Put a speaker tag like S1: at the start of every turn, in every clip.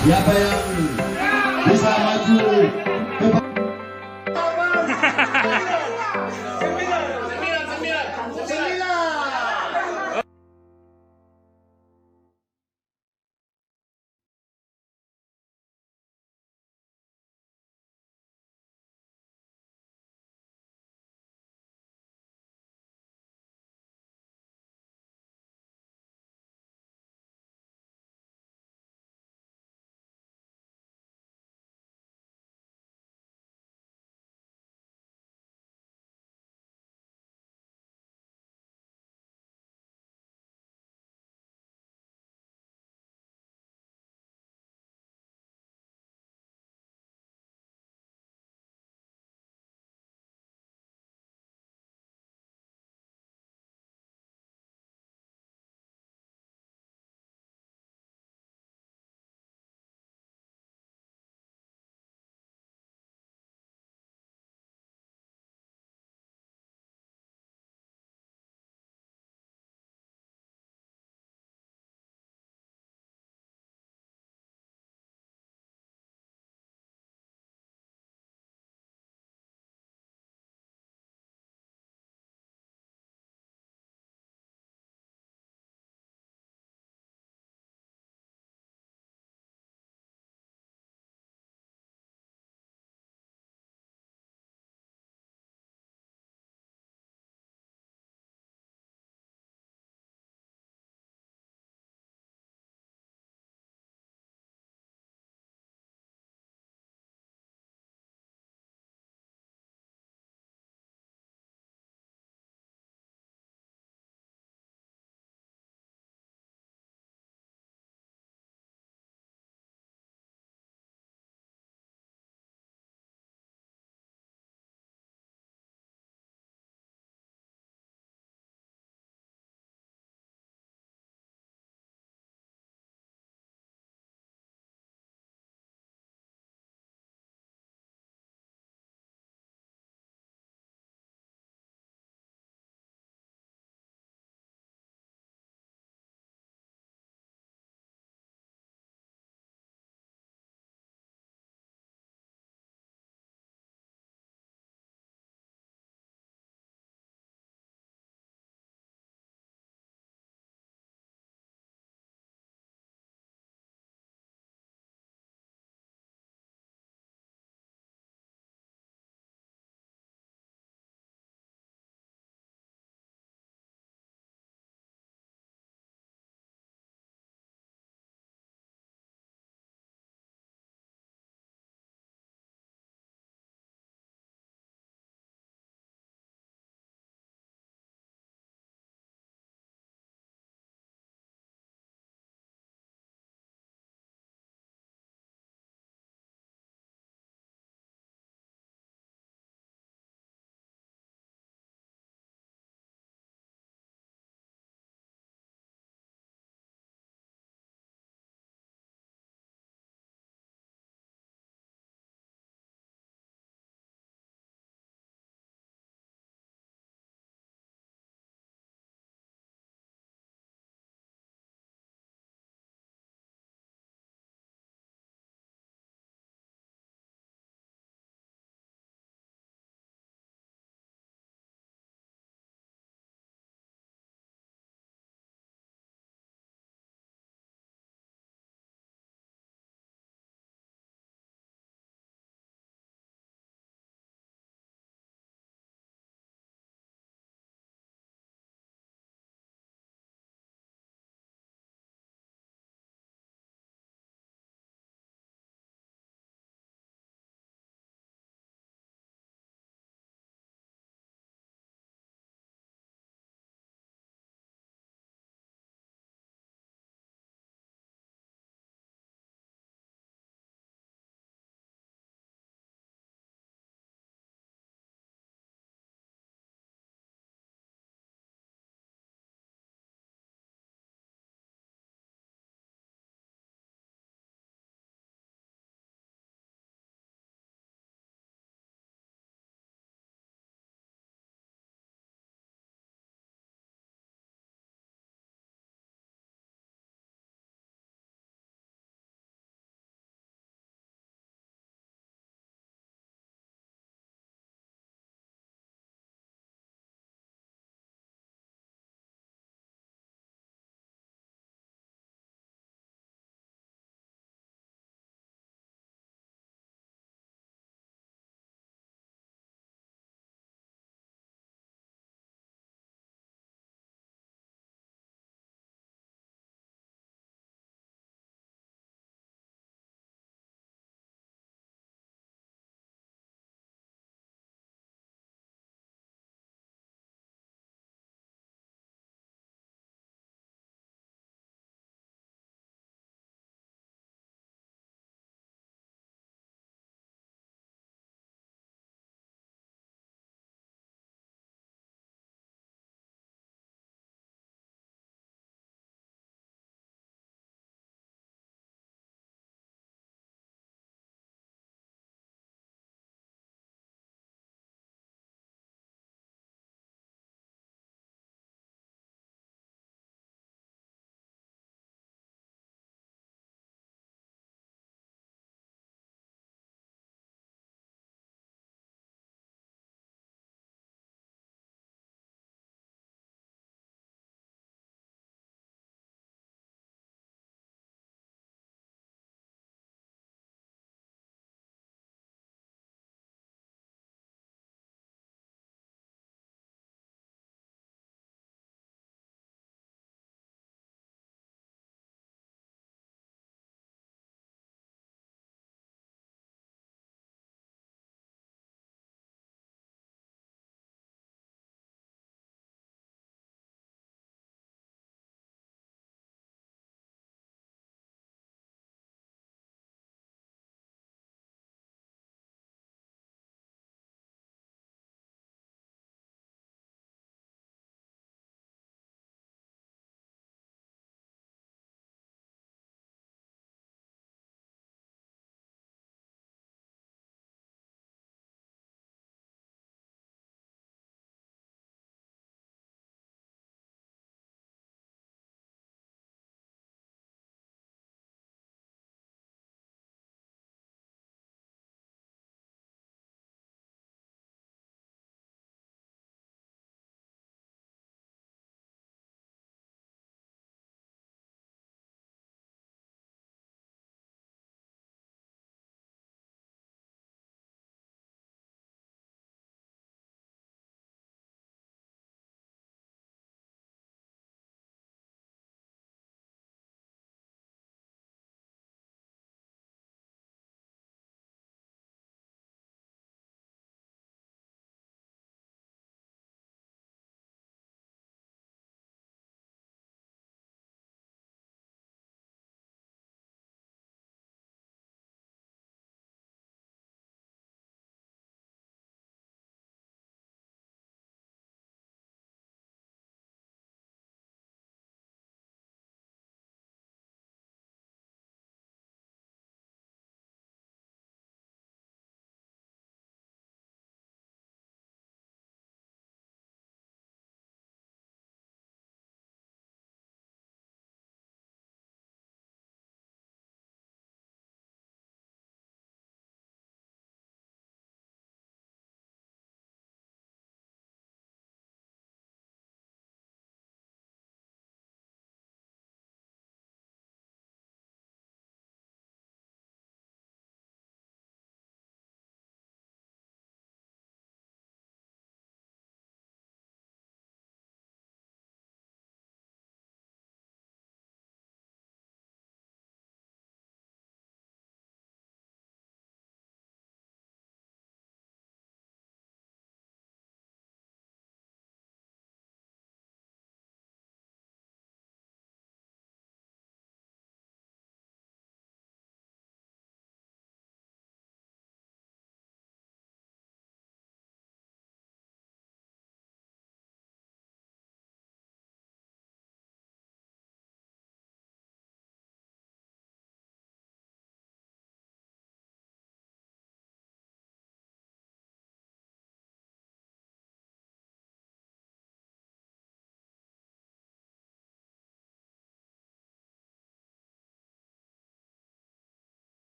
S1: Siapa yang bisa maju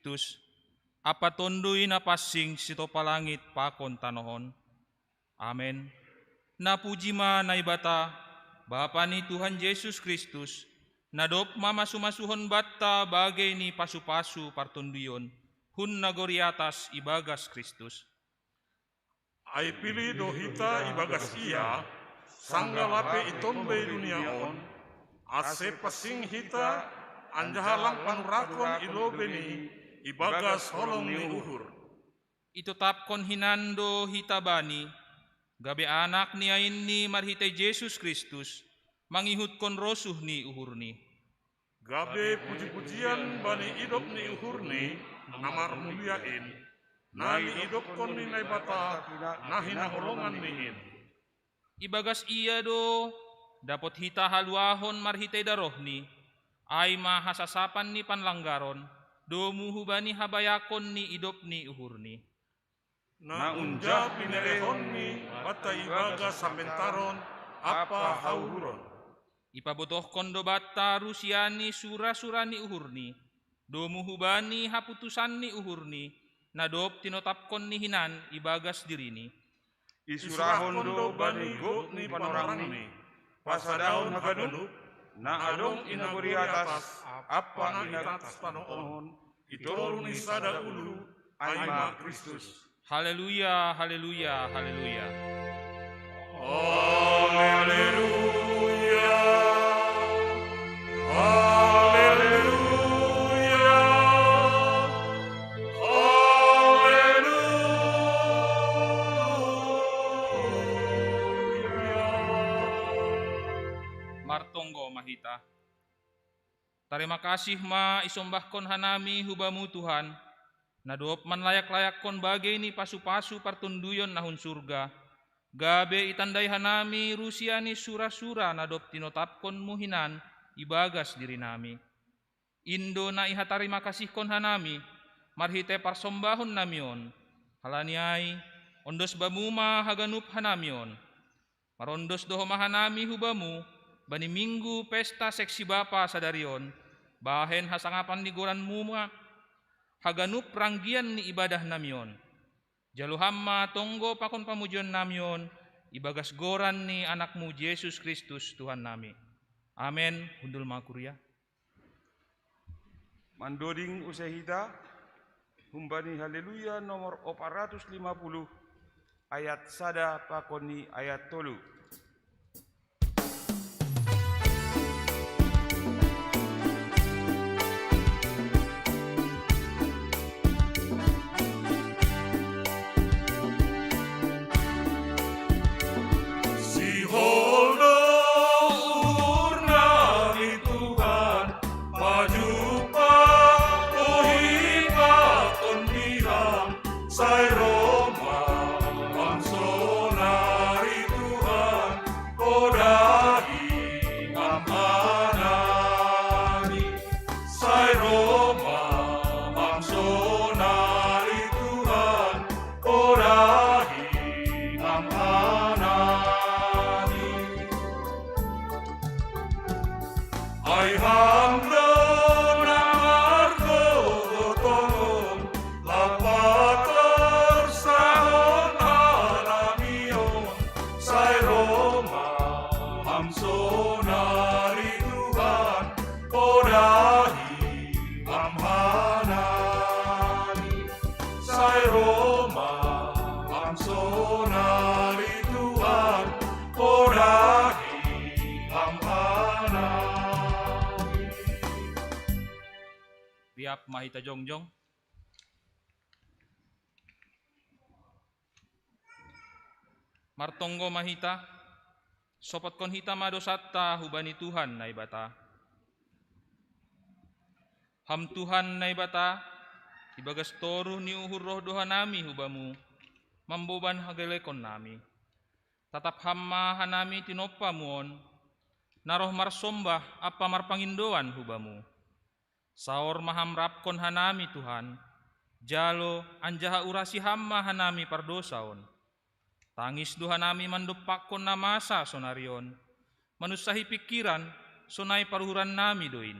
S2: Kristus, apa tondui na passing sito palangit pakon tanohon. Amen. Napuji ma na ibata, Bapa ni Tuhan Yesus Kristus, nadop mamasuhon batta bagai ni pasu-pasu partunduyon, hun nagori atas ibagas Kristus.
S3: Ai pilih dohita ibagas ia, sangga lape itombe dunia on, ase pasing hita, anjahalang panurakon ilobeni, ibagas holong ni uhur.
S2: Itutapkon hinando hitabani, gabe anak ni ain ni marhitay Yesus Kristus, mangihutkon rosuh ni uhurni.
S3: Gabe puji-pujian bani idop ni uhurni, namar muliain, nani idop kon ni naibata, nahina holongan niin.
S2: Ibagas iya do, dapot hita haluahon marhitay darohni, ay mahasasapan ni panlanggaron, do muhubani habayakon ni idop ni uhurni.
S3: Na unja pinelehon ni, bata ibagas samentaron, apa hauhuron.
S2: Ipabotohkon do batta rusiani sura-surani uhurni, do muhubani haputusan ni uhurni, nadop tinotapkon ni hinan ibagas dirini.
S3: Isurahon do bani go ni panorang ni, pasadaon haganup, na adong inaguri atas, apa inatas panoon, itorun isada ulu, aima Kristus.
S2: Haleluya, haleluya, haleluya.
S3: Haleluya. Haleluya. Haleluya.
S2: Martonggo mahita. Terima kasih ma isombahkon hanami hubamu Tuhan, nadop man layak-layakkon bagai ni pasu-pasu partunduyon nahun surga, gabe itandai hanami rusiani sura-sura nadop tinotapkon muhinan ibagas diri nami. Indo na iha tarima kasihkon hanami, marhite parsombahon namion, halaniai ondos bamuma haganup hanamion, marondos doho mahanami hubamu, bani minggu pesta seksi bapa sadarion, bahen hasangapan di goran muma, haganup ranggian ni ibadah namion. Jaluhamma tonggo pakon pamujon namion, ibagas goran ni anakmu Yesus Kristus Tuhan nami. Amen. Hundul makuria.
S4: Mandoding usahita, humbani haleluya nomor 450, ayat sada pakoni ayat tolu.
S2: Tiap mahita jongjong. Martonggo mahita, sopat kon hita madosatta hubani Tuhan naibata. Ham Tuhan naibata, ibagas toruh ni uhur roh doha nami hubamu, mamboban hagelekon nami. Tatap hamma hanami tinoppa muon, naroh marsombah apa marpangindoan hubamu. Saor mahamrapkon hanami Tuhan, jalo anjaha urasi hamma hanami pardosaon. Tangis doha nami mandupakkon na masa sonarion, manusahi pikiran sonai paruhuran nami doin.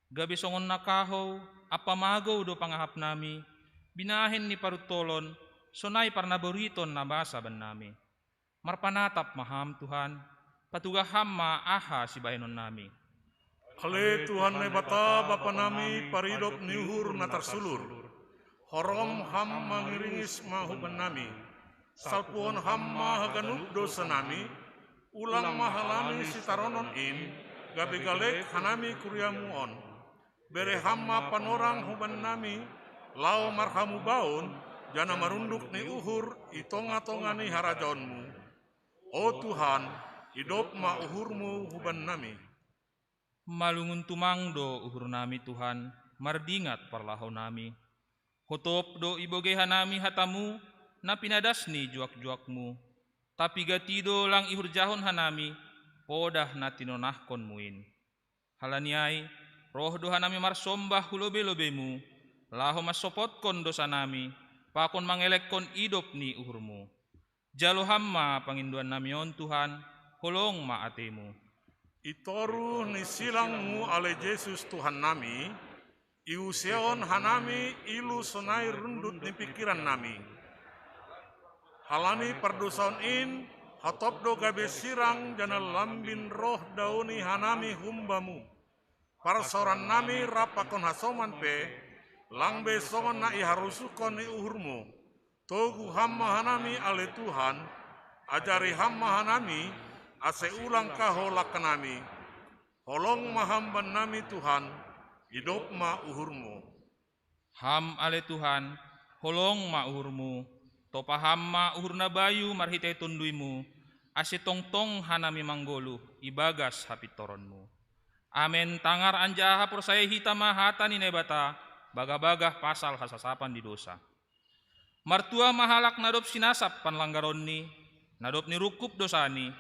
S2: Gabi songon nakaho, apa magaw do pangahap nami, binahin ni parutolon, sonay parnaboriton na basaban nami. Marpanatap maham Tuhan, patugaham maaha si bahinon nami.
S3: Ale Tuhan ne bata bapa nami paridop ni uhur na tarsulur. Horom ham mangiringis mahuban nami. Salpuon ham mahaganuk dosa nami. Ulang mahalami si taronon in. Gabi galek hanami kuryamuon. Bere hamma panorang huban nami. Lau marhamu baun. Jana marunduk ni uhur itonga-tongani harajaonmu. O Tuhan, hidup ma uhurmu huban nami.
S2: Malungun tumangdo uhur nami Tuhan, mardingat parlahaw nami. Hotop do ibogehan nami hatamu, na pinadasni juak-juakmu. Tapi gatido lang ihurjahon hanami, podah na tinonahkon muin. Halaniay, roh doha nami marsombah hulobe-lobemu, laho masopotkon dosa nami, pakon mangelekkon idop ni uhurmu. Jalo hamma panginduan nami on Tuhan, holong maatemu.
S3: Itoru ni silangmu ale Yesus Tuhan nami, iuseon hanami ilu sonai rundut ni pikiran nami. Halani perdosaon in, hatop do gabe sirang jana lambin roh dauni hanami humbamu. Parsoran nami rapakon hasoman pe, langbe songon na iharusukon ni uhurmu. Togu hamma hanami ale Tuhan, ajari hamma hanami, ase ulang kaholak nami. Holong mahamban nami Tuhan, hidup ma uhurmu.
S2: Ham ale Tuhan, holong ma uhurmu, topaham ma uhurna bayu marhitay tunduimu, ase tongtong hanami manggolu, ibagas hapitoronmu. Amen tangar anjaha persaya hitama hata ni nebata, bagah-bagah pasal hasasapan di dosa. Martua mahalak nadop sinasap panlanggaron ni, nadop ni rukup dosani,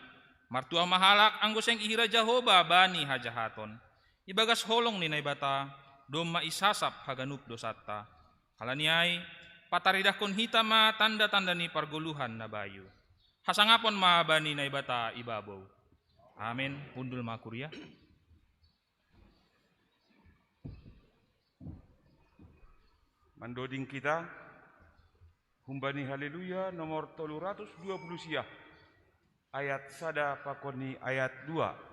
S2: martua mahalak anggoseng ihira Jahoba bani hajahaton. Ibagas holong ni naibata, dom maisasap haganup dosata. Halaniay, pataridahkon hitama tanda-tanda ni pargoluhan na bayu. Hasangapon maabani naibata ibabaw. Amen. Pundul makuria.
S4: Mandoding kita, humbani haleluya nomor 320 siah. Ayat sada pakoni ayat 2.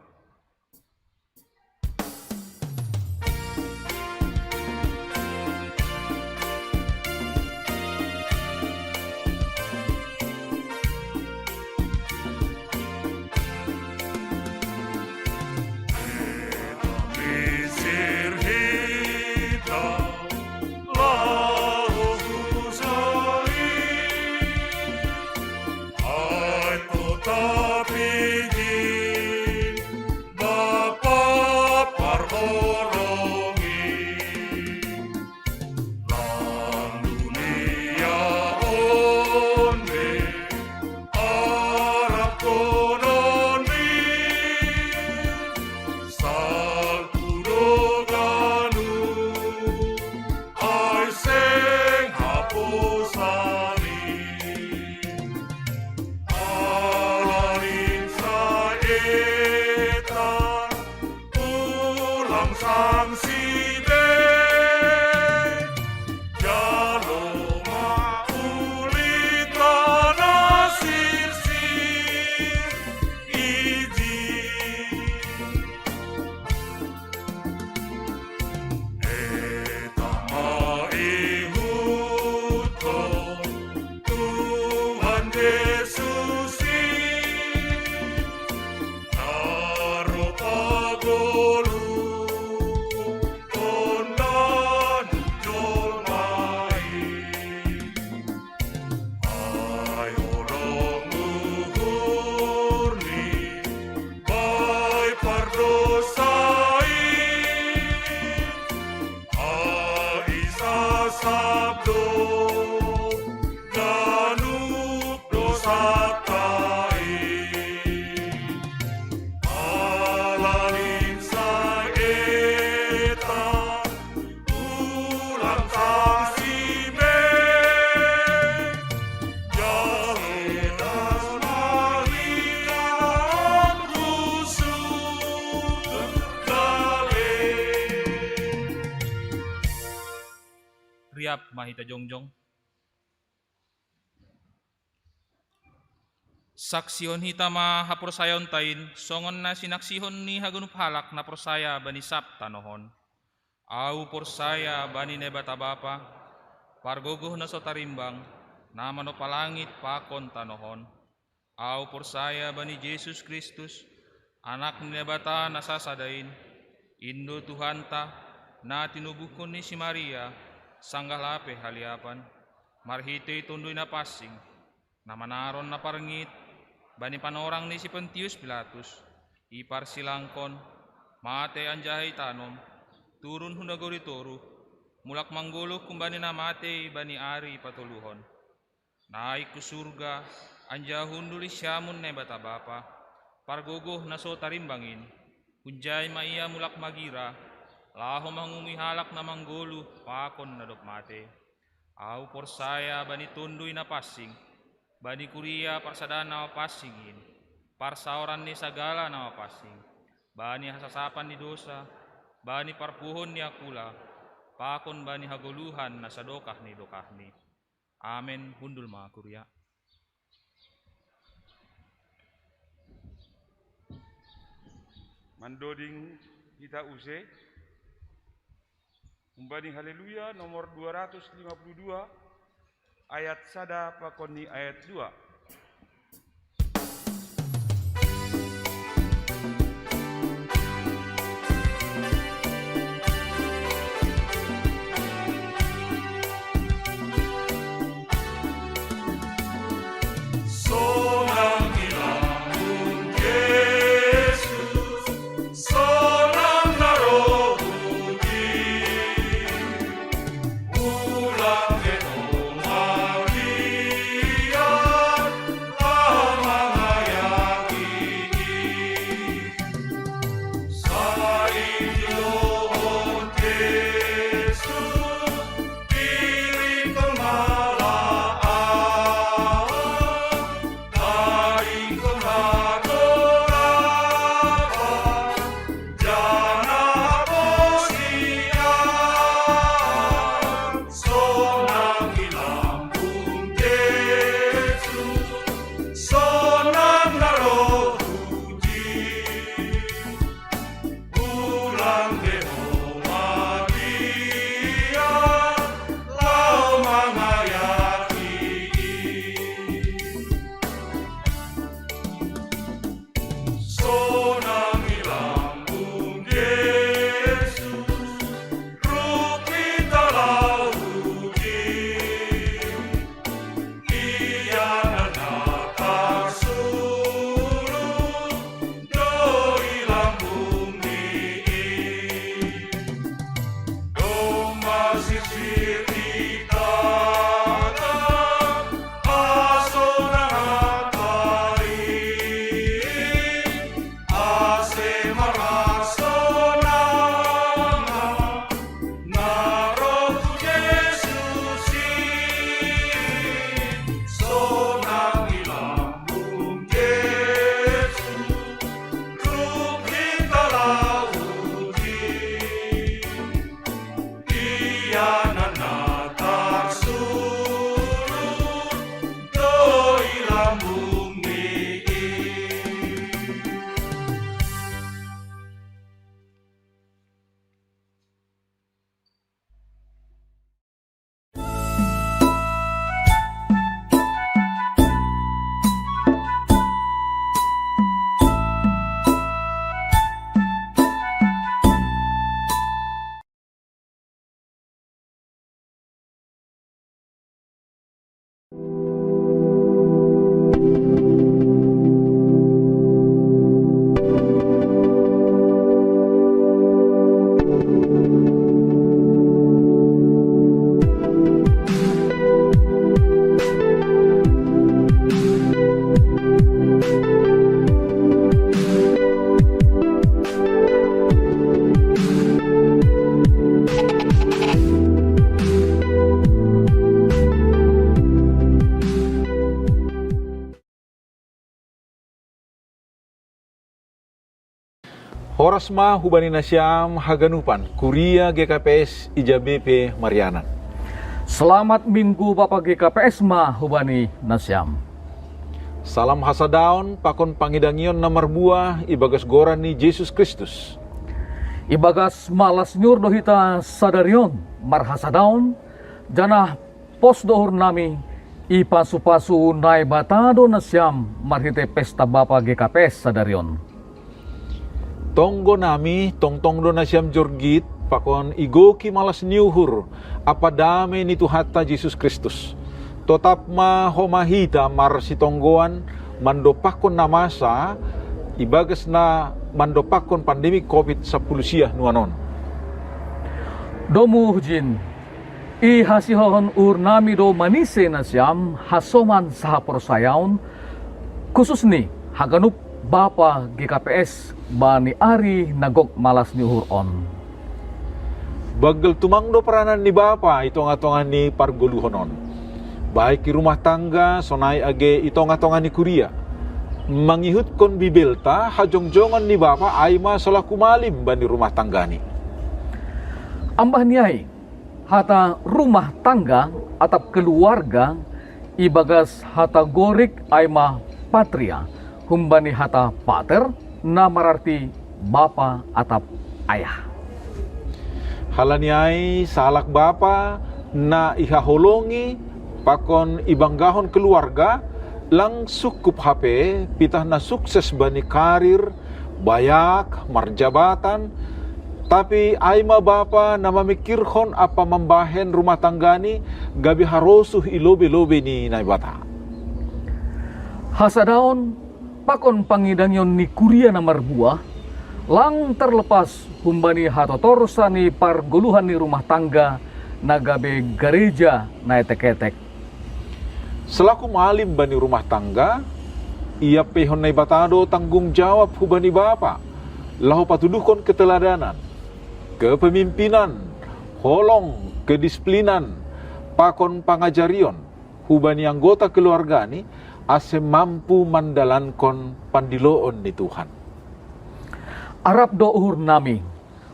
S2: riap mahita jongjong. Saksihon hita ma haporsayon tain, songon na sinaksihon ni hagunup halak na porsaya bani sabta nohon. Au porsaya bani nebata bapa, pargogoh na sotarimbang, na manopalangit pakon tanohon. Au porsaya bani Jesus Kristus, anak ni nebata nasasadain, Indo Tuhanta, na tinubuhkon ni si Maria, sanggalape haliapan, marhite tundoy na pasing, na manaron na parngit, bani panorang ni si Pontius Pilatus, ipar silangkon, mate anjahay tanom, turun hunagoritoru, mulak manggulok kumbani na mate bani ari patuluhon. Naik ku surga, anja hunduli syamun ne bata bapa, pargogoh na so tarimbangin, kunjay maiya mulak magira, laho mangumihalak na manggulu, pakon na mate. Au porsaya bani tundoy na pasing, bani kuria parsada na pasingin, parsaoran ni sagala na pasing, bani hasasapan ni dosa, bani parpuhon ni akula, pakon bani haguluhan na sadokah ni dokahni. Amen. Hundul mga kuria.
S4: Mandoding kita use Umbani haleluya nomor 252 ayat sada pakoni ayat 2.
S5: Horasma hubani nasyam haganupan kuria GKPS IJBP Marianan. Selamat Minggu Bapak GKPS ma hubani nasyam.
S6: Salam hasadaon pakon pangidangion nomor buah ibagas gorani Yesus Kristus.
S5: Ibagas malas nyur dohita sadarion marhasadaon janah pos dohur nami ipasu-pasu nai batado nasyam marhite pesta Bapak GKPS sadarion.
S6: Tonggo nami tong do nasyam jorgit pakon igoki malas nyuhur apa dame ni Tuhata Yesus Kristus. Totap ma homahita mar si tonggoan mandopakon namasa ibagas na mandopakon pandemi COVID-19 nuanon.
S5: Domu hujin ihasihon ur nami do manise nasyam hasoman saha porsayaon khusus ni haganup Bapa GKPS bani ari nagok malas nyuhur on.
S6: Bagel tumangdo peranan ni Bapa itong-atongan ni pargoluhonon. Baik di rumah tangga sonai age itong-atongan ni kuria. Mangihut kon bibelta hajong-jongan ni Bapa aima selaku malim bani rumah tangga ni.
S5: Ambah niai hata rumah tangga atap keluarga ibagas hata gorik aima patria humbani hata pater na mararti bapa atap ayah.
S6: Halaniai salak bapa na ihaholongi pakon ibanggahon keluarga lang sukup HP pitah na sukses bani karir bayak marjabatan tapi aima bapa na mamikirhon apa membahen rumah tanggani gabi harosuh ilobe-lobe ni naibata.
S5: Hasadaon pakon pangidangyon ni kuria na marbuah lang terlepas humbani hatotorsa ni pargoluhan ni rumah tangga na gabe gereja na etek-etek.
S6: Selaku malim bani rumah tangga, ia pehon na ibatado tanggung jawab hubani bapa, lahu patuduhkon keteladanan, kepemimpinan, holong, kedisiplinan, pakon pangajarion, hubani anggota keluarga ni, ase mampu mandalankon pandiloon ni Tuhan.
S5: Arab dohur nami,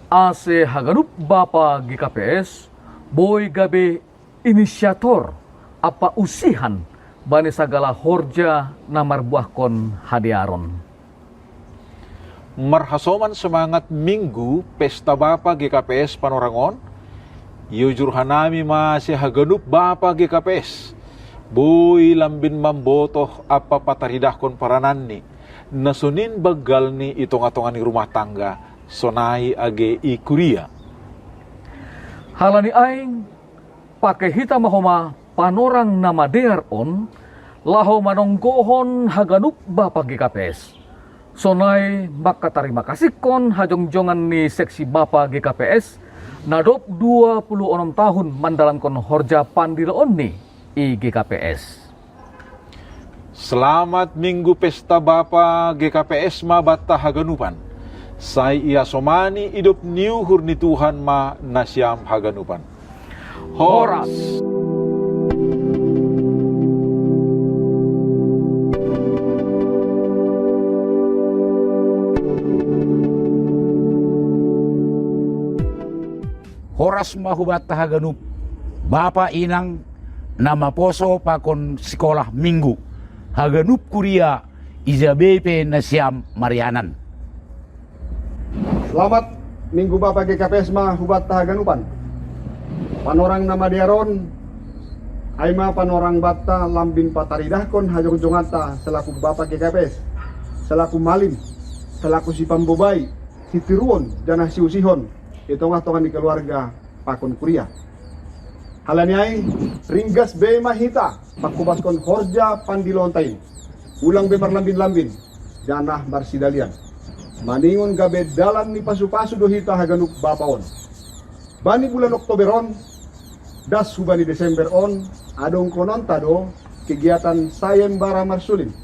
S5: ase haganup Bapa GKPS, boy gabe inisiator, apa usihan bani sagala horja na marbuahkon hadiaron.
S6: Marhasoman semangat Minggu Pesta Bapa GKPS Panorangon, yujur hanami masih haganup Bapa GKPS, boy lambin mambotoh apa pataridahkon paranan ni, nasunin bagal ni itong-atongan ni rumah tangga, sonai age ikuria.
S5: Halani aing, pakai hita mahoma panorang nama dear on, laho manonggohon haganup Bapa GKPS. Sonai maka terima kasih kon hajong-jongan ni seksi Bapa GKPS, nadop 26 tahun mandalankon horja pandiloon ni GKPS.
S6: Selamat Minggu Pesta Bapa GKPS ma bata haganupan. Sai ia somani hidup niuhur ni Tuhan ma nasyam haganupan. Horas.
S7: Horas mahubat haganup Bapa inang nama poso pakon sekolah Minggu haganup kuria izabepe nasyam marianan.
S8: Selamat Minggu Bapak GKPS ma hubat haganupan. Panorang nama diaron aima panorang batta lambin pataridahkon hajong-jongata selaku Bapak GKPS, selaku malim, selaku si pambobai, si tiruon, janah si usihon, itong-atongan di keluarga pakon kuria. Halaniai ringgas be mahita pakubaskon horja pandilontain ulang be marlambin-lambin janah marsidalian maningon gabe dalan ni pasu-pasu dohita haganup bapaon bani bulan Oktoberon das hubani Desember on adong konon tado kegiatan sayembara marsulin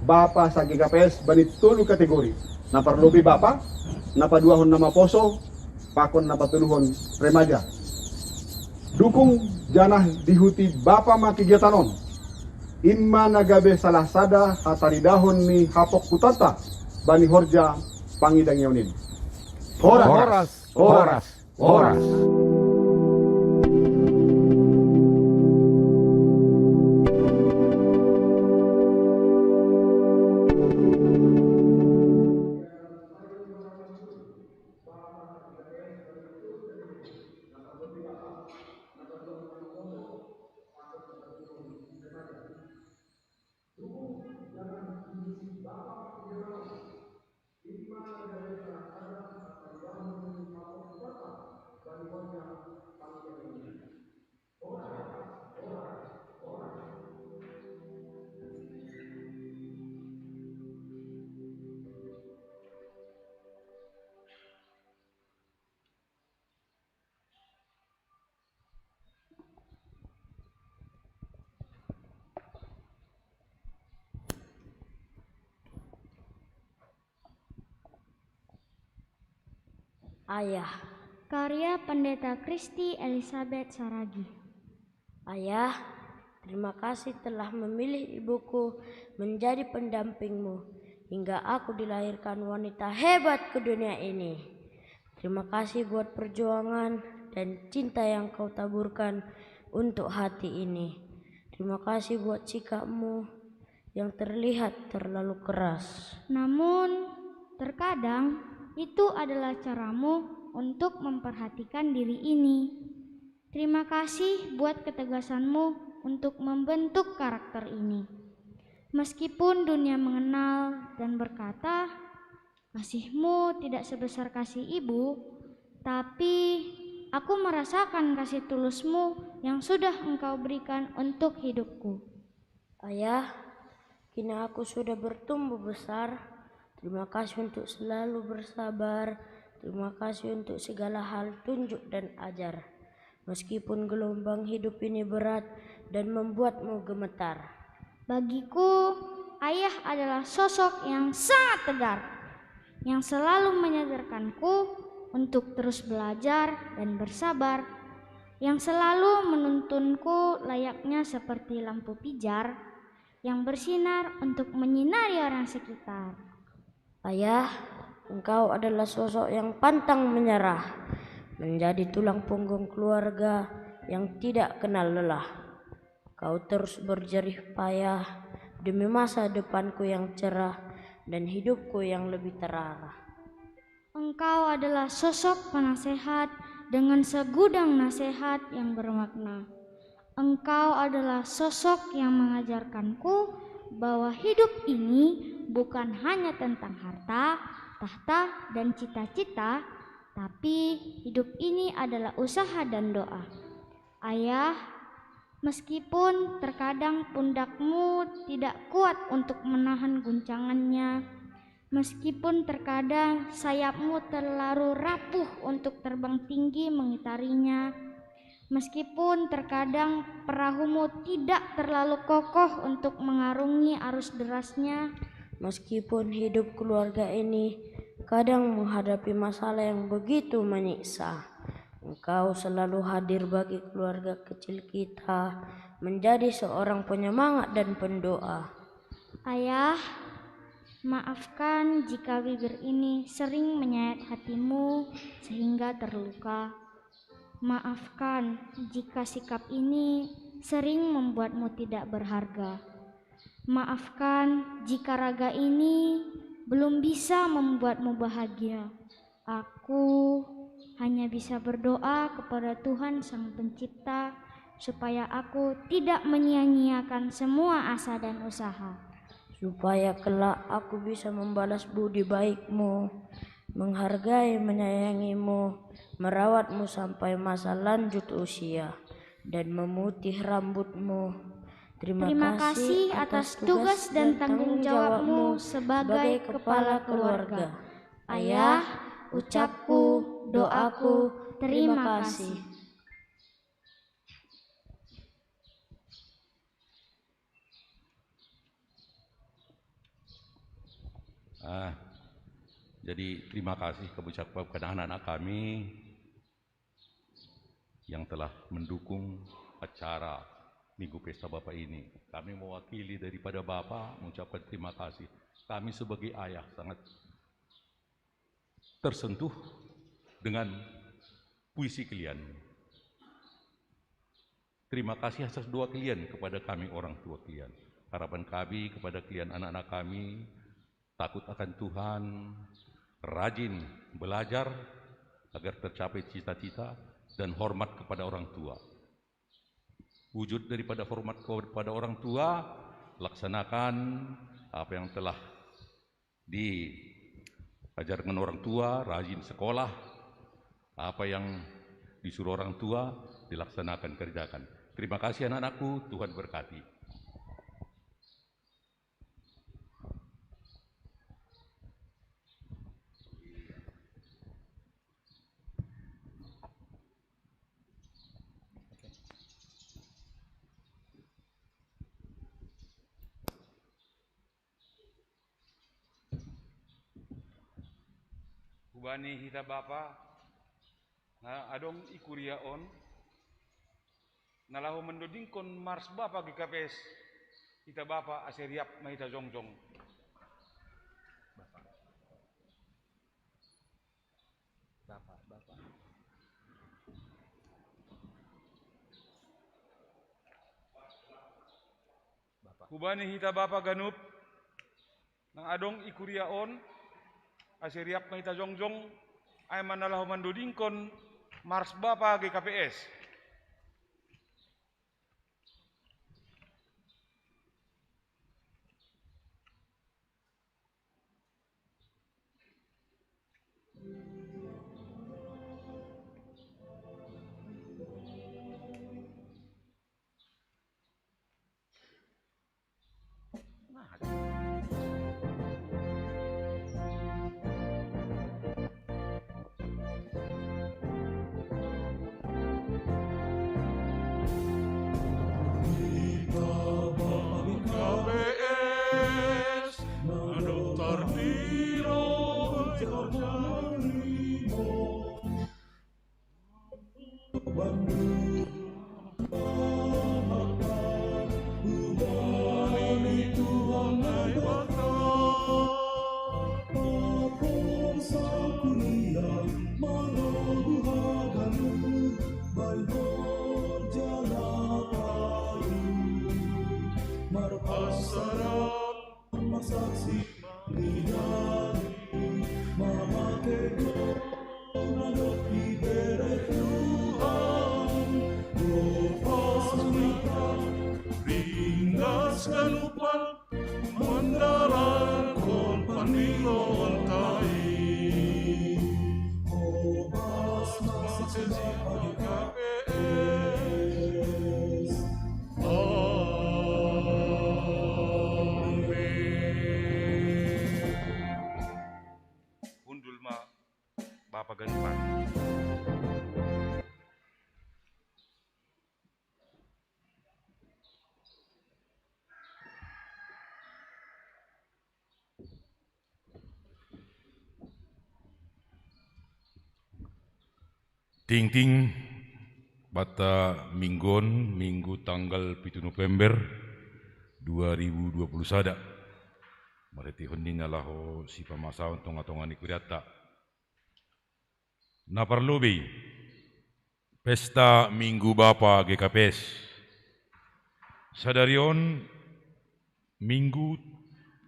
S8: Bapa sa GKPS bani tulu kategori naparlobi Bapa napaduahon nama poso pakon napatuluhon remaja dukung janah dihuti Bapa ma kegiatanon inma nagabe salah sada hataridahon ni hapok kutata bani horja pangidang yaunin. Horas.
S7: Horas. Horas. Horas.
S9: Ayah.
S10: Karya Pendeta Kristi Elizabeth Saragi.
S9: Ayah, terima kasih telah memilih ibuku menjadi pendampingmu hingga aku dilahirkan wanita hebat ke dunia ini. Terima kasih buat perjuangan dan cinta yang kau taburkan untuk hati ini. Terima kasih buat sikapmu yang terlihat terlalu keras.
S10: Namun, terkadang itu adalah caramu untuk memperhatikan diri ini. Terima kasih buat ketegasanmu untuk membentuk karakter ini. Meskipun dunia mengenal dan berkata, kasihmu tidak sebesar kasih ibu, tapi aku merasakan kasih tulusmu yang sudah engkau berikan untuk hidupku.
S9: Ayah, kini aku sudah bertumbuh besar. Terima kasih untuk selalu bersabar. Terima kasih untuk segala hal tunjuk dan ajar. Meskipun gelombang hidup ini berat dan membuatmu gemetar.
S10: Bagiku, ayah adalah sosok yang sangat tegar, yang selalu menyadarkanku untuk terus belajar dan bersabar, yang selalu menuntunku layaknya seperti lampu pijar yang bersinar untuk menyinari orang sekitar.
S9: Ayah, engkau adalah sosok yang pantang menyerah, menjadi tulang punggung keluarga yang tidak kenal lelah. Kau terus berjerih payah demi masa depanku yang cerah dan hidupku yang lebih terarah.
S10: Engkau adalah sosok penasehat dengan segudang nasihat yang bermakna. Engkau adalah sosok yang mengajarkanku bahwa hidup ini bukan hanya tentang harta, tahta, dan cita-cita, tapi hidup ini adalah usaha dan doa. Ayah, meskipun terkadang pundakmu tidak kuat untuk menahan guncangannya, meskipun terkadang sayapmu terlalu rapuh untuk terbang tinggi mengitarinya, meskipun terkadang perahumu tidak terlalu kokoh untuk mengarungi arus derasnya,
S9: meskipun hidup keluarga ini kadang menghadapi masalah yang begitu menyiksa, engkau selalu hadir bagi keluarga kecil kita, menjadi seorang penyemangat dan pendoa.
S10: Ayah, maafkan jika bibir ini sering menyayat hatimu sehingga terluka. Maafkan jika sikap ini sering membuatmu tidak berharga. Maafkan jika raga ini belum bisa membuatmu bahagia. Aku hanya bisa berdoa kepada Tuhan Sang Pencipta supaya aku tidak menyia-nyiakan semua asa dan usaha.
S9: Supaya kelak aku bisa membalas budi baikmu, menghargai menyayangimu, merawatmu sampai masa lanjut usia, dan memutih rambutmu.
S10: Terima kasih atas tugas dan tanggung jawabmu sebagai kepala keluarga. Ayah, ucapku, doaku, terima kasih.
S11: Jadi terima kasih kepada anak-anak kami yang telah mendukung acara Minggu Pesta Bapa ini. Kami mewakili daripada Bapa mengucapkan terima kasih. Kami sebagai ayah sangat tersentuh dengan puisi kalian. Terima kasih atas doa kalian kepada kami orang tua kalian. Harapan kami kepada kalian anak-anak kami, takut akan Tuhan, rajin belajar agar tercapai cita-cita, dan hormat kepada orang tua. Wujud daripada hormat kepada orang tua, laksanakan apa yang telah diajarkan orang tua, rajin sekolah, apa yang disuruh orang tua, dilaksanakan, kerjakan. Terima kasih anak-anakku, Tuhan berkati.
S4: Kubani hita Bapa, na adong ikuriaon nalahu mendodingkon mars bapa GKPS ita bapa aseriap maita jongjong. Hubani hita bapa ganup nang adong ikuriaon aseriap maita jongjong ay manalahu mendodingkon mars bapa GKPS.
S3: KPS mendaftar diri ringaskan upal mendarat kon pandilon tai obas masih KPS
S4: Undul ma bapa ganupan.
S11: Ting bata minggon minggu tanggal 7 November 2020 sada. Mariti hundi nalaho si pamasaon tonga-tonga ni kuriata. Na parlubi pesta Minggu Bapa GKPS. Sadarion Minggu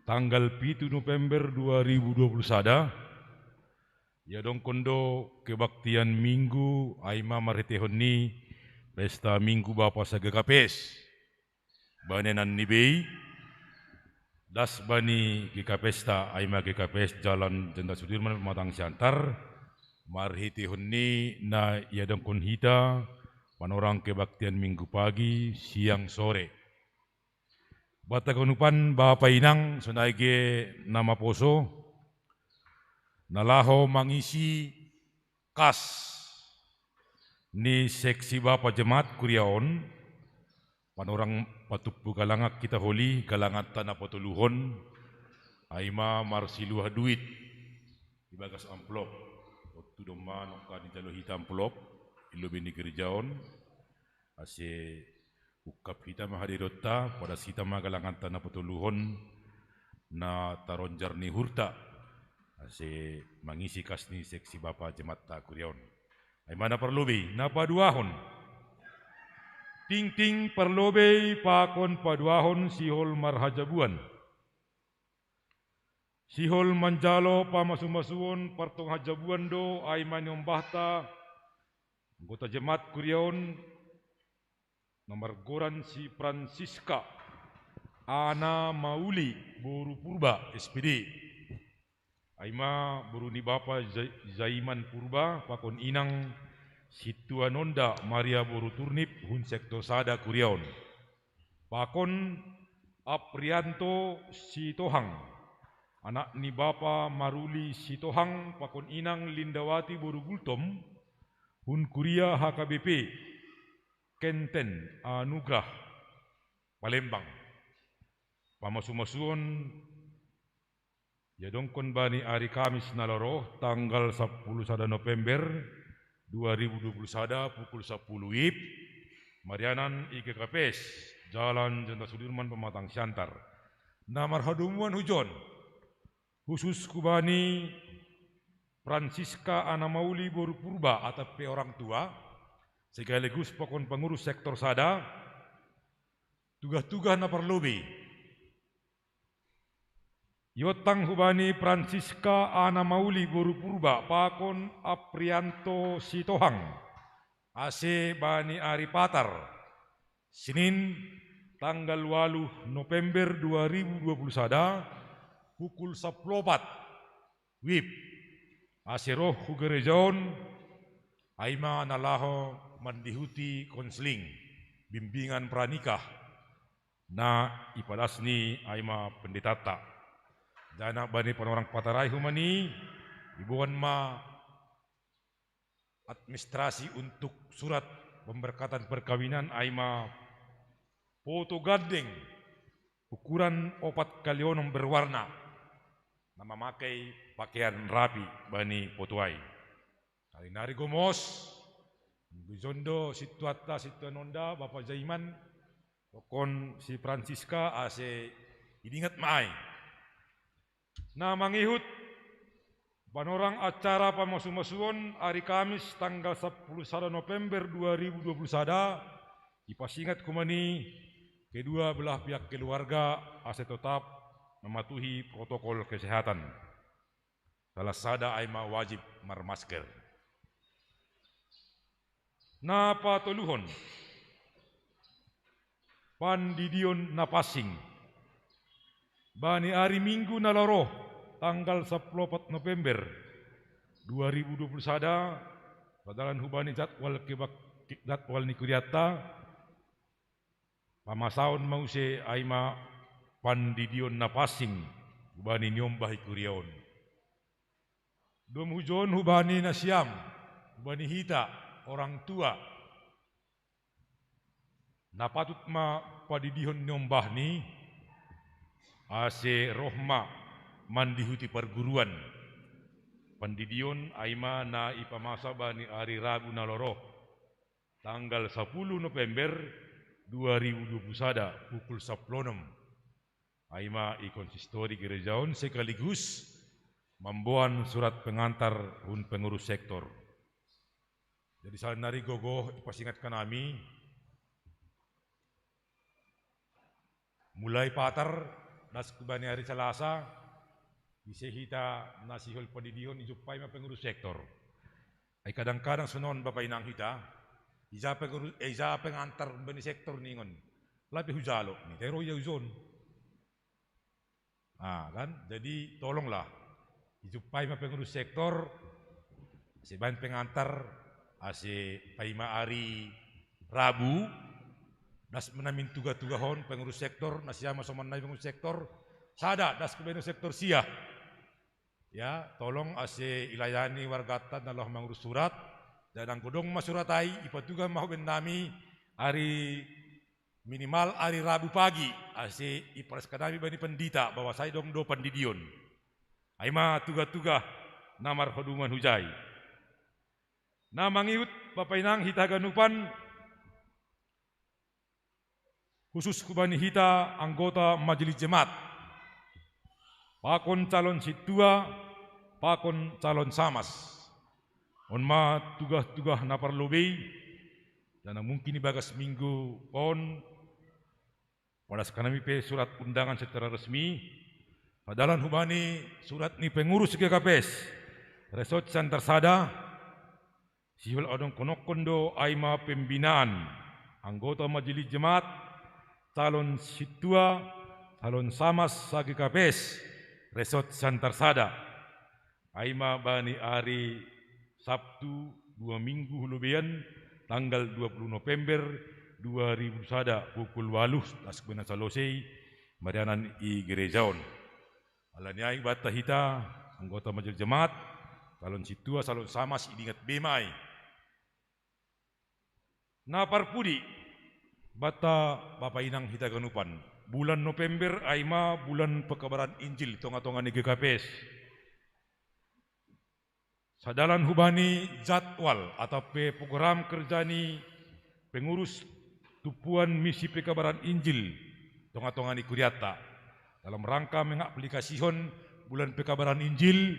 S11: tanggal 7 November 2020 sada. Ya dong kondo kebaktian Minggu aima maritehon ni pesta Minggu Bapa sa GKPS. Banenan ni Bay das bani GKPS ta aima GKPS Jalan Jenderal Sudirman Pematang Siantar marhitehon ni na ya dong kon hita panorang kebaktian Minggu pagi siang sore. Bata kanupan Bapa Inang sunaige nama poso nalaho mangisi kas ni seksi Bapa Jemaat Kuriaon panorang patupu galangak kita holi galangat tanah potuluhon aima marsiluah duit ibagas amplop waktu doma noka di jalo hita amplop ilo bini gerjaon ase ukap hita mahadirota pada sita magalangan tanah potuluhon na taronjar ni hurta ase mangisi kasni seksi Bapa Jemaat Kuriaon. Ay mana perlubi na paduahon. Ting perlobe pakon paduahon sihol marhajabuan. Sihol manjalo pamasumasuon partong hajabuan do ay manyombahta anggota Jemaat Kuriaon nomor goran si Francisca Ana Mauli Boru Purba SPD. Aima buruni Bapa Zaiman Purba pakon inang Situanonda Maria Boru Turnip hun sektor sada Kuriaon. Pakon Aprianto Sitohang anak ni Bapa Maruli Sitohang pakon inang Lindawati Boru Gultom hun Kuria HKBP Kenten Anugrah Palembang. Pamasumasuon ya dongkon bani hari Kamis naloro tanggal 10 November
S12: 2021 pukul 10 WIB, Marianan IGKPS, Jalan Jenderal Sudirman Pematang Siantar. Namar hadumuan hujon, khusus kubani Francisca Ana Mauli Boru Purba atau orang tua, sekaligus pokon pengurus sektor sada, tugas-tugas na perlobi. Yotang hubani Francisca Ana Mauli Boru Purba, pakon Aprianto Sitohang, AC Bani Ari Patar, Senin tanggal 8 November 2021 pukul 14 WIB Asiroh Hugerejon Aima Nalaho Mandihuti Konseling Bimbingan Pranikah na ipadasni Aima Pendetata Dana Bani Panorang Patarai Humani Ibuan ma administrasi untuk surat pemberkatan perkawinan Aima foto gandeng ukuran 4 kali berwarna na memakai pakaian rapi bani potuai. Hari nari gomos Bizondo situata situanonda Bapak Jaiman pokon si Francisca ase idingat maay na mangihut panorang acara pamasuon hari Kamis tanggal 11 November 2021 ipasingat kumani kedua belah pihak keluarga ase tetap mematuhi protokol kesehatan. Salah sada aima wajib marmasker. Na patuluhon pandidion napasing bani hari Minggu naloro tanggal 14 November 2021 padalan hubani jadwal nikuriata pamasaon mause aima pandidion napasing hubani nyombah ikuriaon. Dom hujon hubani nasyam hubani hita orang tua napatut ma padidihon nyombah ni ase rohma mandihuti perguruan pandidion aima na ipamasa bani hari Rabu naloro tanggal 10 November 2021 pukul 10 aima ikonsistori gerejaon sekaligus membuat surat pengantar un pengurus sektor. Jadi saat nari gogoh ipasingatkan kami mulai patar das kubani hari Selasa disehita nasihul pendidion ijupai ma pengurus sektor. Ay kadang-kadang sunon bapak inang hita Iza pengantar bani sektor ningon lebih hujalo ni tero ya uzon. Kan jadi tolonglah ijupai ma pengurus sektor si ban pengantar ase paima hari Rabu das menamin tuga-tugahon pengurus sektor nasiama somanai pengurus sektor sada das pengurus sektor sia ya tolong ase ilayani wargatan Allah mengurus surat dan ang kodong masuratai ipatuga mahuben nami hari minimal hari Rabu pagi ase iparas kanami bani pendita bahwa saya dong do pandidion aima tuga-tuga namar hoduman hujai na mangiut Bapak Inang hitaganupan khusus kubani hita anggota majelis jemaat pakon calon situa pakon calon samas onma tugas-tugas na parlobei dan mungkin bagas minggu pon pada sekarang pe surat undangan secara resmi padalan hubani surat ni pengurus GKPS Resort Santar Sada sihul odong konok kondo aima pembinaan anggota majelis jemaat calon situa calon samas sa GKPS Resort Santar Sada aima bani hari Sabtu 2 minggu hulubian tanggal 20 November 2001 pukul 8 tas benas salosei marianan i gerejaon alaniai bata hita anggota majelis jemaat calon situa calon samas idingat bemai na parpudi bata Bapak Inang hita ganupan bulan November aima bulan pekabaran Injil tonga-tonga ni GKPS Sadalan hubani jadwal atau program kerjani pengurus tupuan misi pekabaran Injil tonga-tonga ni Kuriata dalam rangka mengaplikasikan bulan pekabaran Injil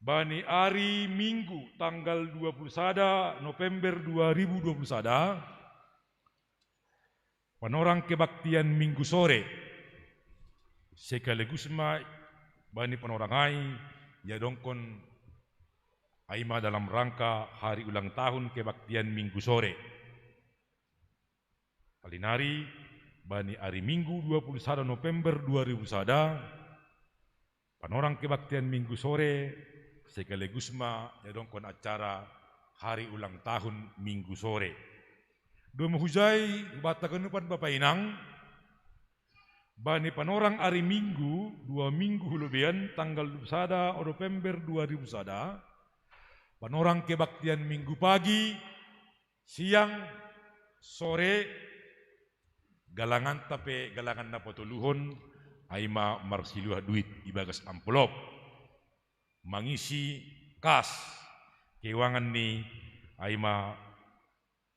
S12: bani hari Minggu tanggal 21 November 2021 panorang kebaktian Minggu sore sekaligus bani panorangai ya dongkon Aima dalam rangka hari ulang tahun kebaktian Minggu sore. Kalinari bani hari Minggu 21 November 2001 panorang kebaktian Minggu sore sekaligus ya dongkon acara hari ulang tahun Minggu sore. Dua hujai bata kenupan Bapak Inang bani panorang hari Minggu 2 minggu lebihan tanggal 21 November 2001 panorang kebaktian Minggu pagi, siang, sore, galangan tape galangan na potuluhon aima marsiluah duit ibagas amplop mangisi kas kewangan ni aima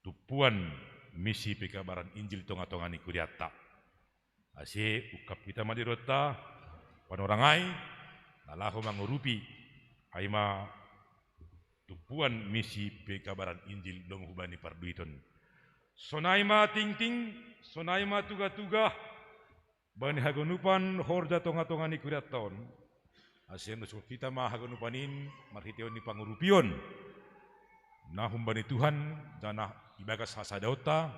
S12: tupuan misi pekabaran Injil tonga-tonga ni Kuriata ase ukap kita madirota panorangai nalaho mangurupi aima tupuan misi pekabaran Injil dong hubani parduiton sonaima ting-ting sonaima tuga-tuga bani hagonupan horja tonga-tonga ni Kuriaton asien nusul kita hagonupanin marhiteon ni pangurupion na humbani Tuhan dana ibagas hasadauta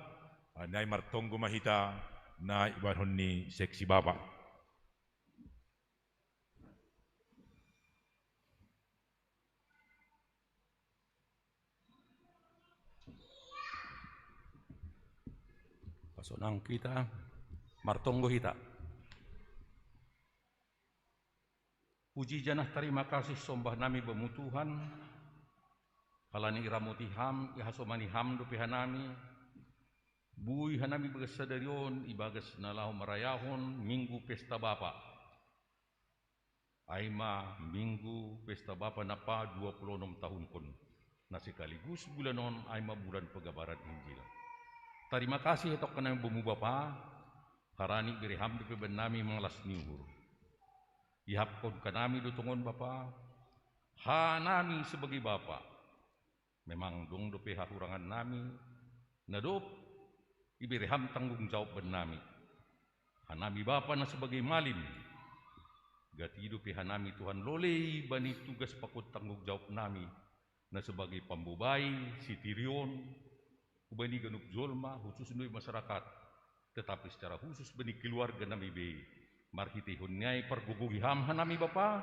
S12: anai martonggo mahita na ibarhon ni seksi Bapak.
S11: Pasonang kita martonggo hita. Puji janah terima kasih sombah nami bemutuhan kalani iramuti ham ihasomani ham dupi hanami bui hanami bagas sadarion ibagas nalahu marayahon minggu pesta Bapa aima minggu pesta Bapa napa 26 tahun pun na sekaligus bulanon aima bulan pegabaran Injil. Terima kasih tok kanami bemu Bapa karani biriham dupi benami manglas niuhur ihapkon kanami dutungon Bapa hanami sebagai Bapa memang dong dupi hahurangan nami nadop ibiriham tanggung jawab benami hanami Bapa na sebagai malim gati dupi hanami Tuhan lolei bani tugas pakut tanggung jawab nami na sebagai pambubai sitirion ubani ganup jolma khusus nui masyarakat tetapi secara khusus bani keluarga nami be marhitihun nyai pergugugi ham hanami Bapa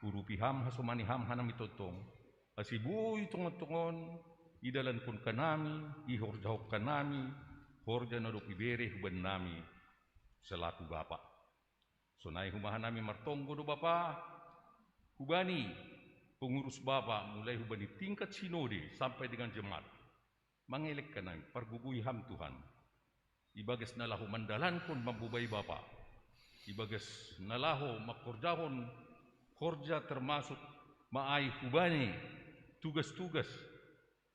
S11: urupi ham hasomani ham hanami totong asibui tungon-tungon idalan pun kanami ihorjahok kanami horja nadopi bere huban nami selaku Bapa sonai humahan nami martonggo do Bapa hubani pengurus Bapa mulai hubani tingkat sinode sampai dengan jemaat mangelek kanami pergugui ham Tuhan ibagas nalahu mandalan pun mambubai Bapa ibagas nalahu makorjahon korja termasuk maai hubani tugas-tugas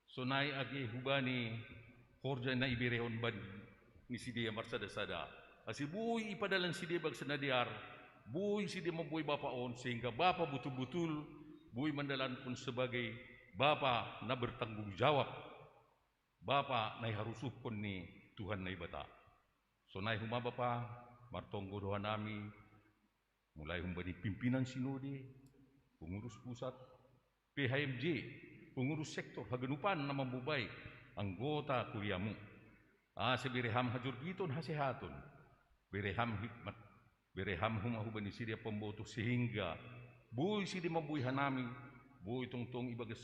S11: sonai agi hubani korja na ibirehon ban ngisi dia marsada-sada asibui ipadalan si dia bag senadiar bui si dia membui Bapa on sehingga Bapa betul-betul bui mandalan pun sebagai Bapa na bertanggung jawab Bapa nai harusuh pun ni Tuhan nai bata sonai huma Bapa martonggo doa nami mulai humbani pimpinan sinode pengurus pusat PHMJ pengurus sektor hagenupan nama bubai anggota kuliamu sebireham hajur giton hasehatun bereham hikmat bereham huma hubani sidia pemboto sehingga bui sidi mabui hanami bui tong-tong ibagas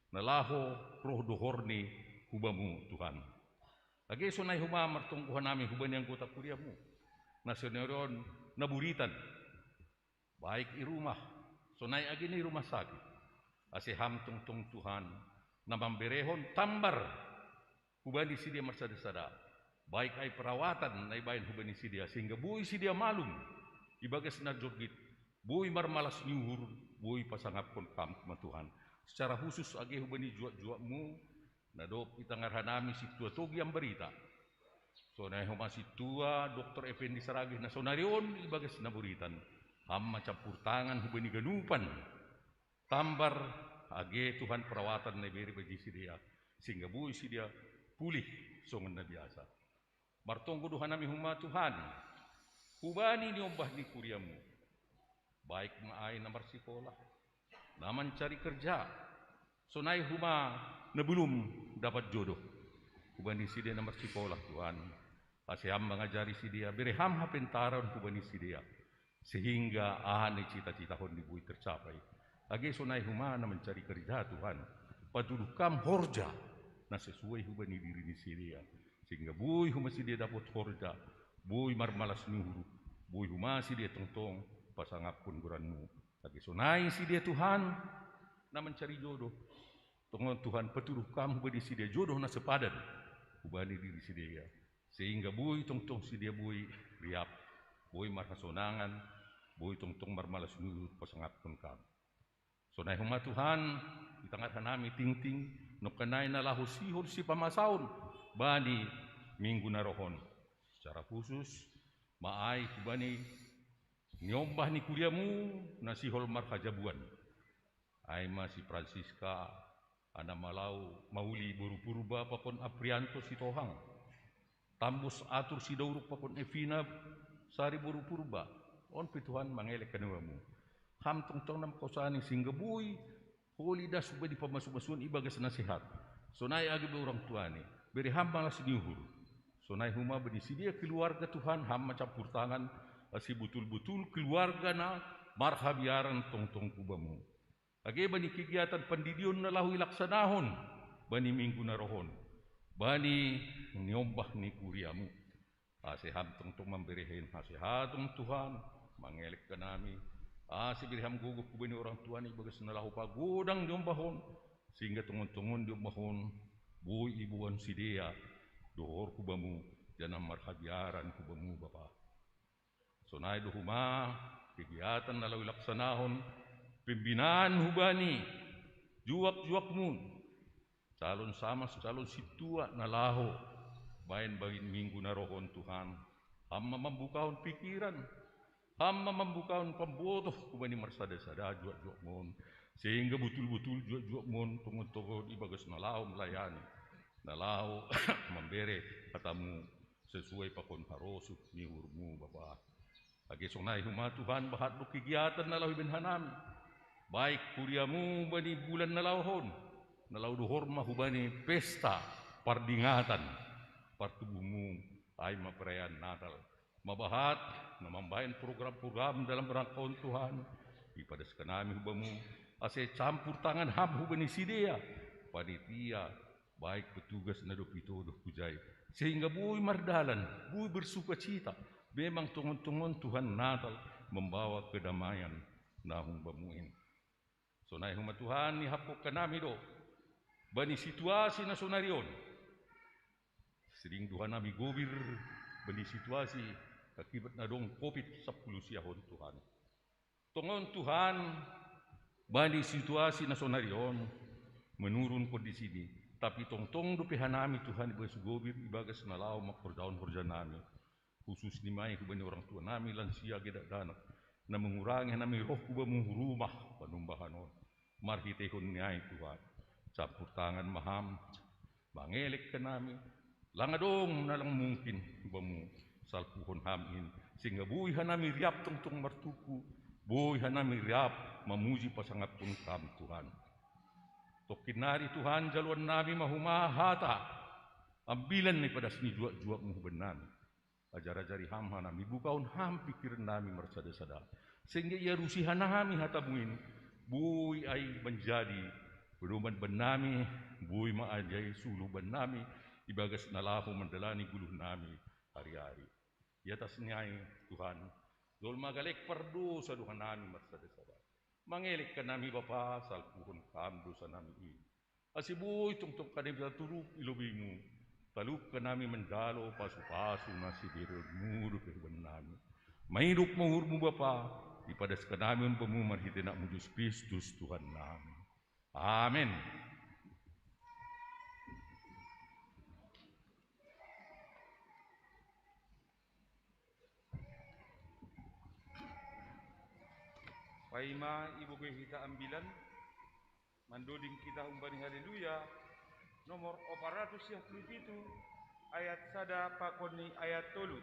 S11: nalaho roh dohorni hubamu Tuhan lagi sonai huma martonggo hanami hubani anggota kuliamu nasioneron naburitan baik i rumah sonai agini rumah sakit aseham tong-tong Tuhan namamberehon tambar hubani sidia marsada-sada baik ai perawatan nai bain hubani sidia sehingga bui sidia malum ibagas na jogit bui marmalas nyuhur bui pasangapkon kam Tuhan secara khusus age hubani juak-juakmu na dop kita ngarhanami si tua togi yang berita. So na masih tua Dr. Effendi Saragih na sonarion ibagas na buritan. Hamma campur tangan hubani ganupan. Tambar age Tuhan perawatan na beri bagi si dia sehingga bui si dia pulih songan na biasa. Martonggo duhan nami huma Tuhan. Hubani niombah ni kuriamu. Baik maay na marsikolah. Na mencari kerja. Sonai huma na belum dapat jodoh. Hubani si dia na marsikolah Tuhan. Asyam mengajari si dia. Bereham hapentaran hubani si dia. Sehingga ahani cita-cita hon dibui tercapai. Age sonai huma na mencari kerja Tuhan. Padudukam horja. Na sesuai hubani diri ni si dia. Sehingga bui huma si dia dapat horja. Bui marmalas nuhuru. Bui huma si dia tong-tong pasangapun guranmu. Lagi sonai si dia Tuhan na mencari jodoh. Tongon Tuhan peturuh kamu bagi si dia jodoh na sepadan. Ubani diri si dia. Sehingga bui tong-tong si dia bui riap. Bui marhasonangan. Bui tong-tong marmalas nuhuru pasangapun kamu. Sonai huma Tuhan di tengah nami ting-ting. Nokanay na lahu sihol si pamasaon. Bani minggu na rohon. Secara khusus maay kubani nyombah ni kuliamu nasihol marhajabuan. Ay si Francisca ana malau mauli buru purba pakon Aprianto si Tohang. Tambus atur si Dauruk pakon Evina sari buru purba. On pituhan mangelek kanuamu. Ham tong-tong nam kausani singga bui holi das suba di pamasuk-masuan ibagas nasihat. Sonai agi be orang tuani. Beri ham malas diuhur. Sonai huma beri dia keluarga Tuhan ham campur tangan asi betul-betul keluarga na marhabiaran tong-tong kubamu. Age bani kegiatan pendidion na lahu ilaksanahon. Bani minggu na rohon. Bani nyombah ni kuriamu. Asiham tong-tong memberihin hasihatong Tuhan. Mangelek ka nami. Asibiriham gugup kubani orang tuani bagas na lahu pagodang nyombahon. Sehingga tungon-tungon nyombahon. Bui ibuan si dia. Dohor kubamu. Janam marhabiaran kubamu Bapak. Sonai duhuma kegiatan na lawi laksanahon pembinaan hubani juak-juakmu calon sama calon situa na laho bain bagin minggu na rohon Tuhan hamma membukaon pikiran hamma membukaon pembotoh hubani marsada-sada juak-juakmu sehingga betul-betul juak-juakmu tungon-tungon ibagas na laho melayani na laho membere katamu sesuai pakon harosu nihurmu Bapak. Agi sonai huma Tuhan bahat do kegiatan na lawi benhanami. Baik kuriamu bani bulan na lauhon. Na lau dohorma hubani pesta pardingatan. Partubumu ay maperayaan Natal. Mabahat na mambayan program-program dalam rangkaon Tuhan. Ipadaskan nami hubamu. Ase campur tangan ham hubani sidea. Panitia baik petugas na do pito do pujay. Sehingga bui mardalan, bui bersuka cita. Memang tungon-tungon Tuhan Natal membawa kedamaian nahung bamuin. Sonai huma Tuhan ni hapok kanami do. Bani situasi na sonarion. Sering Tuhan nami gobir bani situasi akibat na dong COVID-19 siahon Tuhan. Tungon Tuhan bani situasi na sonarion menurun kondisi ini. Tapi tong-tong do pehanami Tuhan ibagas gobir ibagas na lao makordaon-kordan nami. Khusus ni mai kubani orang tua nami lansia gedak danak na mengurangi nami roh kubamu rumah panumbahanon marhitehon ni ai Tuhan campur tangan maham bangelek ke nami langadong nalang mungkin kubamu salpuhon hamin sehingga bui hanami riap tong-tong martuku bui hanami riap memuji pasangat pun kam Tuhan tokinari Tuhan jaluan nami mahumahata ambilan ni pada sini juak-juak muhbenan ajar-ajari ham nami bukaun ham pikiran nami marsada-sada sehingga ia rusihan nami hatamuin bui ai menjadi beruman benami bui maajai sulu benami ibagas nalahu mendelani guluh nami hari-hari ya tasnyai Tuhan dol magalek perdu saduhan nami marsada-sada mangelek ka nami Bapa salpuhon kam dosa nami ini asibui tungtung kadem turuk ilobimu taluk ka nami mendalo pasu-pasu nasi diremu do kehidupan nami. Mahidup mahurmu Bapa, ipadas ka nami umpamu marhiti na mujus Kristus Tuhan nami. Amin.
S4: Paima ibu kita ambilan mandoding kita umbani haleluya nomor 477 ayat sada pakoni ayat tolu.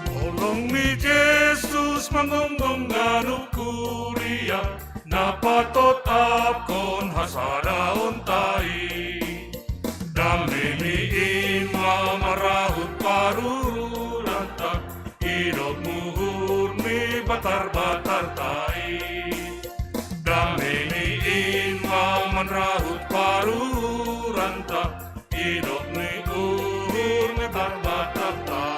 S3: Tolong mi Yesus mangonggong ganuk kuria napatot apkon hasadaon tai damini marahut paruranta idok muhur mi batar-batar tai damini marahut paruranta idok muhur mi batar-batar tai.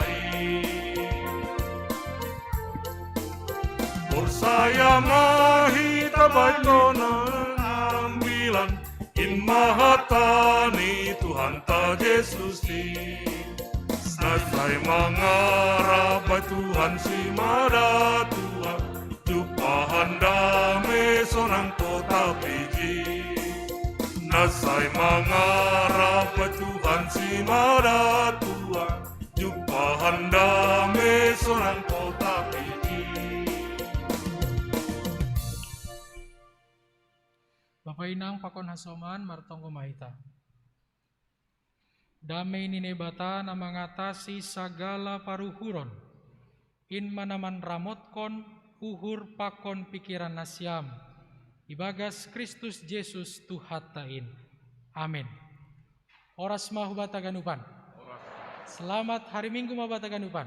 S3: Saya mahita bailonan ambilan in mahatani Tuhan ta Yesus ni Nasay mangarap ay Tuhan si mada Tuhan Jupahan dami sonang kota piji Nasay mangarap ay Tuhan si mada Tuhan Jupahan dami sonang kota piji.
S13: Bapak Inang pakon hasoman martonggo mahita. Damai ninebata na mengatasi sagala paruhuron. In manaman ramotkon uhur pakon pikiran nasyam. Ibagas Kristus Yesus Tuhatain. Amin. Oras mahubata ganupan. Selamat hari Minggu mabata ganupan.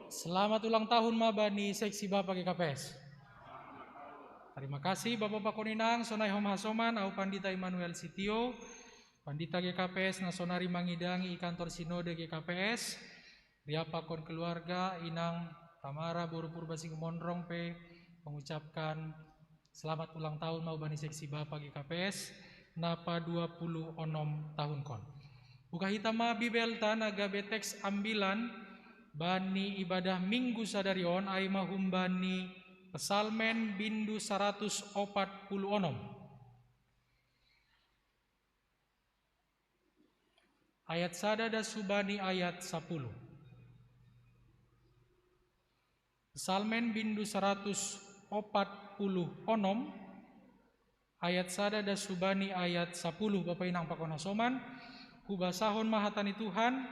S13: Selamat ulang tahun mabani seksi Bapak GKPS. Terima kasih Bapak Pakoninang, Sonai Hom Hasoman, au Pandita Immanuel Sitio, Pandita GKPS Nasonari Mangidangi Kantor Sinode GKPS, Ria Pakon Keluarga, Inang Tamara Boru Purba Singmonrong P, mengucapkan selamat ulang tahun mau bani seksi Bapak GKPS, napa 26 tahun kon. Buka hitam Bibel Naga Beteks ambilan, bani ibadah Minggu Sadarion, Aimahum bani Pesalmen bindu 146. Ayat sadada subani ayat 10. Pesalmen bindu 146 ayat sadada subani ayat 10. Bapak Inang pakon hasoman hubasahon mahatani Tuhan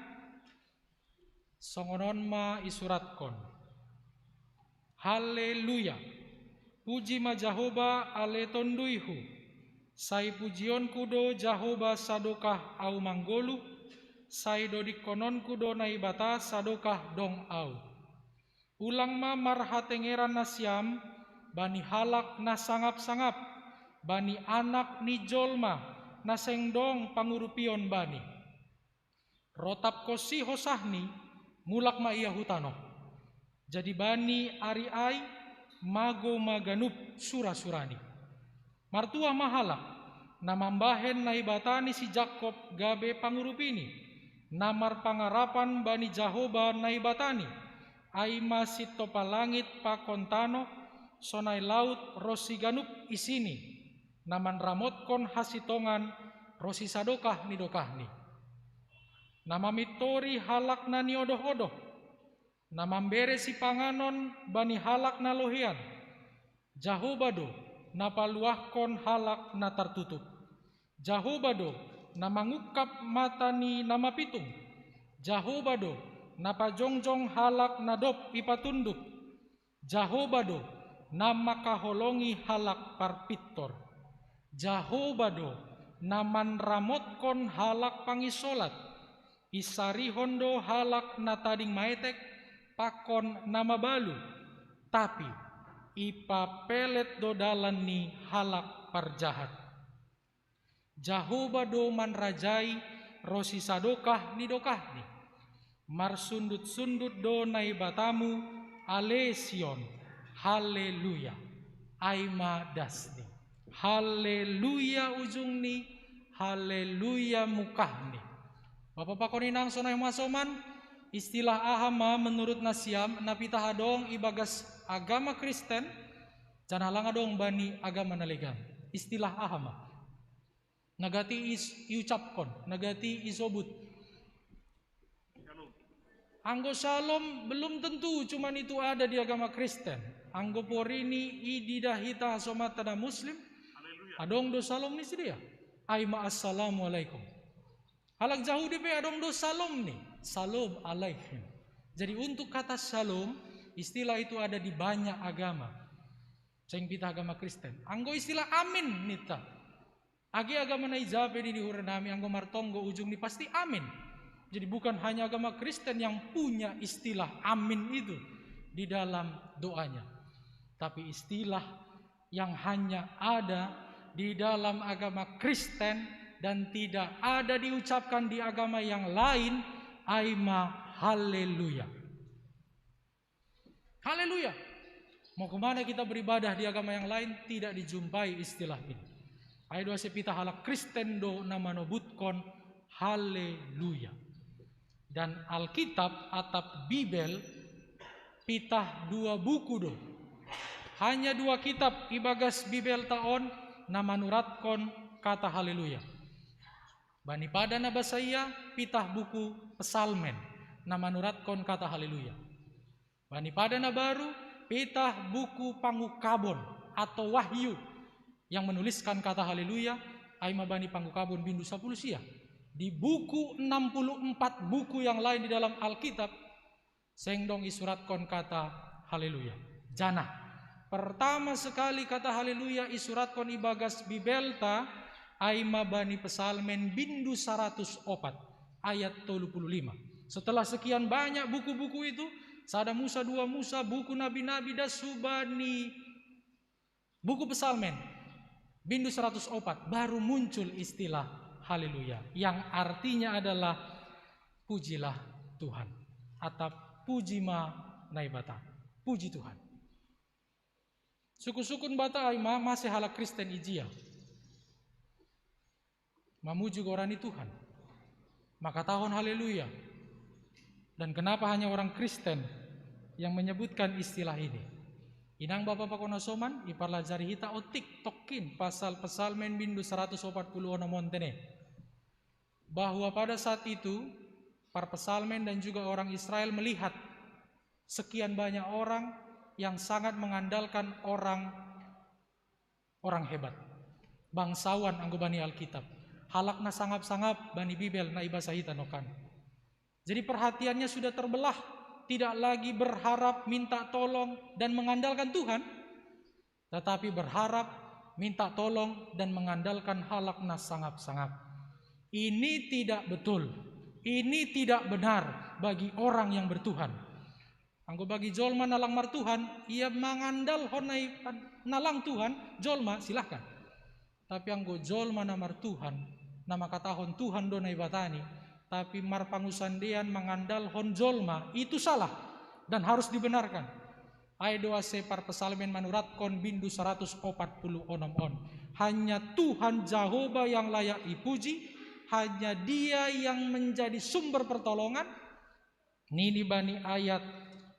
S13: songonon ma isuratkon. Haleluya. Puji ma Jahoba ale tonduihu. Sai pujion kudo Jahoba sadokah au manggolu. Sai dodik konon kudo naibata sadokah dong au. Ulang ma marhatengeran nasyam. Bani halak na sangap-sangap. Bani anak ni jolma nasengdong pangurupion bani. Rotap kosi hosahni mulak ma iya hutano. Jadi bani ari ai mago maganup sura-surani. Martua mahala namambahen naibatani si Jakob gabe pangurupini. Namar pangarapan bani Jahoba naibatani. Ai masih topa langit pakontano sonai laut rosi ganup isini. Naman ramotkon hasitongan rosi sadokah nidokahni. Nama mitori halak nani odoh-odoh. Namambere si panganon bani halak na lohian. Jahobado napaluahkon halak na tertutup. Jahobado namangukap mata ni nama pitung. Jahobado napajongjong halak na dop ipatunduk. Jahobado namakaholongi halak parpitor. Jahobado naman ramotkon halak pangisolat. Isari hondo halak na tading maetek pakon nama balu, tapi ipapelet dodalan ni halak parjahat. Jahoba do manrajai rosi sadokah nidokahni. Marsundut-sundut do naibatamu alesion. Haleluya. Aima dasni. haleluya ujung ni, haleluya mukah ni. Bapak pakoninang sonai masoman, istilah ahama menurut nasiam napita hadong ibagas agama Kristen, jangan lang adong bani agama nalegam. Istilah ahama. Nagati iucapkon, nagati isobut. Anggo shalom belum tentu cuman itu ada di agama Kristen. Anggo porini ididahita somata na muslim. Adong do shalom ni sedia. Aima assalamualaikum. Halak Yahudi pe adong do shalom nih. Salam alaikum. Jadi untuk kata shalom, istilah itu ada di banyak agama. Ceng pita agama Kristen. Anggo istilah amin nita. Agi agama na ijabe di huranami anggo martonggo ujung ni pasti amin. Jadi bukan hanya agama Kristen yang punya istilah amin itu di dalam doanya. Tapi istilah yang hanya ada di dalam agama Kristen dan tidak ada diucapkan di agama yang lain, aima haleluya. Haleluya. Mau kemana kita beribadah di agama yang lain tidak dijumpai istilah ini. Ayo doa sepita halak Kristen do nama nobutkon haleluya. Dan Alkitab atau Bibel pitah 2 buku do. Hanya 2 kitab ibagas Bibel taon nama nuratkon kata haleluya. Bani pada nabasaya pitah buku Pesalmen nama nuratkon kata haleluya. Bani pada nabaru pitah buku Pangukabon atau Wahyu yang menuliskan kata haleluya. Aima bani Pangukabon bindu 10 sia. Di buku 64 buku yang lain di dalam Alkitab sengdong isuratkan kata haleluya. Jana pertama sekali kata haleluya isuratkan ibagas Bibelta aima bani Pesalmen bindu 104 ayat 35. Setelah sekian banyak buku-buku itu, sada Musa 2 Musa, buku nabi-nabi dasubani buku Pesalmen bindu 104 baru muncul istilah haleluya yang artinya adalah pujilah Tuhan atau puji ma naibata, puji Tuhan. Suku-sukun bata aima masih halak Kristen ijia memuji gorani Tuhan, maka tahun haleluya. Dan kenapa hanya orang Kristen yang menyebutkan istilah ini? Inang Bapak Pakonasoman ipalajari hita otik tokin pasal Pesalmen bindu 140 ono montene, bahwa pada saat itu para pesalmen dan juga orang Israel melihat sekian banyak orang yang sangat mengandalkan orang hebat, bangsawan anggo bani Alkitab, halakna sangap-sangap bani Bibel na ibasa hita nokan. Jadi perhatiannya sudah terbelah, tidak lagi berharap minta tolong dan mengandalkan Tuhan, tetapi berharap minta tolong dan mengandalkan halakna sangap-sangap. Ini tidak betul, ini tidak benar bagi orang yang bertuhan. Anggo bagi jolma nalang martuhan, ia mengandal honai nalang Tuhan, jolma silahkan. Tapi anggo jolma namar Tuhan, nama katahon Tuhan donai batani, tapi mar pangusandian mengandal hon jolma, itu salah dan harus dibenarkan. Ayo doa separ Pesalmen manuratkon bindu 140 onom. Hanya Tuhan Jehovah yang layak dipuji, hanya Dia yang menjadi sumber pertolongan. Nini bani ayat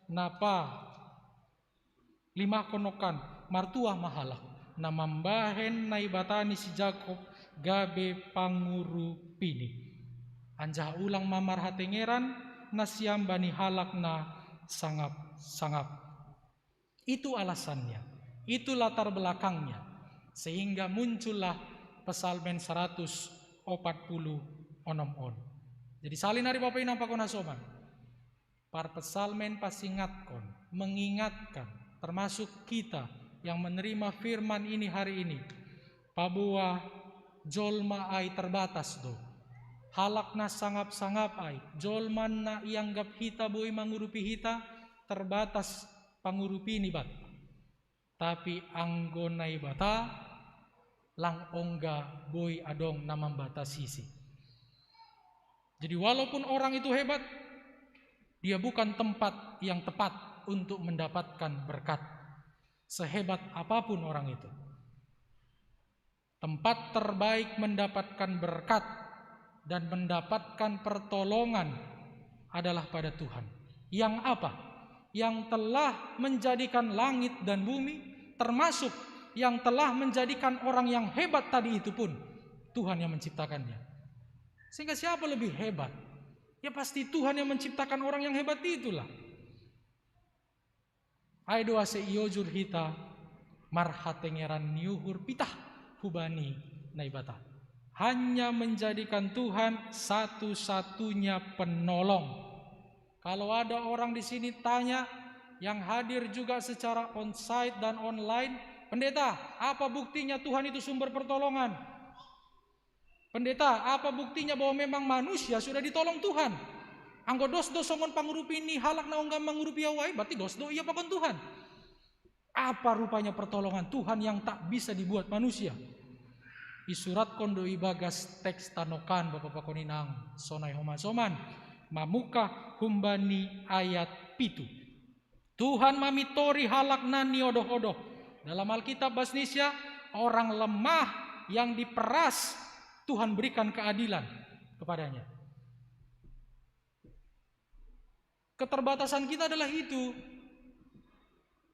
S13: napa 5 konokan martuah mahalak namambahen naibatani si Jakob gabe pangurupini. Anjah ulang mamar hatengeran nasiam bani halak na sangap-sangap. Itu alasannya, itu latar belakangnya, sehingga muncullah Pesalmen 140 onom-on. Jadi salin hari Bapak Inang Pakonasoman, para pesalmen pasti mengingatkan, termasuk kita yang menerima firman ini hari ini, pabuah jolma ai terbatas do. Halakna sangap-sangap ai, jolman na ianggap hita boy mangurupi hita, terbatas pangurupi ni bat. Tapi anggonai bata, lang ongga boy adong namam bata sisi. Jadi walaupun orang itu hebat, dia bukan tempat yang tepat untuk mendapatkan berkat. Sehebat apapun orang itu. Tempat terbaik mendapatkan berkat dan mendapatkan pertolongan adalah pada Tuhan. Yang apa? Yang telah menjadikan langit dan bumi, termasuk yang telah menjadikan orang yang hebat tadi itu pun Tuhan yang menciptakannya. Sehingga siapa lebih hebat? Ya pasti Tuhan yang menciptakan orang yang hebat itulah. Ai doa seiyojur hita marhatengeran niuhur pitah hubani naibata. Hanya menjadikan Tuhan satu-satunya penolong. Kalau ada orang di sini tanya, yang hadir juga secara onsite dan online, pendeta, apa buktinya Tuhan itu sumber pertolongan? Pendeta, apa buktinya bahwa memang manusia sudah ditolong Tuhan? Anggo dos-dos songon pangurupi ini halak na onggam mangurupi awai, berarti dos-do iya pakon Tuhan. Apa rupanya pertolongan Tuhan yang tak bisa dibuat manusia? Isurat kondo ibagas teks tanokan bapak pakoninang sonai homa soman mamuka humbani ayat pitu. Tuhan mamitori halak nani odoh-odoh. Dalam Alkitab Basnisya, orang lemah yang diperas Tuhan berikan keadilan kepadanya. Keterbatasan kita adalah itu.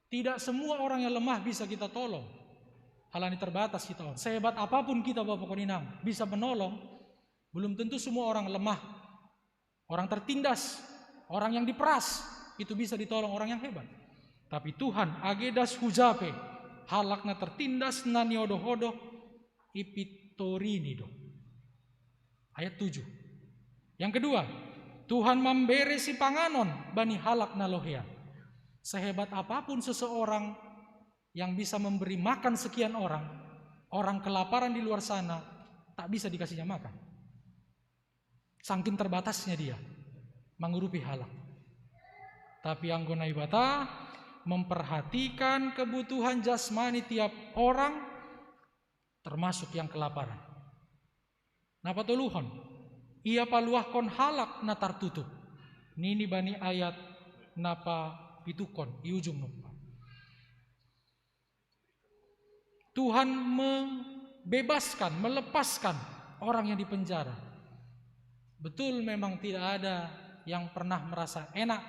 S13: Tidak semua orang yang lemah bisa kita tolong. Halani terbatas kita. Sehebat apapun kita Bapak Koninang bisa menolong, belum tentu semua orang lemah, orang tertindas, orang yang diperas itu bisa ditolong orang yang hebat. Tapi Tuhan agedas hujape halakna tertindas nani odoh-odoh ipitorinido. Ayat 7. Yang kedua, Tuhan memberesi panganon bani halak nalohea. Sehebat apapun seseorang yang bisa memberi makan sekian orang, orang kelaparan di luar sana tak bisa dikasihnya makan. Saking terbatasnya dia mengurupi halak. Tapi anggona ibata memperhatikan kebutuhan jasmani tiap orang, termasuk yang kelaparan. Napa toluhon? Ia paluahkon halak na tartutup. Nini bani ayat napa pitukon i ujung nompa. Tuhan membebaskan, melepaskan orang yang dipenjara. Betul memang tidak ada yang pernah merasa enak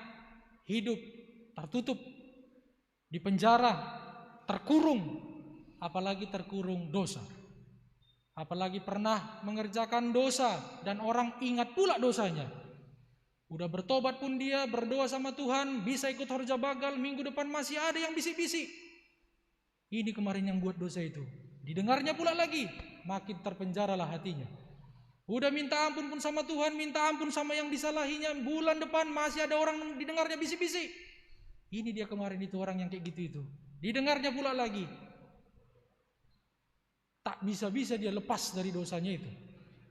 S13: hidup tertutup di penjara, terkurung, apalagi terkurung dosa. Apalagi pernah mengerjakan dosa dan orang ingat pula dosanya. Udah bertobat pun dia, berdoa sama Tuhan, bisa ikut horja bagal, minggu depan masih ada yang bisik-bisik. Ini kemarin yang buat dosa itu. Didengarnya pula lagi, makin terpenjaralah hatinya. Udah minta ampun pun sama Tuhan, minta ampun sama yang disalahinya, bulan depan masih ada orang didengarnya bisik-bisik. Ini dia kemarin itu orang yang kayak gitu itu. Didengarnya pula lagi. Tak bisa-bisa dia lepas dari dosanya itu.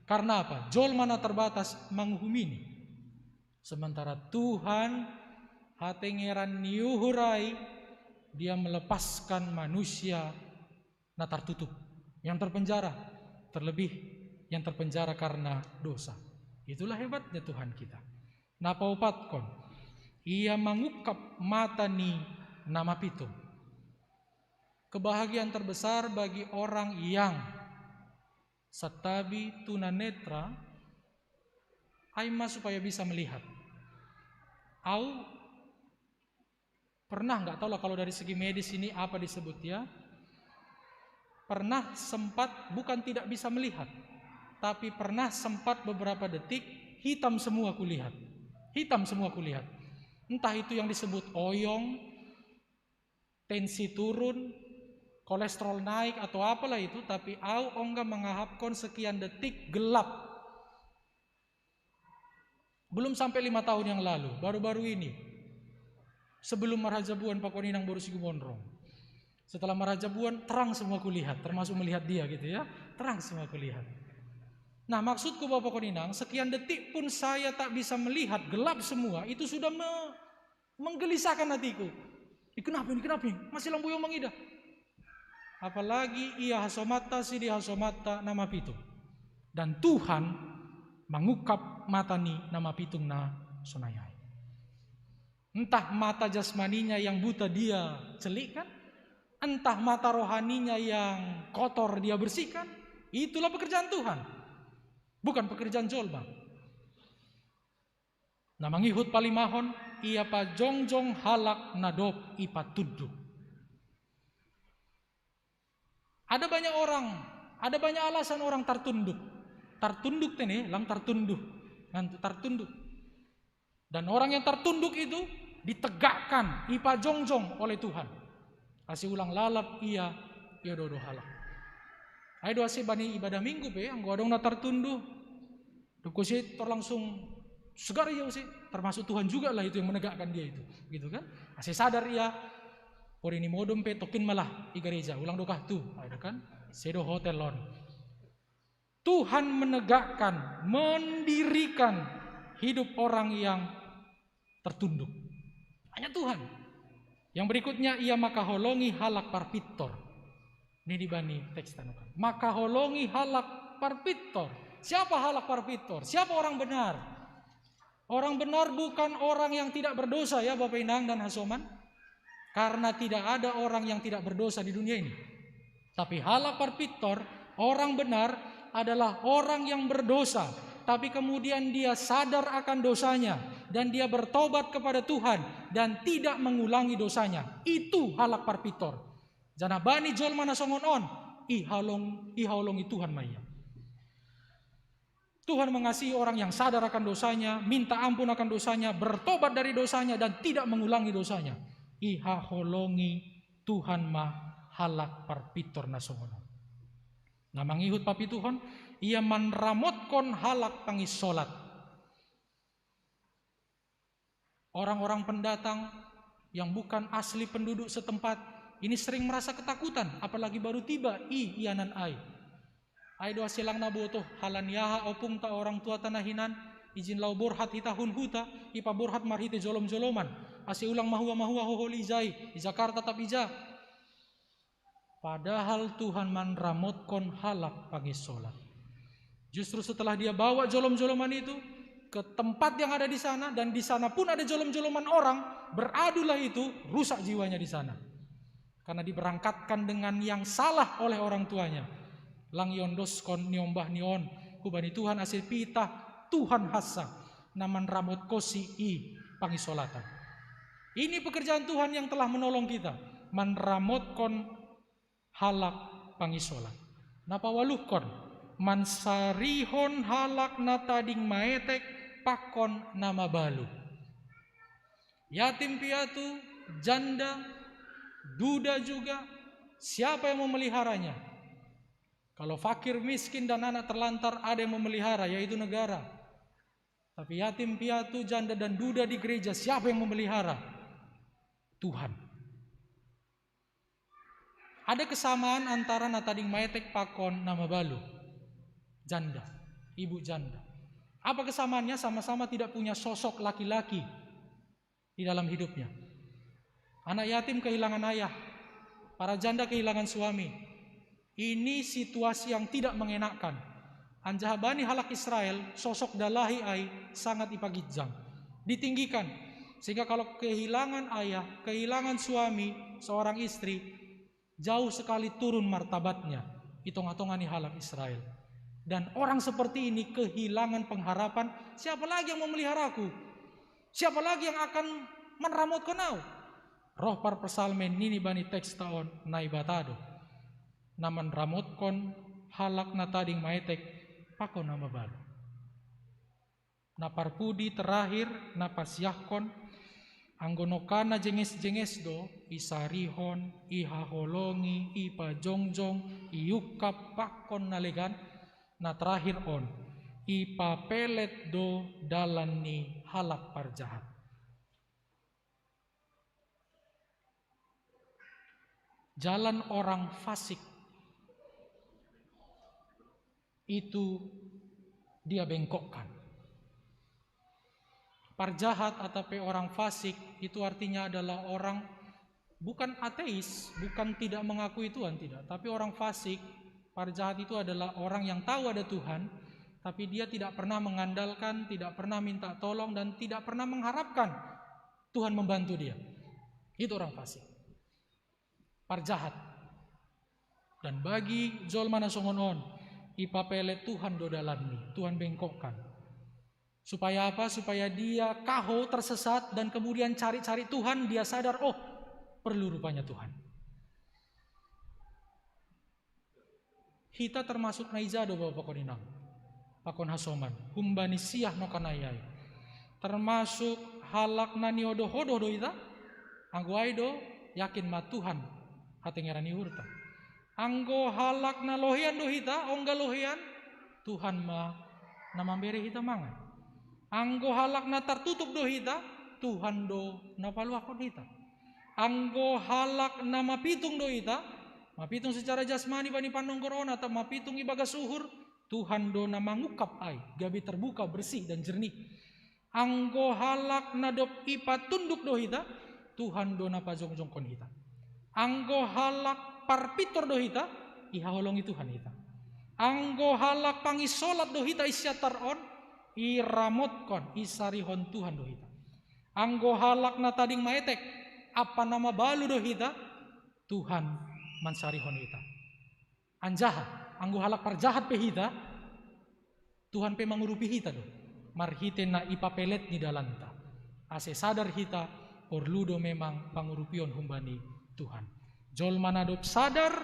S13: Karena apa? Jol mana terbatas menghukumini. Sementara Tuhan hatengeran niuhurai, dia melepaskan manusia na tertutup, yang terpenjara, terlebih yang terpenjara karena dosa. Itulah hebatnya Tuhan kita. Napa upatkon? Ia mengukap mata ni nama pitung. Kebahagiaan terbesar bagi orang yang satabi tunanetra aima supaya bisa melihat. Au pernah nggak tahu lah kalau dari segi medis ini apa disebut ya? Pernah sempat bukan tidak bisa melihat, tapi pernah sempat beberapa detik hitam semua kulihat. Hitam semua kulihat. Entah itu yang disebut oyong, tensi turun, kolesterol naik atau apalah itu, tapi au ongga mengahapkan sekian detik gelap. Belum sampai 5 tahun yang lalu, baru-baru ini. Sebelum Marajabuan Pakoninang baru Sigumondrong. Setelah Marajabuan terang semua kulihat, termasuk melihat dia gitu ya, terang semua kulihat. Nah maksudku Bapak Pakoninang, sekian detik pun saya tak bisa melihat, gelap semua, itu sudah menggelisahkan hatiku. Kenapa ini? Masih lampu yang mengidah. Apalagi ia hasomata sidi hasomata nama pitung. Dan Tuhan mengukap mata ni nama pitung na sonayai. Entah mata jasmaninya yang buta dia celik kan? entah mata rohaninya yang kotor dia bersihkan. Itulah pekerjaan Tuhan, bukan pekerjaan jolma. Nah mangihut palimahon ia pa jongjong halak nadop ipa tunduk. Ada banyak alasan orang tertunduk. Tertunduk tene lang tertunduk, ngantu tertunduk. Dan orang yang tertunduk itu ditegakkan ipa jongjong oleh Tuhan. Kasih ulang lalap ia dodo halak. Ayo doa bani ibadah minggu pe, anggo adong na tertunduh. Dukusi langsung segar ya sih, termasuk Tuhan juga lah itu yang menegakkan dia itu, gitu kan? Asih sadar ia, por ini modom pe tokin malah i gereja, ulang dokah tu, ada kan? Sedo hotel lon. Tuhan menegakkan, mendirikan hidup orang yang tertunduk. Hanya Tuhan. Yang berikutnya ia makaholongi halak parpitor. Ini dibani teks tanukan. Makaholongi halak parpitor. Siapa halak parpitor? Siapa orang benar? Orang benar bukan orang yang tidak berdosa ya Bapak Inang dan Hasoman. Karena tidak ada orang yang tidak berdosa di dunia ini. Tapi halak parpitor, orang benar adalah orang yang berdosa. Tapi kemudian dia sadar akan dosanya. Dan dia bertobat kepada Tuhan. Dan tidak mengulangi dosanya. Itu halak parpitor. Jana bani jolma na songon on. Ihaulongi Tuhan maya. Tuhan mengasihi orang yang sadar akan dosanya, minta ampun akan dosanya, bertobat dari dosanya dan tidak mengulangi dosanya. Iha holongi Tuhan ma halak parpitor nasongono. Nah mangihut papi Tuhan, ia manramotkon halak pangis solat. Orang-orang pendatang yang bukan asli penduduk setempat ini sering merasa ketakutan, apalagi baru tiba ianan ai. Ai doa silang naboto halan yaha opung ta orang tua tanahinan izin lau borhat ita hun huta ipa borhat marhite jolom-joloman asi ulang mahua hoholi izai di Jakarta tapi ija. Padahal Tuhan manramotkon halak pagi sholat. Justru setelah dia bawa jolom-joloman itu ke tempat yang ada di sana dan di sana pun ada jolom-joloman orang, beradulah itu, rusak jiwanya di sana. Karena diberangkatkan dengan yang salah oleh orang tuanya. Lang yondos kon niombah nion hubani Tuhan asil pita Tuhan hasa naman ramot kosi i pangisolatan. Ini pekerjaan Tuhan yang telah menolong kita, manramot kon halak pangisolat. Napa waluhkon mansarihon halak natading maetek pakon nama balu. Yatim piatu, janda, duda juga, siapa yang memeliharanya? Kalau fakir, miskin, dan anak terlantar ada yang memelihara, yaitu negara. Tapi yatim, piatu, janda, dan duda di gereja, siapa yang memelihara? Tuhan. Ada kesamaan antara natading maetek pakon nama balu. Janda, ibu janda. Apa kesamaannya? Sama-sama tidak punya sosok laki-laki di dalam hidupnya. Anak yatim kehilangan ayah. Para janda kehilangan suami. Ini situasi yang tidak mengenakkan. Anjahabani halak Israel, sosok dalahi ai sangat ipagijang. Ditinggikan. Sehingga kalau kehilangan ayah, kehilangan suami, seorang istri, jauh sekali turun martabatnya. Hitung-hitungani halak Israel. Dan orang seperti ini kehilangan pengharapan. Siapa lagi yang memeliharaku? Siapa lagi yang akan menramotkan kau? Roh par persalmen nini bani teks taon naibatado. Naman ramotkon halak natading maetek pakon nama baru. Naparpudi terakhir napasyahkon anggonokana jenges-jenges do isarihon ihaholongi ipa jongjong iukap pakon nalegan na terakhir on ipa pelet do dalan ni halak parjahat. Jalan orang fasik itu dia bengkokkan. Parjahat atau orang fasik itu artinya adalah orang bukan ateis, bukan tidak mengakui Tuhan, tidak. Tapi orang fasik, parjahat itu adalah orang yang tahu ada Tuhan, tapi dia tidak pernah mengandalkan, tidak pernah minta tolong, dan tidak pernah mengharapkan Tuhan membantu dia. Itu orang fasik. parjahat. Dan bagi jolma na songon on, ipapele Tuhan dodalanni, Tuhan bengkokkan. Supaya apa? Supaya dia kaho tersesat dan kemudian cari-cari Tuhan, dia sadar, oh perlu rupanya Tuhan. Hita termasuk naijado bapak koninang, pakon hasoman, humbani siah no kanayai. Termasuk halak nani odo-hodo do ita, anggo aido yakin ma Tuhan hatengerani hurta. Anggo halak na lohian do hita, ongga lohian, Tuhan ma namambere hita mangan. Anggo halak na tertutup do hita, Tuhan do napaluakon hita. Anggo halak na mapitung do hita, mapitung secara jasmani bani pandong corona, atau mapitung ibaga suhur, Tuhan do na mangukap ai, gabi terbuka bersih dan jernih. Anggo halak na dop ipa tunduk do hita, Tuhan do na pajong-jongkon hita. Anggo halak parpitor do hita, iha holongi Tuhan hita. Anggo halak pangisolat do hita isyatar on, iramotkon isarihon Tuhan do hita. Anggo halak na tading maetek, apa nama balu do hita, Tuhan mansarihon hita. Anjaha, anggo halak parjahat pe hita, Tuhan pe mangurupi hita do. Marhite na ipapelet ni dalanta. Ase sadar hita, porludo memang pangurupion humbani Tuhan. Jolma nadop sadar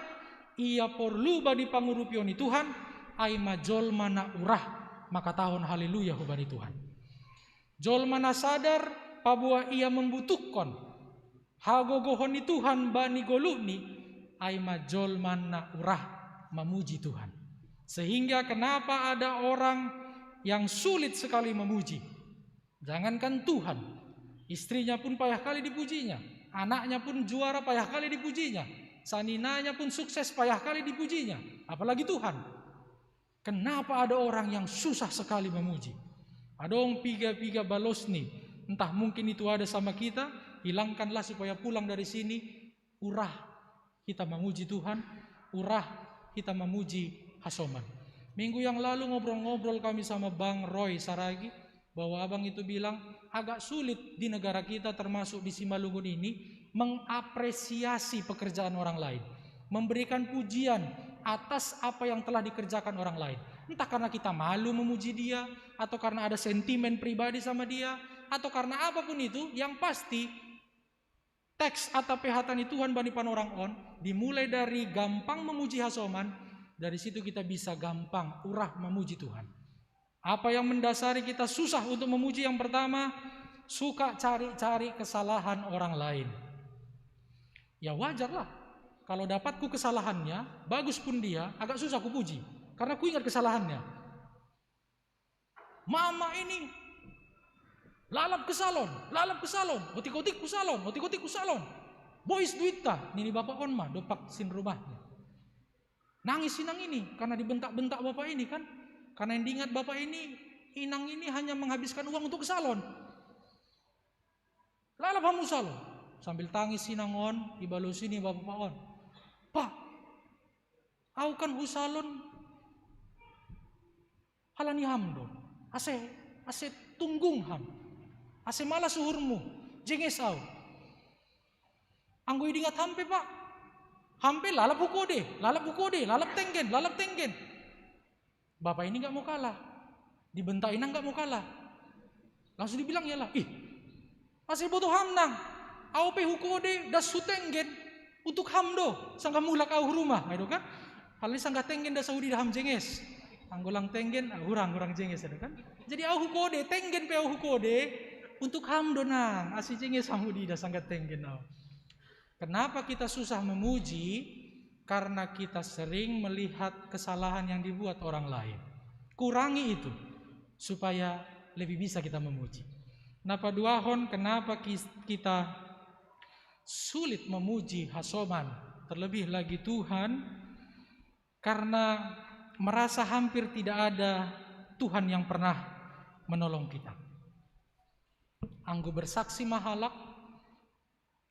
S13: ia porlu badi pangurupion ni Tuhan, aima jolma na urah maka tahun haleluya humbani Tuhan. Jolma na sadar pabua ia membutuhkan hagogohon ni Tuhan bani goluni, aima jolma na urah memuji Tuhan. Sehingga kenapa ada orang yang sulit sekali memuji. Jangankan Tuhan, istrinya pun payah kali dipujinya, anaknya pun juara payah kali dipujinya, saninanya pun sukses payah kali dipujinya, apalagi Tuhan. Kenapa ada orang yang susah sekali memuji? Ada orang piga-piga balos nih, entah mungkin itu ada sama kita, hilangkanlah supaya pulang dari sini, urah kita memuji Tuhan, urah kita memuji hasoman. Minggu yang lalu ngobrol-ngobrol kami sama Bang Roy Saragi, bahwa abang itu bilang agak sulit di negara kita termasuk di Simalungun ini mengapresiasi pekerjaan orang lain, memberikan pujian atas apa yang telah dikerjakan orang lain. Entah karena kita malu memuji dia, atau karena ada sentimen pribadi sama dia, atau karena apapun itu, yang pasti teks atau pehatani Tuhan bani panorang on, dimulai dari gampang memuji hasoman, dari situ kita bisa gampang urah memuji Tuhan. Apa yang mendasari kita susah untuk memuji? Yang pertama, suka cari-cari kesalahan orang lain. Ya wajarlah, kalau dapatku kesalahannya, bagus pun dia, agak susah ku puji, karena ku ingat kesalahannya. Mama ini lalap ke salon, otik-otik ku salon, boys duita, nini bapak on mah, dopak sin rumahnya. Nangis sinang ini, karena dibentak-bentak bapak ini kan, karena yang diingat bapak ini, inang ini hanya menghabiskan uang untuk ke salon. Lalap hamu salon, sambil tangis sinang on, dibalus ini bapak on. Pak, au kan hu salon, halani hamdo, ase tunggung ham, ase malas suhurmu, jenges au. Anggo idingat hampe pak, hampe lalap hukode, lalap tenggen. Bapak ini gak mau kalah, dibentak inang gak mau kalah. Langsung dibilang ya lah, masih butuh hamnang, au pe hukode das hutenggen untuk hamdo, sangka mulak au rumah, itu kan? Hal ini sangka tenggen das saudi daham jenges, anggolang tenggen, hurang jenges, itu kan? Jadi au hukode, tenggen pe au hukode untuk hamdo nang, asih jenges hamudi das sangka tenggen au. Kenapa kita susah memuji? Karena kita sering melihat kesalahan yang dibuat orang lain. Kurangi itu supaya lebih bisa kita memuji. Napa duahon kenapa kita sulit memuji hasoman, terlebih lagi Tuhan, karena merasa hampir tidak ada Tuhan yang pernah menolong kita. Anggo bersaksi mahalak,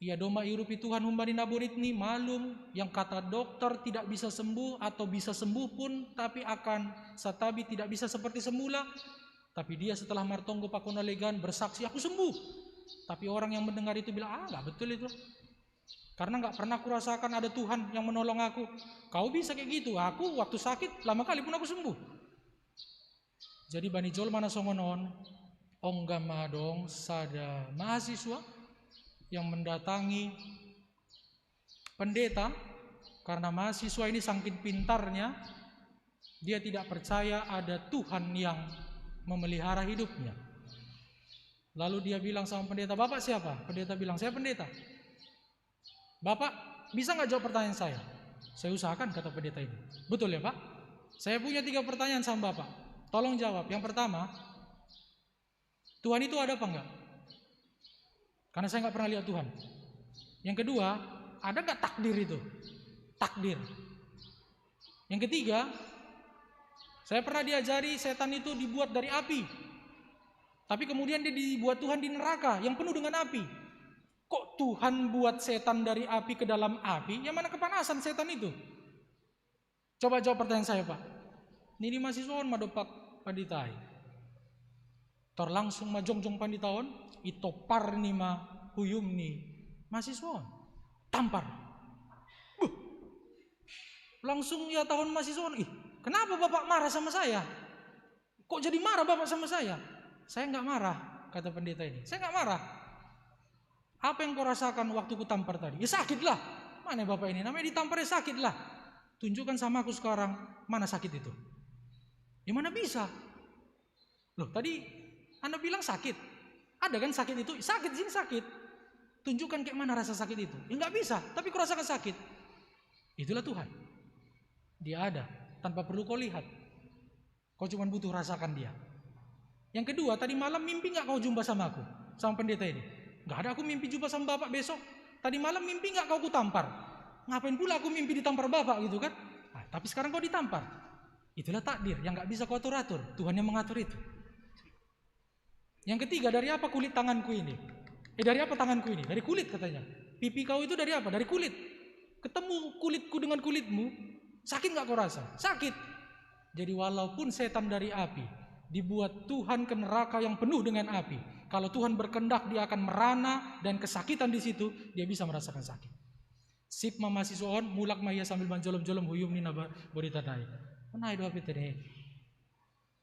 S13: ia doma irupi Tuhan humbani naburitni malum yang kata dokter tidak bisa sembuh atau bisa sembuh pun tapi akan satabi tidak bisa seperti semula. Tapi dia setelah martonggo pakona legan bersaksi aku sembuh. Tapi orang yang mendengar itu bilang, gak betul itu. Karena nggak pernah kurasakan ada Tuhan yang menolong aku. Kau bisa kayak gitu. Aku waktu sakit lama kali pun aku sembuh. Jadi bani jol mana songonon onggama dong sada mahasiswa yang mendatangi pendeta karena mahasiswa ini saking pintarnya dia tidak percaya ada Tuhan yang memelihara hidupnya. Lalu dia bilang sama pendeta, "Bapak siapa?" Pendeta bilang, "Saya pendeta." "Bapak bisa nggak jawab pertanyaan saya?" "Saya usahakan," kata pendeta ini. "Betul ya Pak? Saya punya 3 pertanyaan sama Bapak. Tolong jawab. Yang pertama, Tuhan itu ada apa enggak? Karena saya nggak pernah lihat Tuhan. Yang kedua, ada nggak takdir itu? Takdir. Yang ketiga, saya pernah diajari setan itu dibuat dari api. Tapi kemudian dia dibuat Tuhan di neraka yang penuh dengan api. Kok Tuhan buat setan dari api ke dalam api? Yang mana kepanasan setan itu? Coba jawab pertanyaan saya Pak. Ini mahasiswa madopak panditai. Tor langsung majongjong panditaon, itopar ni ma huyum ni mahasiswa. Tampar. Langsung ya tahun mahasiswa. Kenapa Bapak marah sama saya? Kok jadi marah Bapak sama saya? Saya nggak marah, kata pendeta ini. Saya nggak marah. Apa yang kau rasakan waktu ku tampar tadi? Ya sakit lah. Mana Bapak ini? Namanya ditampar ya sakit lah. Tunjukkan sama aku sekarang mana sakit itu. Ya mana bisa? Loh tadi Anda bilang sakit. Ada kan sakit itu? Sakit sini sakit. Tunjukkan kayak mana rasa sakit itu. Ya nggak bisa. Tapi ku rasakan sakit. Itulah Tuhan. Dia ada tanpa perlu kau lihat. Kau cuma butuh rasakan dia. Yang kedua, tadi malam mimpi nggak kau jumpa sama aku, sama pendeta ini? Nggak ada aku mimpi jumpa sama Bapak besok. Tadi malam mimpi nggak kau kutampar? Ngapain pula aku mimpi ditampar Bapak gitu kan? Nah, tapi sekarang kau ditampar. Itulah takdir yang nggak bisa kau atur-atur. Tuhan yang mengatur itu. Yang ketiga, dari apa kulit tanganku ini? Dari apa tanganku ini? Dari kulit katanya. Pipi kau itu dari apa? Dari kulit. Ketemu kulitku dengan kulitmu, sakit nggak kau rasa? Sakit. Jadi walaupun setan dari api, dibuat Tuhan ke neraka yang penuh dengan api. Kalau Tuhan berkehendak dia akan merana dan kesakitan di situ dia bisa merasakan sakit. Sip mahasiswaon mulak maya sambil manjolom-jolom huyum ni naba boritadai. Menai doa pitene.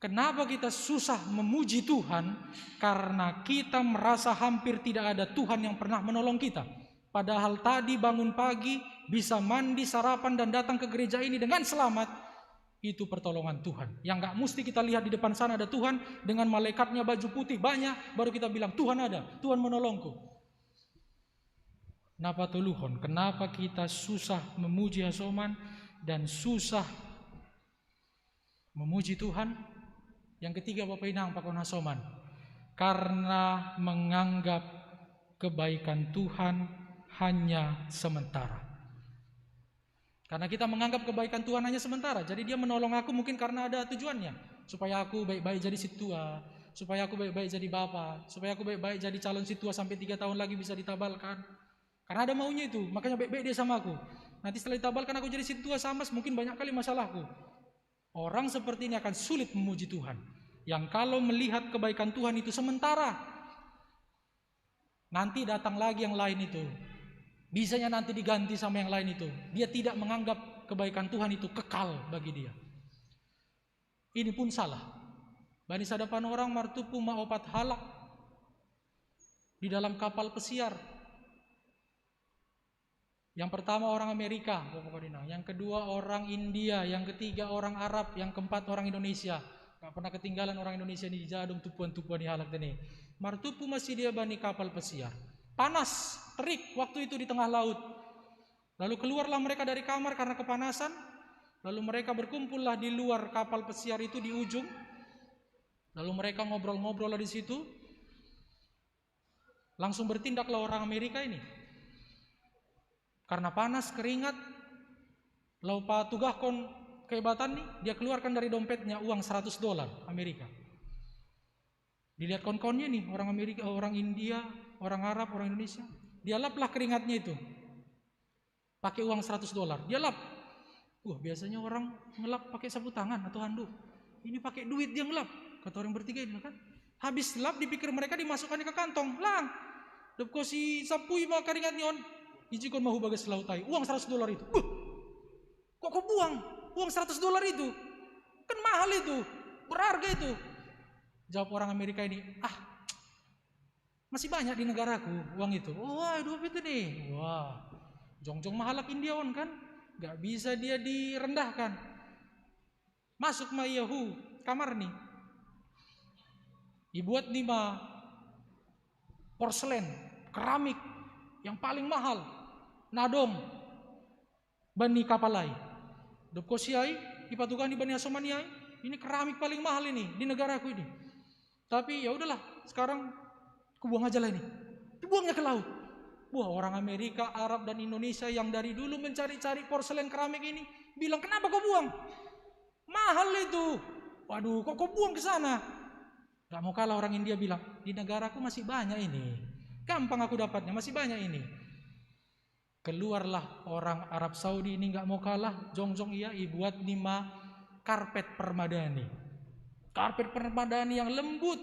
S13: Kenapa kita susah memuji Tuhan? Karena kita merasa hampir tidak ada Tuhan yang pernah menolong kita. Padahal tadi bangun pagi bisa mandi, sarapan dan datang ke gereja ini dengan selamat. Itu pertolongan Tuhan. Yang gak mesti kita lihat di depan sana ada Tuhan dengan malaikatnya baju putih banyak, baru kita bilang Tuhan ada, Tuhan menolongku. Napa tuluhon? Kenapa kita susah memuji Hasoman dan susah memuji Tuhan? Yang ketiga Bapak Inang pakon Hasoman, karena menganggap kebaikan Tuhan hanya sementara. Karena kita menganggap kebaikan Tuhan hanya sementara. Jadi dia menolong aku mungkin karena ada tujuannya. Supaya aku baik-baik jadi situa. Supaya aku baik-baik jadi bapak. Supaya aku baik-baik jadi calon situa sampai 3 tahun lagi bisa ditabalkan. Karena ada maunya itu. Makanya baik-baik dia sama aku. Nanti setelah ditabalkan aku jadi situa sama, mungkin banyak kali masalahku. Orang seperti ini akan sulit memuji Tuhan. Yang kalau melihat kebaikan Tuhan itu sementara. Nanti datang lagi yang lain itu. Bisanya nanti diganti sama yang lain itu. Dia tidak menganggap kebaikan Tuhan itu kekal bagi dia. Ini pun salah. Bani sadapan orang martupu maopat halak di dalam kapal pesiar. Yang pertama orang Amerika, yang kedua orang India, yang ketiga orang Arab, yang keempat orang Indonesia. Gak pernah ketinggalan orang Indonesia di jadung tupuan-tupuan di halak ini. Martupu masih dia bani kapal pesiar. Panas, terik waktu itu di tengah laut. Lalu keluarlah mereka dari kamar karena kepanasan. Lalu mereka berkumpullah di luar kapal pesiar itu di ujung. Lalu mereka ngobrol-ngobrol di situ. Langsung bertindaklah orang Amerika ini. Karena panas, keringat. Lalu Pak Tugahkon kehebatan nih, dia keluarkan dari dompetnya uang $100 Amerika. Dilihat kon-konnya nih, orang Amerika, orang India, orang Arab, orang Indonesia. Dia laplah keringatnya itu. Pakai uang $100. Dia lap. Biasanya orang ngelap pakai sapu tangan atau handuk. Ini pakai duit dia ngelap. Kata orang bertiga ini kan. Habis lap dipikir mereka dimasukkannya ke kantong. Lang. Depko si sapui mah keringatnya on. ijikon mahu bagas lautai, uang $100 itu. Kok kau buang uang $100 itu? Kan mahal itu, berharga itu. Jawab orang Amerika ini, masih banyak di negaraku uang itu. Wah, dua itu nih. Wah, jongjong mahalak Indiawan kan, gak bisa dia direndahkan. Masuk ma Yahu kamar nih, dibuat 5 porselen keramik yang paling mahal, nadom bani kapalai, dopkosiai ipatugani bani asomaniai. Ini keramik paling mahal ini di negaraku ini. Tapi ya udahlah, sekarang kubuang aja lah ini. Dibuangnya ke laut. Wah, orang Amerika, Arab dan Indonesia yang dari dulu mencari-cari porselen keramik ini bilang, kenapa kau buang? Mahal itu. Waduh, kok kau buang ke sana? Gak mau kalah orang India bilang, di negaraku masih banyak ini. Gampang aku dapatnya, masih banyak ini. Keluarlah orang Arab Saudi ini gak mau kalah. Jongjong iya, buat 5 karpet permadani. Karpet permadani yang lembut,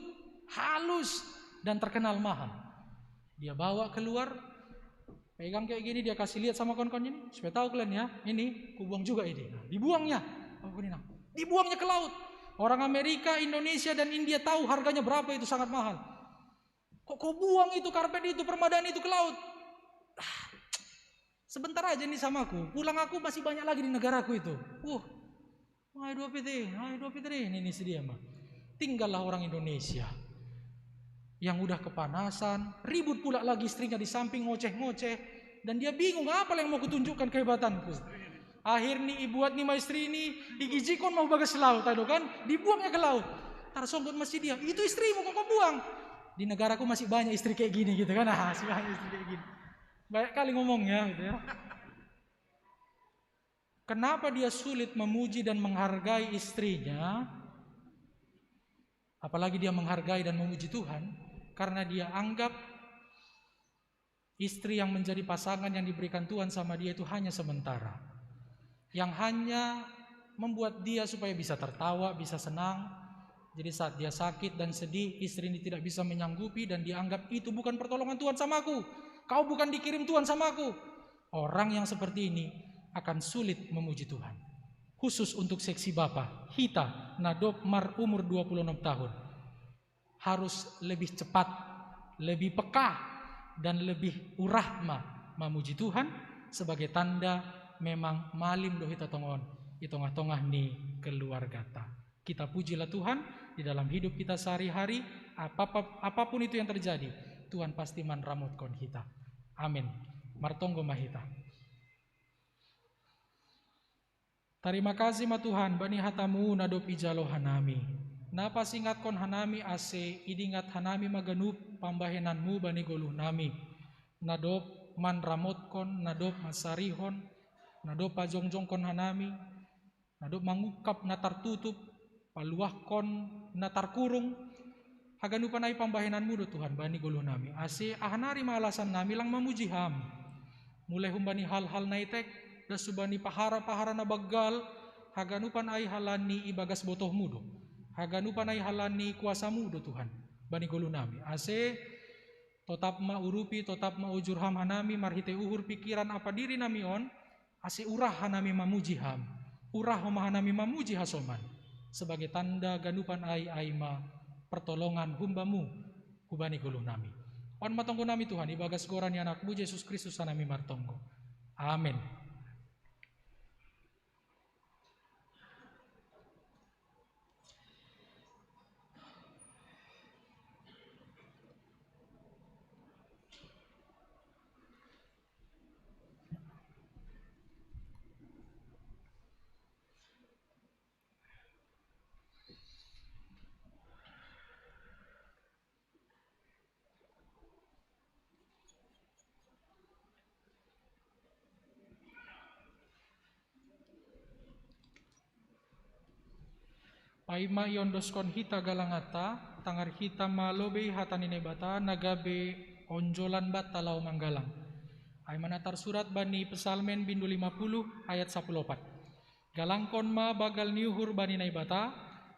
S13: halus, dan terkenal mahal. Dia bawa keluar, pegang kayak gini, dia kasih lihat sama kawan-kawannya ini, supaya tahu kalian ya, ini kubuang juga ini. Nah, dibuangnya, dibuangnya ke laut. Orang Amerika, Indonesia, dan India tahu harganya berapa, itu sangat mahal. Kok kau buang itu karpet itu, permadani itu ke laut? Sebentar aja nih sama aku, pulang aku masih banyak lagi di negaraku itu. Dua PT, ini sedia mah. Tinggallah orang Indonesia yang udah kepanasan, ribut pula lagi istrinya di samping ngoceh-ngoceh, dan dia bingung apa yang mau kutunjukkan kehebatanku. Akhirnya buat 5 istri ini digijikon mau bagas laut, aduh kan, dibuangnya ke laut. Tarsonggot masih dia, itu istrimu kok kau buang? Di negaraku masih banyak istri kayak gini gitu kan, masih banyak istri kayak gini. Banyak kali ngomongnya gitu ya. Kenapa dia sulit memuji dan menghargai istrinya? Apalagi dia menghargai dan memuji Tuhan, karena dia anggap istri yang menjadi pasangan yang diberikan Tuhan sama dia itu hanya sementara, yang hanya membuat dia supaya bisa tertawa, bisa senang. Jadi saat dia sakit dan sedih, istri ini tidak bisa menyanggupi, dan dia anggap itu bukan pertolongan Tuhan sama aku. Kau bukan dikirim Tuhan sama aku. Orang yang seperti ini akan sulit memuji Tuhan. Khusus untuk seksi Bapa, Hita, Nadop Mar umur 26 tahun. Harus lebih cepat, lebih peka, dan lebih urahma memuji Tuhan sebagai tanda memang malim dohita tongon di tengah-tengah ni keluarga. Kita pujilah Tuhan di dalam hidup kita sehari-hari, apapun itu yang terjadi, Tuhan pasti manramutkan kita. Amin. Martonggo mahita. Terima kasih ma Tuhan, bani hatamu nadop ijalo hanami. Napa singatkon hanami ase, idingat hanami maganup pambahenanmu bani goluh nami. Nadop manramotkon, nadop masarihon, nadop pajongjongkon hanami, nadop mangukap natar tutup, paluahkon natar kurung. Haganupan ay pambahenanmu do Tuhan, bani goluh nami. Ase ahanari maalasan nami lang mamuji ham. Mulai humbani hal-hal naitek, dasubani pahara-pahara na baggal, haganupan ay halani ibagas botoh mudo, haganupan ay halani kuasa mudo Tuhan, bani golu nami. Ase totap ma urupi, totap ma ujurham hanami, marhite uhur pikiran apa diri nami on, ase urah hanami mamuji ham, urah homa hanami mamuji hasoman, sebagai tanda ganupan ay ma pertolongan humbamu, hubani golu nami. On matonggo nami Tuhan, ibagas gorani anakmu Yesus Kristus hanami martonggo. Amin. Paima yondoskon hita galangata, tangar hita malobe hatanine bata, nagabe onjolan bata lau manggalang. Ay manatar surat bani pesalmen bindu 50 ayat 14. Galangkon ma bagal niuhur bani naibata,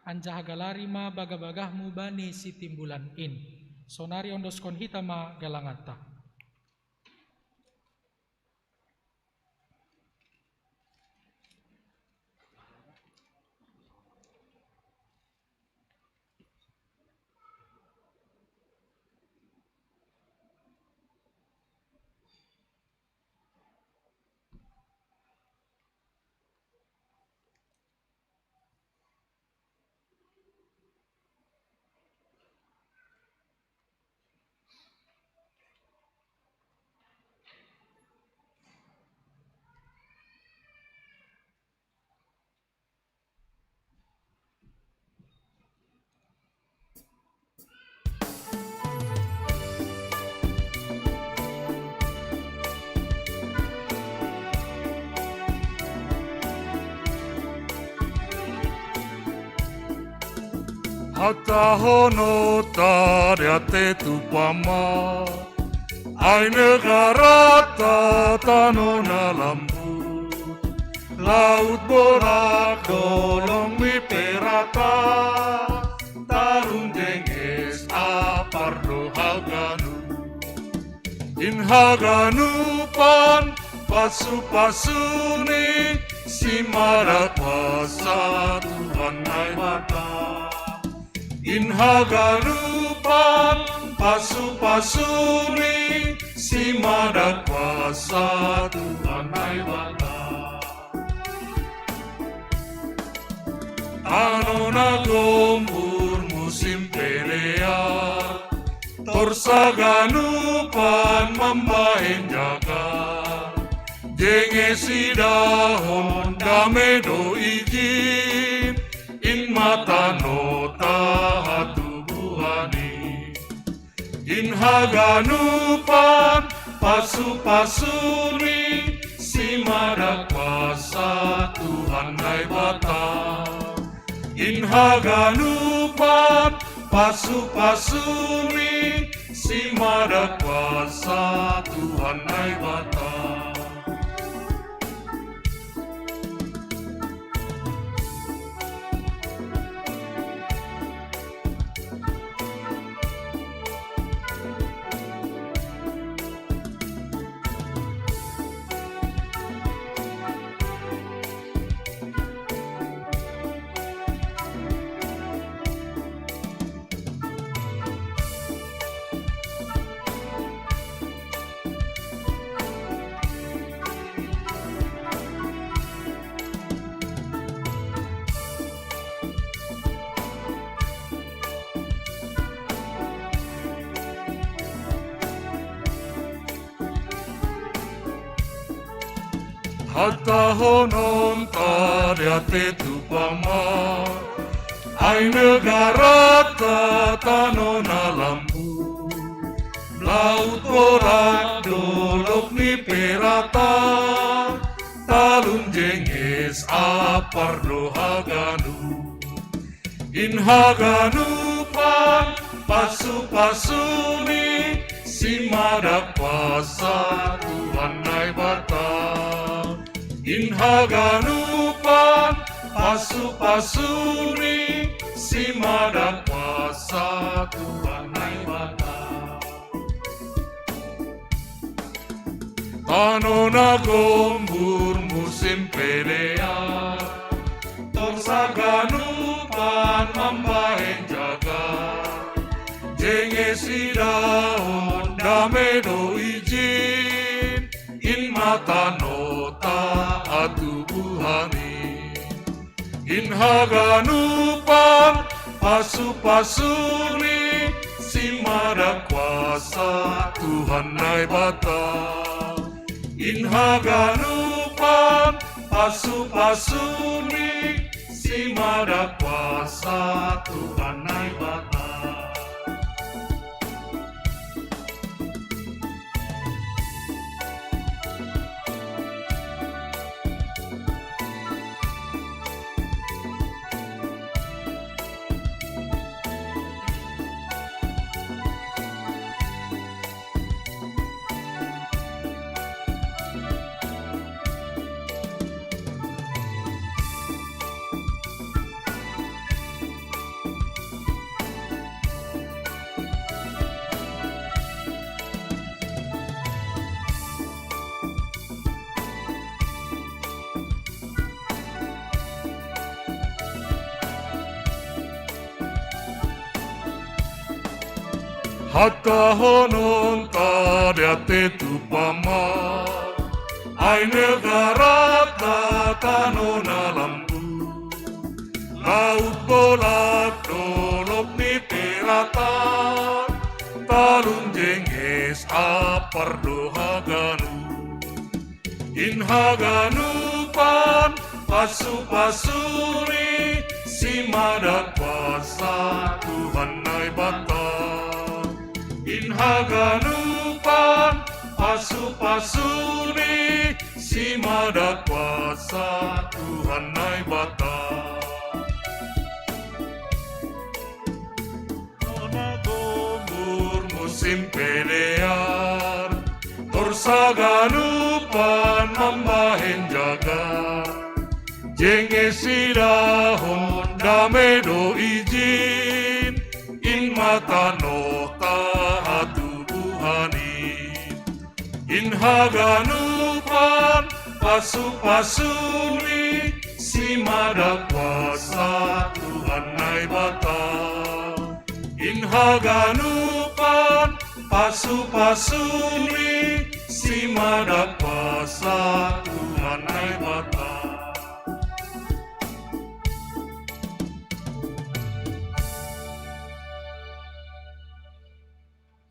S13: anjah galari ma bagabagahmu bani si timbulan in. Sonari ondoskon hita ma galangata.
S3: Hata hono taria te tupama, ai negara tano na lambu, laut borak dolong mi perata, tarun denges apardo haganu, in haganu pan pasu-pasuni, si marat pasa Tuhan ai mata. In hagalupan pasu-pasuni, si madat kuasa Tuhan ai bata. Ano na gombur musim pelea, torsaganupan mambahin jaga, jenge si dahon dame do ijin, in mata nota hatubuhani, in haganupan pasu-pasuni, si madat kuasa Tuhan ai bata. In haganupan pasu-pasuni, si madat kuasa Tuhan ai bata. Hata honon taria te tupama, ai negara tano na lambu, laut borak dolok ni perata, talun jenges apardo haganu, in haganu pan pasu-pasuni, si madat kuasa Tuhan ai bata. In haganupan pasu-pasuni, si madat kuasa Tuhan ai bata. Tano na gombur musim pelea, torsaganupan mambahin jaga, jenge si dahon dame do ijin, in mata nota atubuhani, in haganupan pasu-pasuni, si madat kuasa Tuhan ai bata. In haganupan pasu-pasuni, si madat kuasa Tuhan ai bata. Hata honon taria te tupama, ai negara tano na lambu, laut bolat dolok ni perata, talun jenges apardo haganu, in haganupan pasu-pasuni, si madat kuasa Tuhan ai bata. In haganupan pasu-pasuni, si madat kuasa Tuhan ai bata. simpelear torsaganupan mambahen jaga jenge sidahon damedo izin in matano tahatubuhani in haganupan pasu-pasuni si madakwasa Tuhan naibata in haganupan pasu-pasuni si madakwasa Tuhan naibata.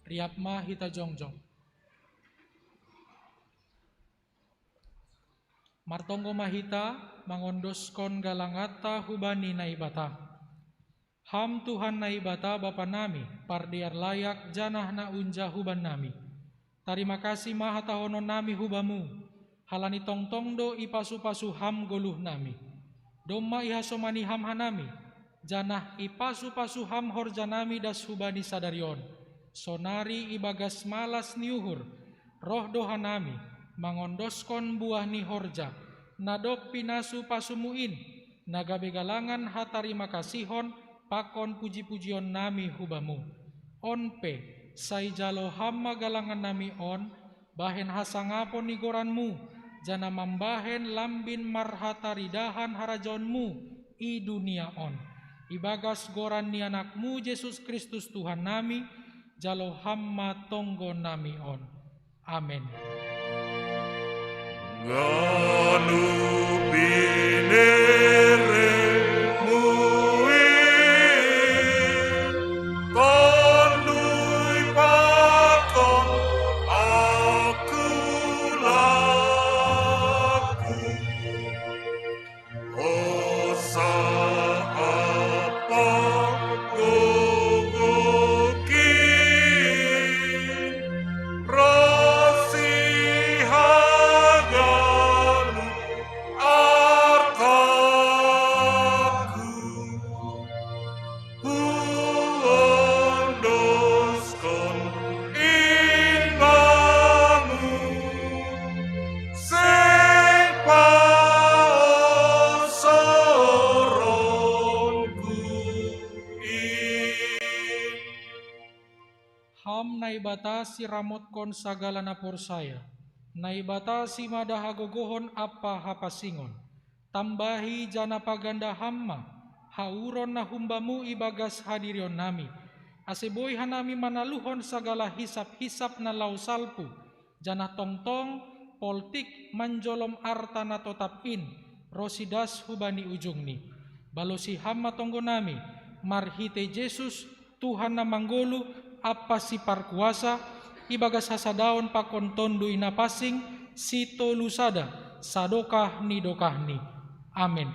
S13: Riapma hita jongjong. Martonggo mahita mangondoskon galangata hubani naibata. Ham Tuhan naibata Bapa nami pardiar layak janah na unja huban nami. Tarima kasih maha tahonon nami hubamu. Halani tongtongdo ipasu-pasu ham goluh nami. Domma ihasomani ham hanami. Janah ipasu-pasu ham horjanami das hubani sadarion. Sonari ibagas malas niuhur. Roh dohanami. Mangondoskon buah ni horja, nadok pinasu pasumuin, nagabe galangan hatarima kasihon, pakon puji-pujion nami hubamu. Onpe, sai jalo hamma galangan nami on, bahen hasangapon ni goranmu, jana mambahen lambin marhataridahan harajonmu, i dunia on. Ibagas goran ni anakmu Yesus Kristus Tuhan nami, jalo hamma tonggo nami on. Amin.
S3: Ganu binere muin kondui pakon aku laku osa apa gogokin
S13: Batasi ramot kon sagala napor saya, naibatasi madahagogohon apa hapasingon, tambahi jana paganda hamma, hauron na humbamu ibagas hadirion nami, aseboy hanami manaluhon sagala hisap-hisap na lausalpu, jana tongtong, poltik manjolom arta na totapin, rosidas hubani ujungni, balosi hamma tonggo nami, marhite Yesus, Tuhan na manggolu, apa si parkuasa ibagas hasadaon pakon tondo inapasing si tolusada sadokah ni dokahni. Amin.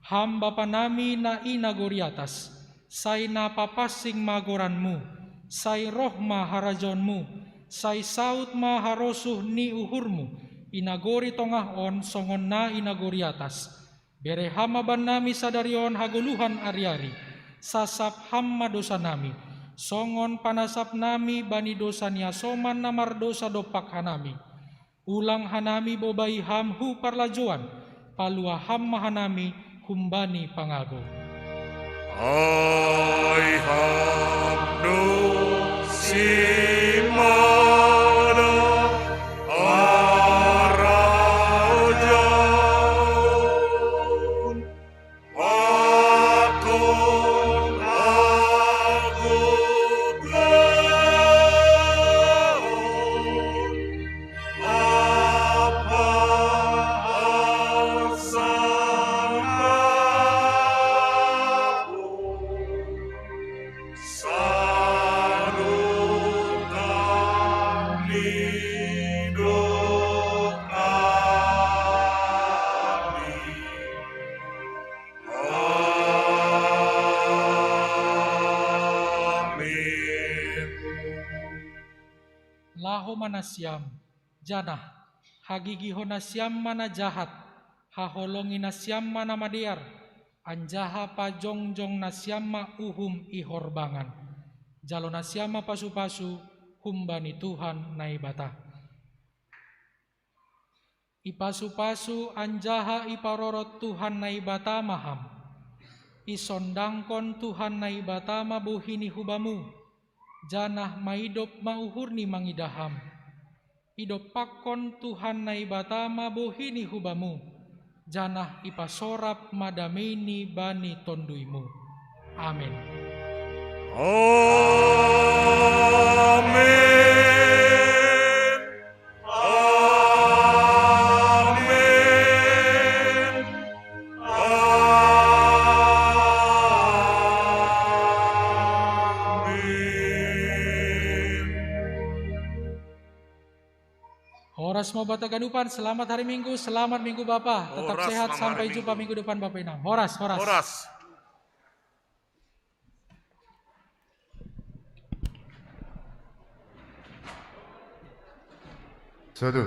S13: Ham Bapa nami na inagori atas, say napapasing magoranmu, say roh maharajonmu, say saut maharosuh ni uhurmu, inagori tongah on songon na inagori atas. Bere hamaban nami sadarion haguluhan ari-ari, sasap hamma dosa nami, songon panasap nami bani dosa niasoman namar dosa dopak hanami. Ulang hanami bobai hamhu parlajuan, palua hamma hanami humbani pangago.
S3: Ai hamdo simana arajan pakon
S13: manasyam, janah, hagigihon nasyam mana jahat, haholongi nasyam mana madiar, anjaha pajongjong nasyam ma uhum ihorbangan, jalo nasyam ma pasu-pasu, humbani Tuhan naibata. Ipasu-pasu anjaha iparorot Tuhan naibata maham. Isondangkon Tuhan naibata mabuhini hubamu. Janah maidop mauhurni mangidaham. Idop pakon Tuhan naibata mabuhini hubamu. Janah ipasorap madameni bani tonduimu. Amin.
S3: Amin.
S13: Horas mau bata gadupan, selamat hari Minggu, selamat Minggu Bapak. Tetap
S3: Horas,
S13: sehat
S3: selamat
S13: sampai
S3: hari
S13: jumpa
S3: Minggu.
S13: minggu depan Bapak Inang. Horas, horas.
S3: Horas.
S14: Suatu.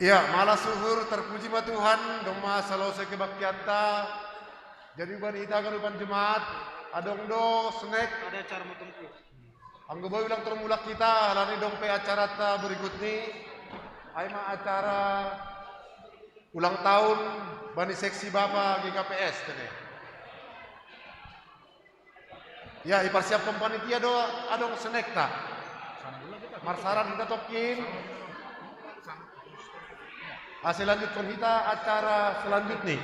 S14: Ya, malah suhur terpuji ma Tuhan, doma salose kebaktianta. Jadi ban ita gadupan jemaat, adong do snack. Ada acara mutumku. Anggo boy ulang termulak kita, lani dong pe acara ta berikut ni. Aima acara ulang tahun bani seksi Bapak GKPS tene. Ya, ipersiapkan panitia do adong snack ta. Marsaran kita tokin. Hasil lanjutkan kita acara selanjutnya.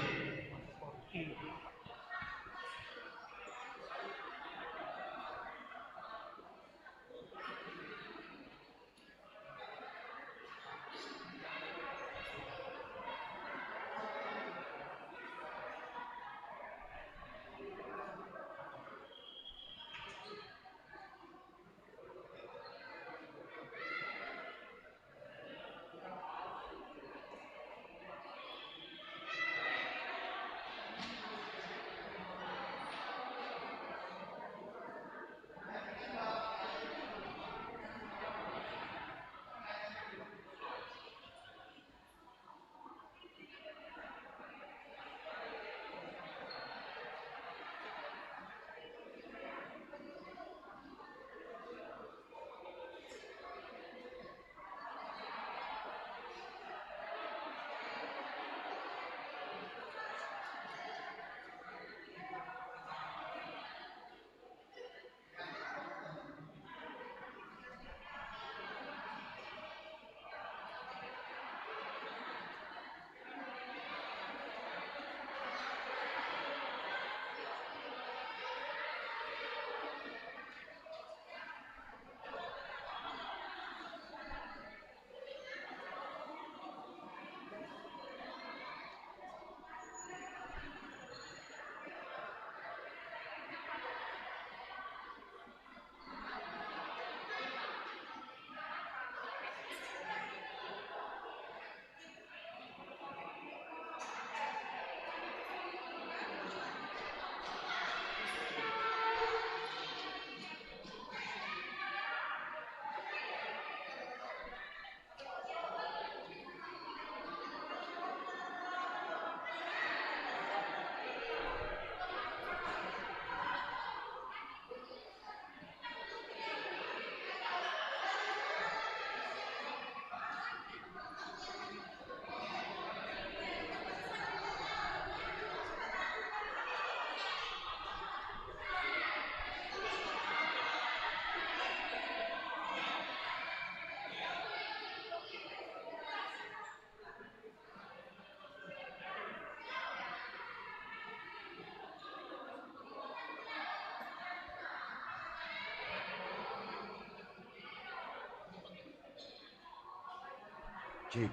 S14: Cik.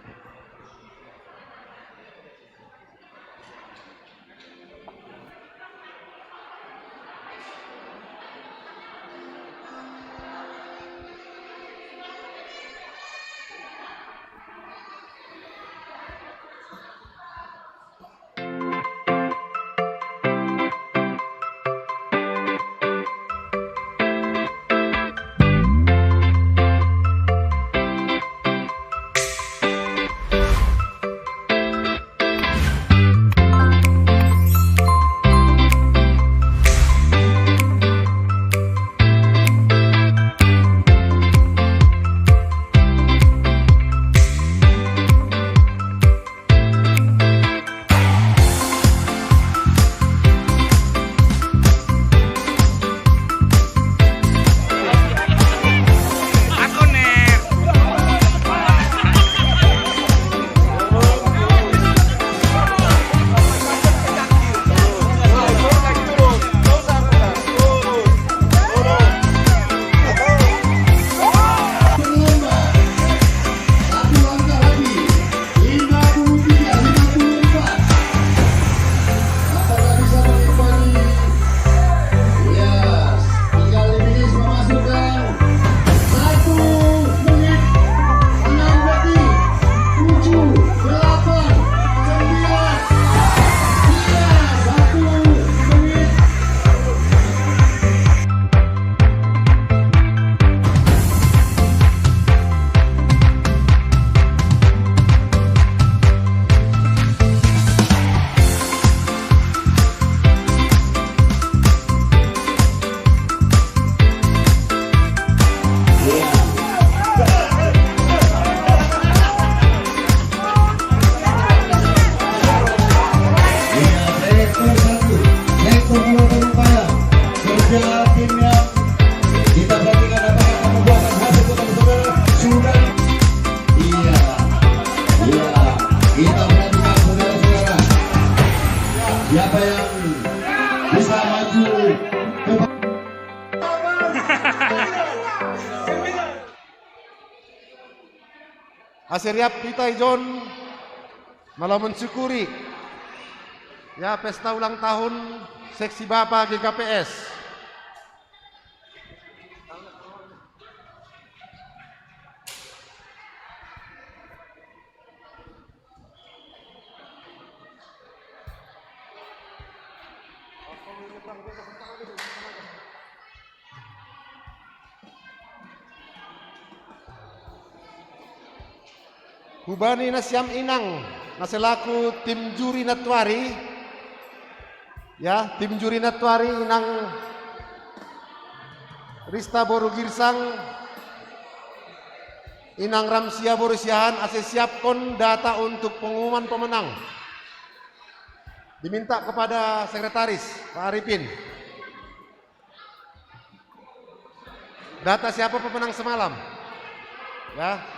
S14: Aseriap kita John malah mensyukuri ya pesta ulang tahun seksi Bapak GKPS. Hubani Nasyam Inang naselaku tim juri Natwari ya, tim juri Natwari Inang Rista Boru Girsang Inang Ramsia Boru Siahan ase siapkan data untuk pengumuman pemenang. Diminta kepada sekretaris Pak Arifin data siapa pemenang semalam ya.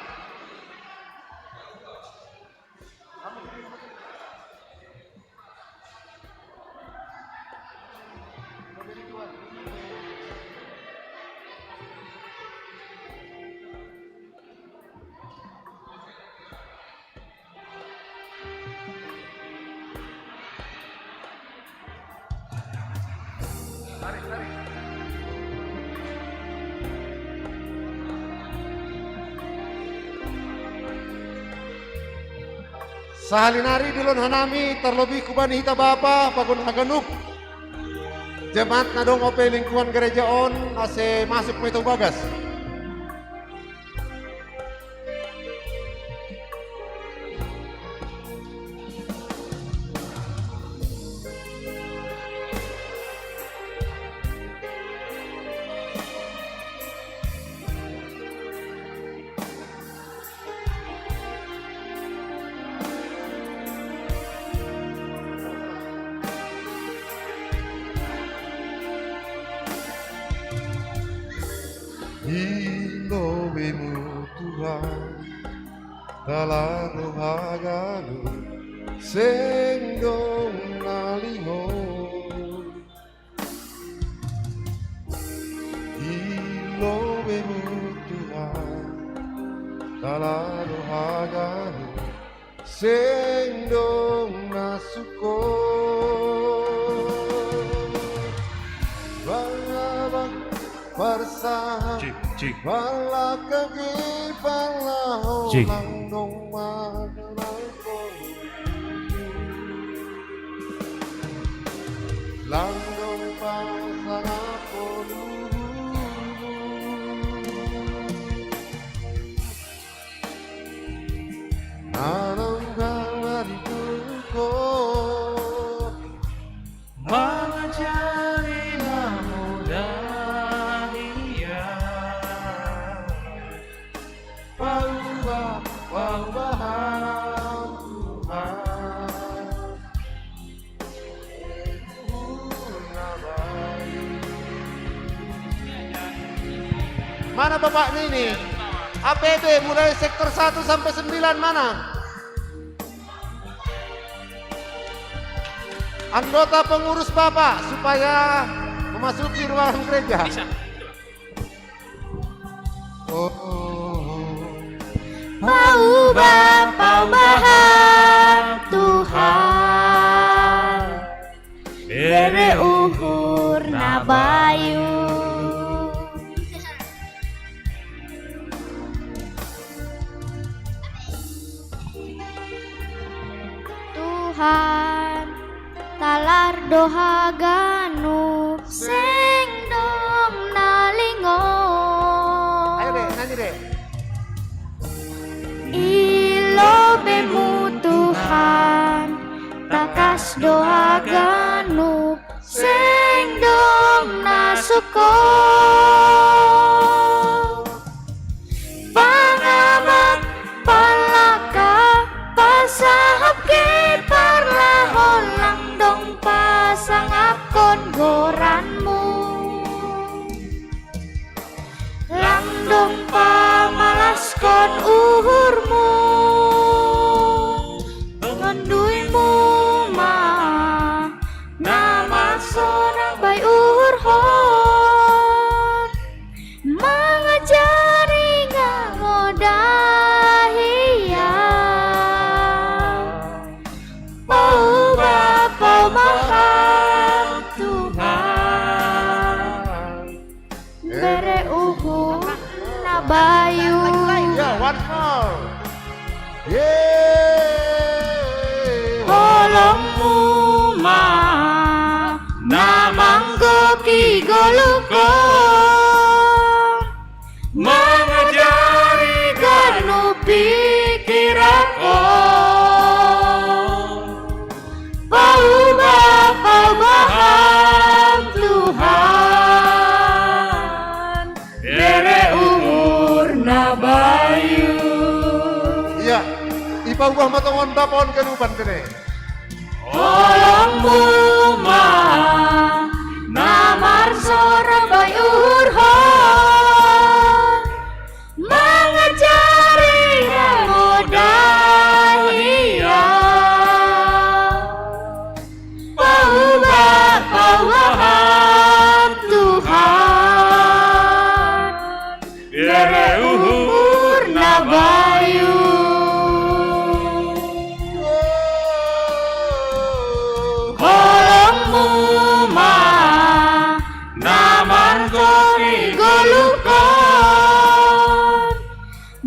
S14: Sahalinari dilon hanami terlebih kubani hita bapa pagun haganuk jemaat nadong ope lingkungan gereja on ase masuk meto bagas. Ilowemu Tuhan dalam rohagamu sendong nalingo Ilowemu Tuhan dalam rohagamu sendong nasuko Bersah Bala kegi bala holang dong magalangkon Langdong pasang ako Nanang gawariku ko Mengajari namuda Mana Bapak ini? APB mulai sektor 1 sampai 9 mana? Anggota pengurus Bapak supaya memasuki ruang gereja.
S10: Pau Bapa Bahat Tuhan Bere uhur nabayu Tuhan talar doha ganu sing dong nalingo.
S14: Ayo deh, nyanyi deh.
S10: Ilobemu Tuhan takas doa ganu sing dong nasuko pangamat palaka pasahap ke parlahon lang dong pasangap kon goranmu lang dong pamalas kon uhurmu pengenduymu ma nama sonang bay uhur hon uhur na bayu.
S14: Ya, once more.
S10: Holongmu ma namanggo ki goluko mengajari ganu pikiranku paham Tuhan dere umur nabayu.
S14: Iya, ipaubah matongon bapon kenupan kene.
S10: Holongmu ma namar sora bayur hon mengajari modahia paham Tuhan dere uhur nabayu.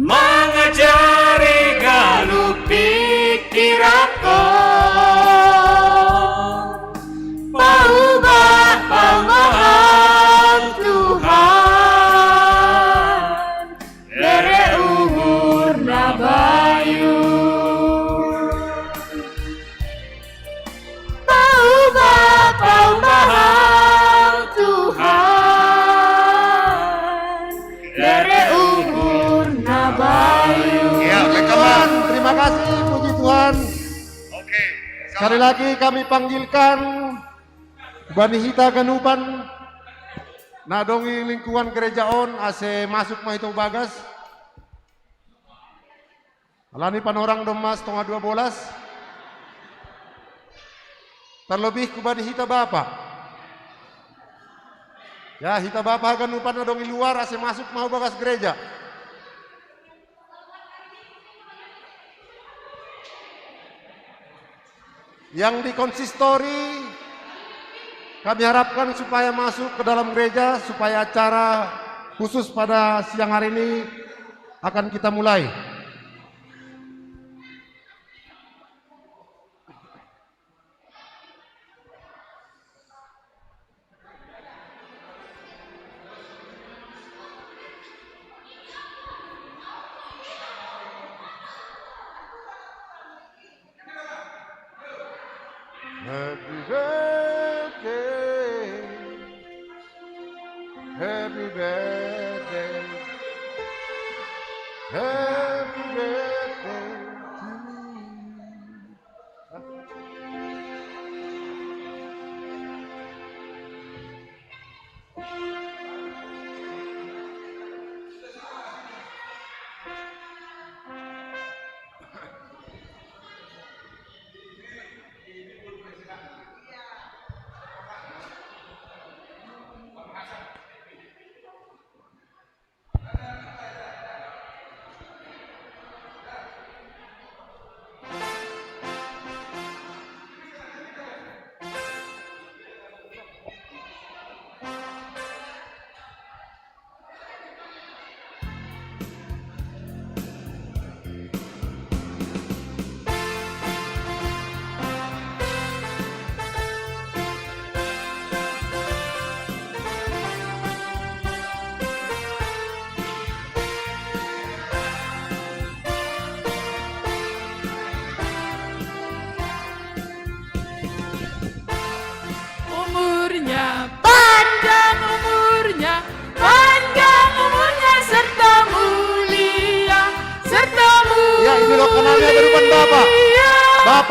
S15: Mengajari galuh pikiranku paham Tuhan dere uhur nabayu. Paham Tuhan dere uhur nabayu.
S14: Ya, Tuhan, terima kasih, puji Tuhan. Sekali lagi kami panggilkan Bani Hita Ganupan nadongi lingkungan gereja on ase masuk mah itu bagas. Alani panorang domas tengah 12. Terlebih ku Bani Hita Bapak. Ya, Hita Bapak Ganupan nadongi luar ase masuk mau bagas gereja. Yang di konsistori kami harapkan supaya masuk ke dalam gereja supaya acara khusus pada siang hari ini akan kita mulai. Happy birthday, happy birthday, happy birthday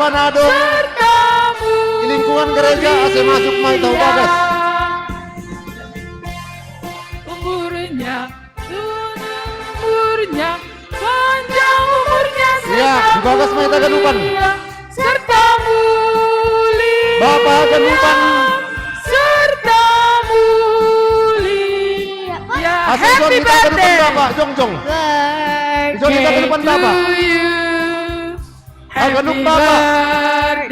S14: to Bapak nadong di lingkungan gereja ase masuk mai tahu bagas.
S15: Umurnya panjang umurnya.
S14: Ya, di bagas mai tagadupan.
S15: Serta mulia.
S14: Bapak gadupan.
S15: Serta mulia.
S14: Happy birthday. Bapak jongjong. Jong kita gadupan Bapak. Ganup Bapak.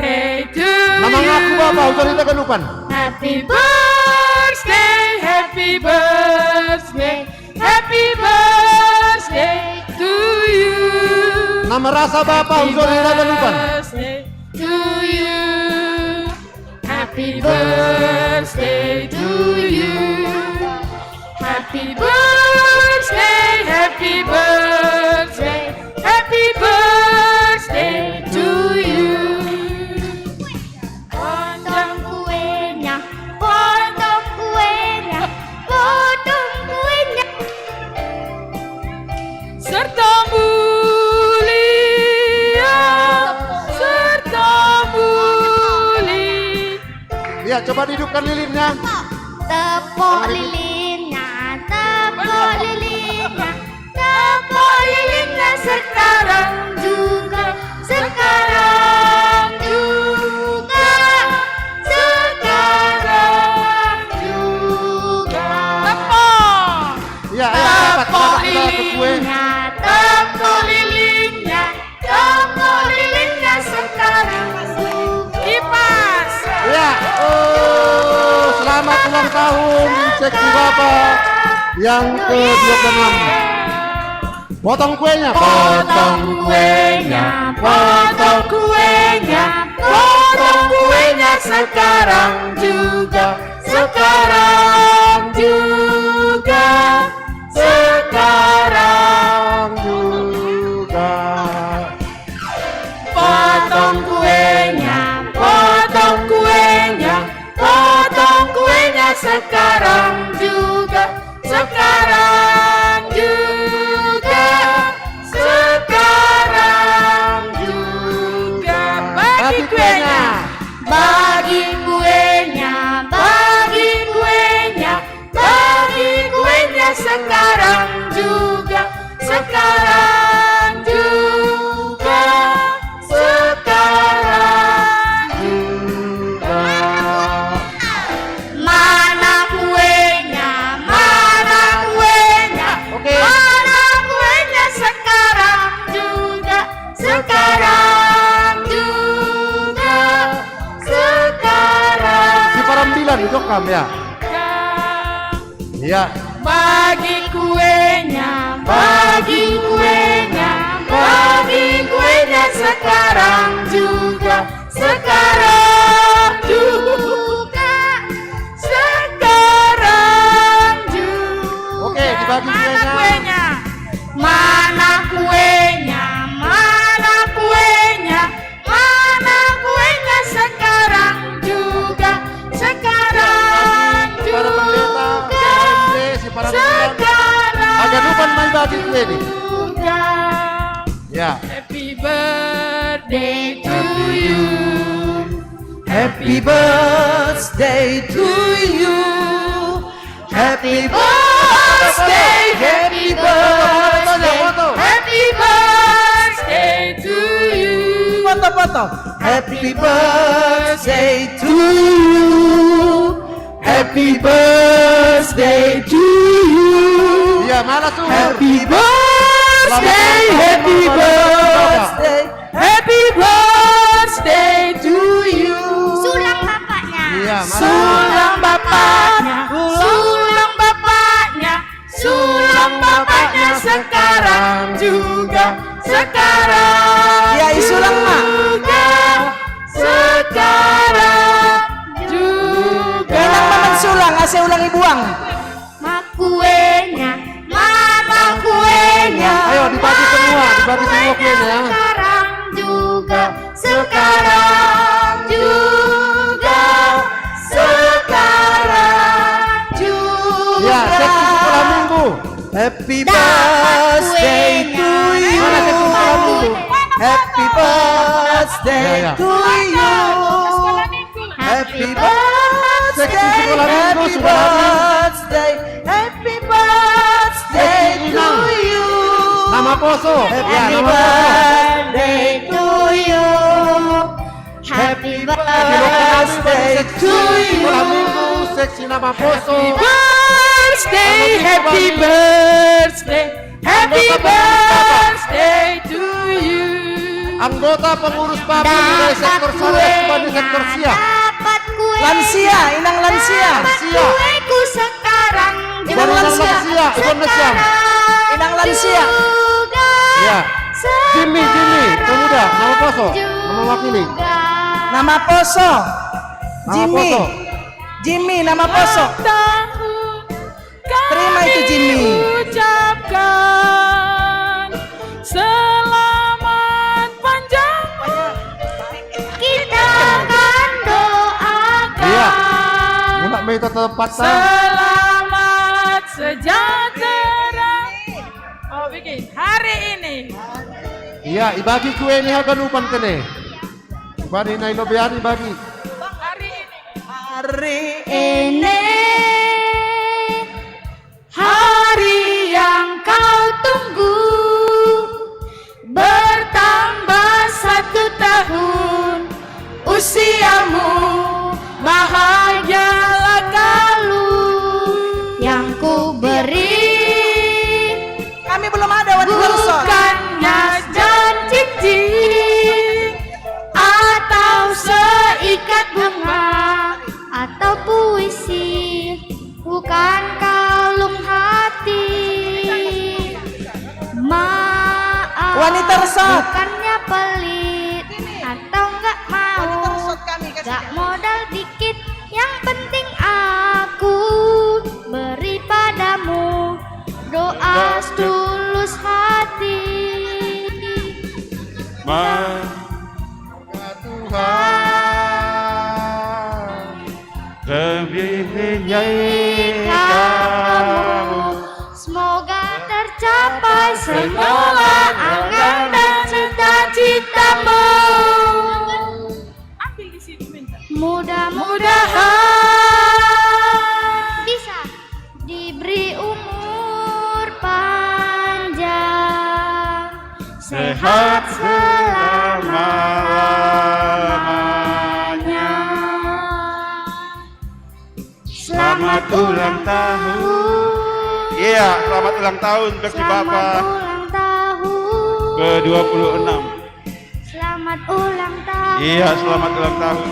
S14: Nama ngaku Bapak, ujar kita ganupan.
S15: Happy birthday, happy birthday.
S14: Nama rasa Bapak Unsur Haganupan.
S15: To you, happy birthday to you, happy birthday, happy birthday, happy birthday to you.
S10: Potong kuenya, potong kuenya, potong kuenya.
S15: Serta mulia, serta mulia.
S14: Ya, coba dihidupkan lilinnya.
S10: Tepuk lilinnya, tepuk lilinnya, tepuk lilinnya sekarang juga, sekarang juga, sekarang juga.
S14: Ya,
S10: tepuk lilinnya, tepuk lilinnya, tepuk lilinnya sekarang juga.
S15: Kipas.
S14: Ya, selamat ulang tahun seksi Bapak yang ke-26. Potong kuenya,
S15: Potong kuenya, potong kuenya, potong kuenya sekarang juga, sekarang juga, sekarang
S14: juga.
S15: Potong kuenya, potong kuenya, potong kuenya sekarang juga, sekarang juga, sekarang juga. Bagi kuenya, bagi kuenya, bagi kuenya, bagi kuenya sekarang juga, sekarang juga, sekarang juga.
S10: Mana kuenya, mana kuenya, mana kuenya sekarang juga, sekarang juga, sekarang.
S14: Si Parambilan Jokam ya. Iya.
S15: Bagi kuenya, bagi kuenya, bagi kuenya sekarang juga, sekarang juga, sekarang juga.
S14: Oke, dibagi kuenya.
S15: Mana kuenya, mana kuenya, mana kuenya sekarang juga, sekarang
S14: Para pendeta, KMD, si Parambilan. Haganupan main bagi kue nih. Ya.
S15: Happy birthday to you.
S16: Happy birthday to you. Happy birthday, happy birthday,
S15: happy birthday to you.
S16: Foto-foto. Happy birthday to you. Happy birthday to you.
S14: Ya, malah tuh.
S16: Happy birthday, happy birthday, happy birthday to you.
S10: Sulang bapaknya.
S14: Iya,
S15: Sulang bapaknya, sulang bapaknya, sulang bapaknya sekarang juga, sekarang
S16: Ya, isulang mak.
S15: juga, sekarang juga.
S16: Inang maman sulang, ase ulangi buang.
S10: Kuenya, mana kuenya.
S14: Ayo dibagi semua kuenya.
S10: Sekarang juga, sekarang juga, sekarang juga.
S14: Ya, seksi sekolah minggu.
S16: Happy birthday to you.
S14: Mana seksi sekolah minggu?
S16: Happy birthday
S14: Ya, ya.
S16: to you. Happy birthday,
S14: Seksi sekolah minggu
S16: happy
S14: sudah habis.
S16: birthday, happy birthday to you.
S14: Nama Poso. Ya,
S16: Happy
S14: nama Poso.
S16: birthday to you. Happy birthday to
S14: Sekolah
S16: you.
S14: minggu seksi nama Poso.
S15: Birthday, happy birthday, happy birthday to you.
S14: Anggota pengurus PAMI dari sektor Sales Bani sektor Sia.
S10: Dapat kue.
S16: Lansia, inang lansia.
S10: Kueku sekarang
S16: Inang lansia.
S14: Inang lansia.
S16: Inang lansia.
S10: juga,
S14: Ya. Jimmy, pemuda, nama poso, nama wakili.
S16: Nama poso. Jimmy.
S14: poso.
S16: Jimmy, nama poso. Terima itu Jimmy.
S15: Ucapkan selamat panjang. Kita akan doakan.
S14: Iya. Muna may tatapat sa.
S15: Selamat sejahtera. Oh, bikin hari ini.
S14: Iya, ibagi kue ni haganupan kene. Bani na ilobihan ibagi.
S16: Hari ini
S15: Hari yang kau tunggu bertambah 1 tahun usiamu, bahagialah kalung yang ku beri.
S16: Kami belum ada wanita resort.
S15: Bukannya cincin atau seikat bunga atau puisi, bukan kalung hati. Maaf,
S16: Wanita resort.
S15: bukannya pelit atau nggak mau, nggak modal dikit, yang penting aku beri padamu doa tulus hati. Semoga tercapai semua angan dan cita-citamu. Mudah-mudahan bisa diberi umur panjang, sehat selama-lamanya.
S3: Selamat ulang tahun. Iya, selamat ulang tahun bagi Bapak
S15: Ulang tahun.
S3: ke-26.
S15: Selamat ulang tahun.
S3: Iya, selamat ulang tahun.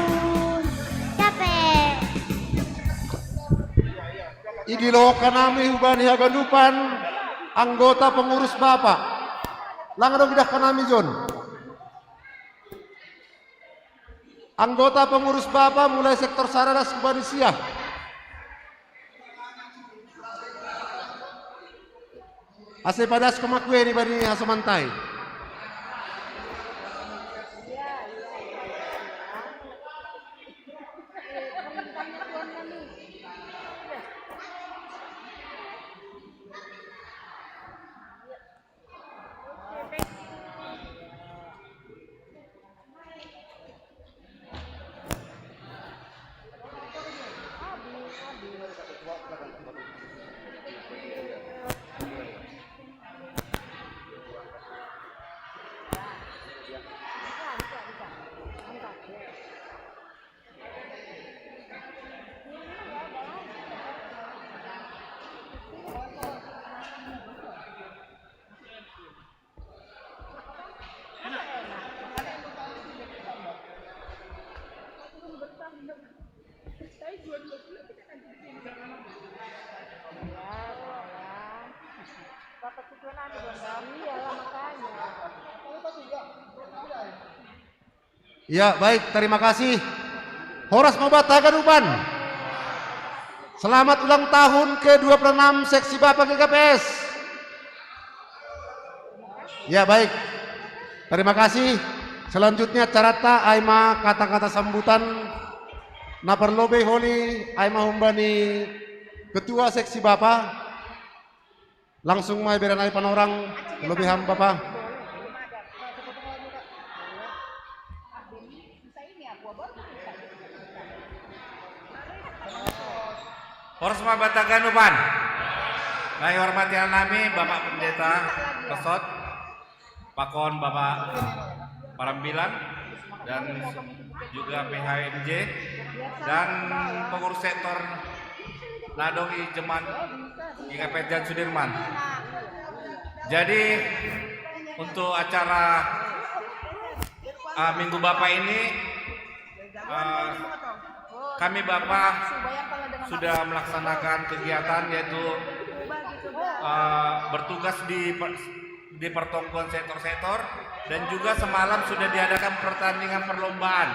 S15: Capek.
S14: Idilokan nami hubani haganupan anggota pengurus Bapak. Langan dong idah kanami John. Anggota pengurus Bapak mulai sektor Saradas hubani siah. Ase padas kemakwe di bani hasamantai. Ya baik, terima kasih. Horas Mobat Haganupan. Selamat ulang tahun ke-26 Seksi Bapak GKPS. Ya baik, terima kasih. Selanjutnya carata aima kata-kata sambutan naperlobe holi aima humbani Ketua Seksi Bapak. Langsung mai beranai panorang lebih ham Bapak.
S17: Horas Mobat Haganupan. Kami hormati nami Bapak Pendeta Resort, Pakon Bapak Parambilan dan juga PHMJ dan pengurus sektor Ladongi Jeman GKPS Jan Sudirman. Jadi untuk acara Minggu Bapak ini kami Bapak sudah melaksanakan kegiatan yaitu bertugas di di pertemuan sektor-sektor, dan juga semalam sudah diadakan pertandingan perlombaan.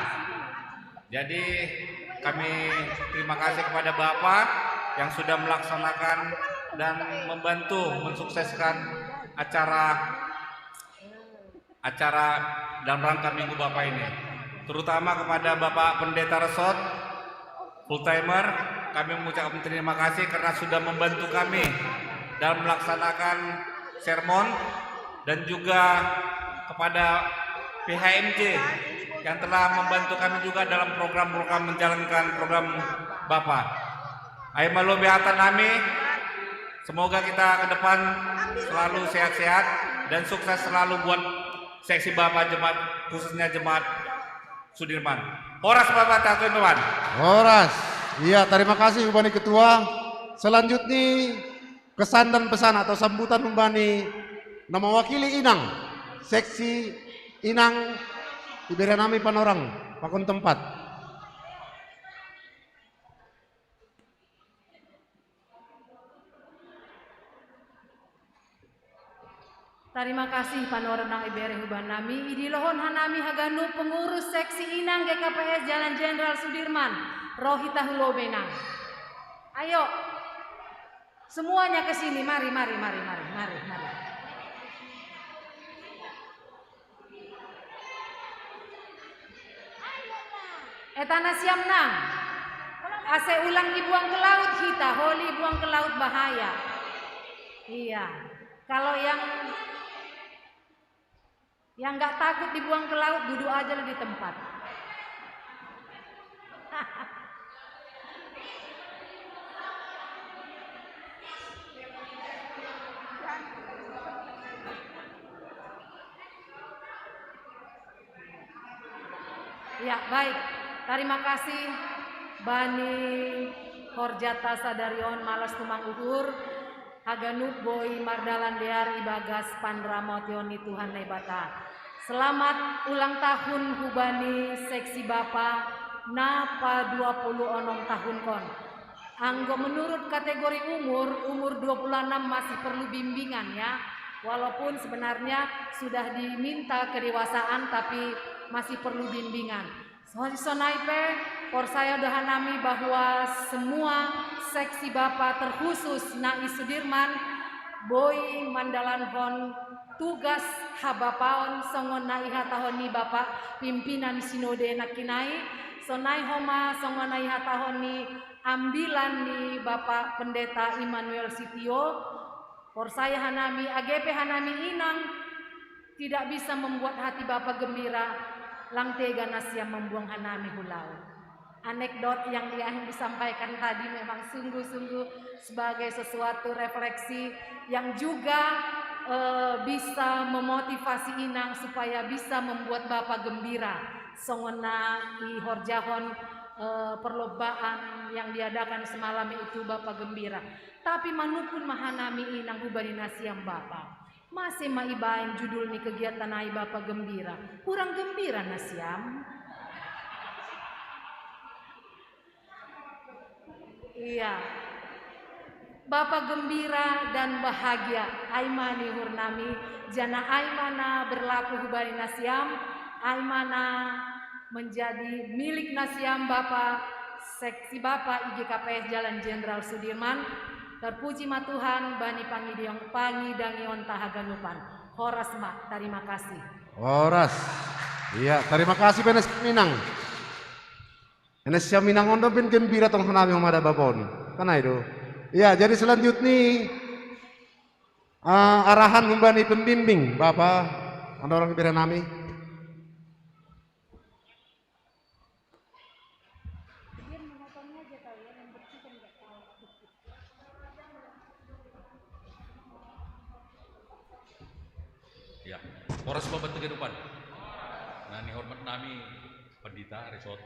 S17: Jadi kami terima kasih kepada Bapak yang sudah melaksanakan dan membantu mensukseskan acara dalam rangka Minggu Bapak ini. Terutama kepada Bapak Pendeta Resot, full timer, kami mengucapkan terima kasih karena sudah membantu kami dalam melaksanakan sermon, dan juga kepada PHMJ yang telah membantu kami juga dalam program-program menjalankan program Bapak. Ayo melobi hatan kami, semoga kita ke depan selalu sehat-sehat dan sukses selalu buat seksi Bapak jemaat, khususnya jemaat Sudirman. Horas Bapak teman-teman.
S14: Horas. Iya, terima kasih Ubani Ketua. Selanjutnya kesan dan pesan atau sambutan Ubani nama wakili Inang, seksi Inang diberi nami Panorang, Pakon tempat.
S18: Terima kasih Panorang Ibere Huban nami, idilohon hanami haganu pengurus seksi Inang GKPS Jalan Jenderal Sudirman, Rohita Hulobenang. Ayo, semuanya ke sini, mari. Etana siam nang, ase ulang dibuang ke laut hita, holi buang ke laut bahaya. Iya, kalau yang nggak takut dibuang ke laut, duduk aja di tempat. Ya, baik. Terima kasih Bani Horjata Sadarion Malas Tumang Uhur, Haganuk Boy Mardalan Dear Ibagas Pandramotioni Tuhan Nebata. Selamat ulang tahun Hubani seksi Bapa napa 20 onong tahun kon. Anggo menurut kategori umur 26 masih perlu bimbingan ya. Walaupun sebenarnya sudah diminta kedewasaan tapi masih perlu bimbingan. Sonaipe, por saya dahanami bahwa semua seksi Bapa terkhusus Nai Sudirman, Boy Mandalan Hon, tugas habapaon songon nai hatahoni Bapak pimpinan sinode nakinai, sonai homa songon nai hatahoni ambilan ni Bapak Pendeta Immanuel Sitio, por saya hanami AGP hanami Inang tidak bisa membuat hati Bapak gembira, lang tega nasia membuang hanami hulau. Anekdot yang disampaikan tadi memang sungguh-sungguh sebagai sesuatu refleksi yang juga bisa memotivasi Inang supaya bisa membuat Bapak gembira. Songona i horjahon perlombaan yang diadakan semalam itu Bapak gembira. Tapi manupun mahanami Inang hubari nasiam Bapak. Masih maibain judul nih kegiatan ai Bapak gembira. Kurang gembira nasiam. Iya. Bapak gembira dan bahagia. Aimani hurnami jana aimana berlaku hubari nasiam, aimana menjadi milik nasiam Bapak seksi Bapak IGKPS Jalan Jenderal Sudirman. Terpuji ma Tuhan bani pangidangion tahaganupan. Horas mak, terima kasih.
S14: Horas. Iya, terima kasih Penes Minang. Penes siam Minang ondo ben gembira tong hanami humada babon. Kana itu. Iya, jadi selanjutnya arahan membani pembimbing Bapak orang kebira nami.
S11: Ya, Horas Babat Tegadupan. Nah, ini hormat nami Pendeta Resot.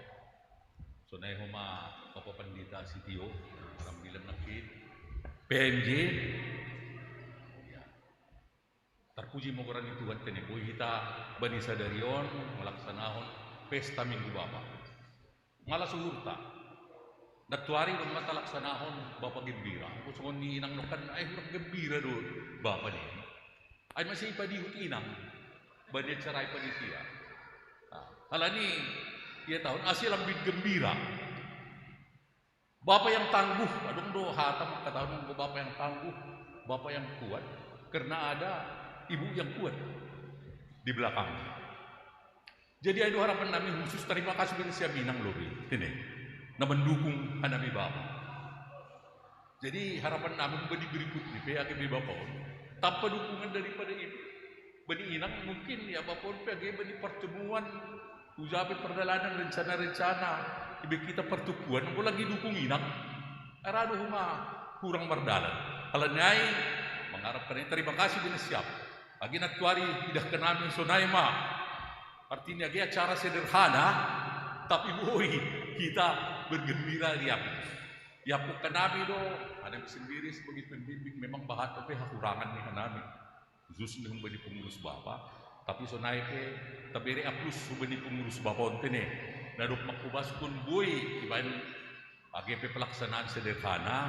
S11: Sonai homa Bapak Pendeta Sitio, Rambilan Nakit, PMJ. Ya. Terpuji mogoran Tuhan teneboy kita Bani Sadarion melaksanakan pesta Minggu Bapa. Malah suhurta. Datuari dong mata laksanahon Bapak gembira. Aku songon ni inang nukan ay hurang gembira do Bapak ni. Ay masih ipadihut inang, banyak cerai panitia. Halani, dia tahun asil ambit gembira. Bapak yang tangguh, adong do hatam katakan bapak yang tangguh, bapak yang kuat, karena ada ibu yang kuat di belakang. Jadi ada harapan kami khusus terima kasih kepada siap Minang Lobi, ini, na mendukung hanami bapak. Jadi harapan kami beri berikut nih, PAGB bapak, tanpa dukungan daripada ibu, bani Inang mungkin ya bapak PAGB bani pertemuan, usaha perdalanan rencana-rencana, ibu kita pertukuan, aku lagi dukung Inang, arado huma kurang berdalan. Kalau nyai mengharapkan terima kasih bina siap. Agi natuari tidak kenami sonaima. Artinya dia acara sederhana, tapi boy kita bergembira lihat. Ya bukan kami do, ada sendiri sebagai pembimbing memang bahat tapi hakurangan nih kami. Khusus dengan bani pengurus bapak, tapi sonai ke tabiri aplus bani pengurus bapak ontene. Naduk makubas pun boy ibain AGP pelaksanaan sederhana,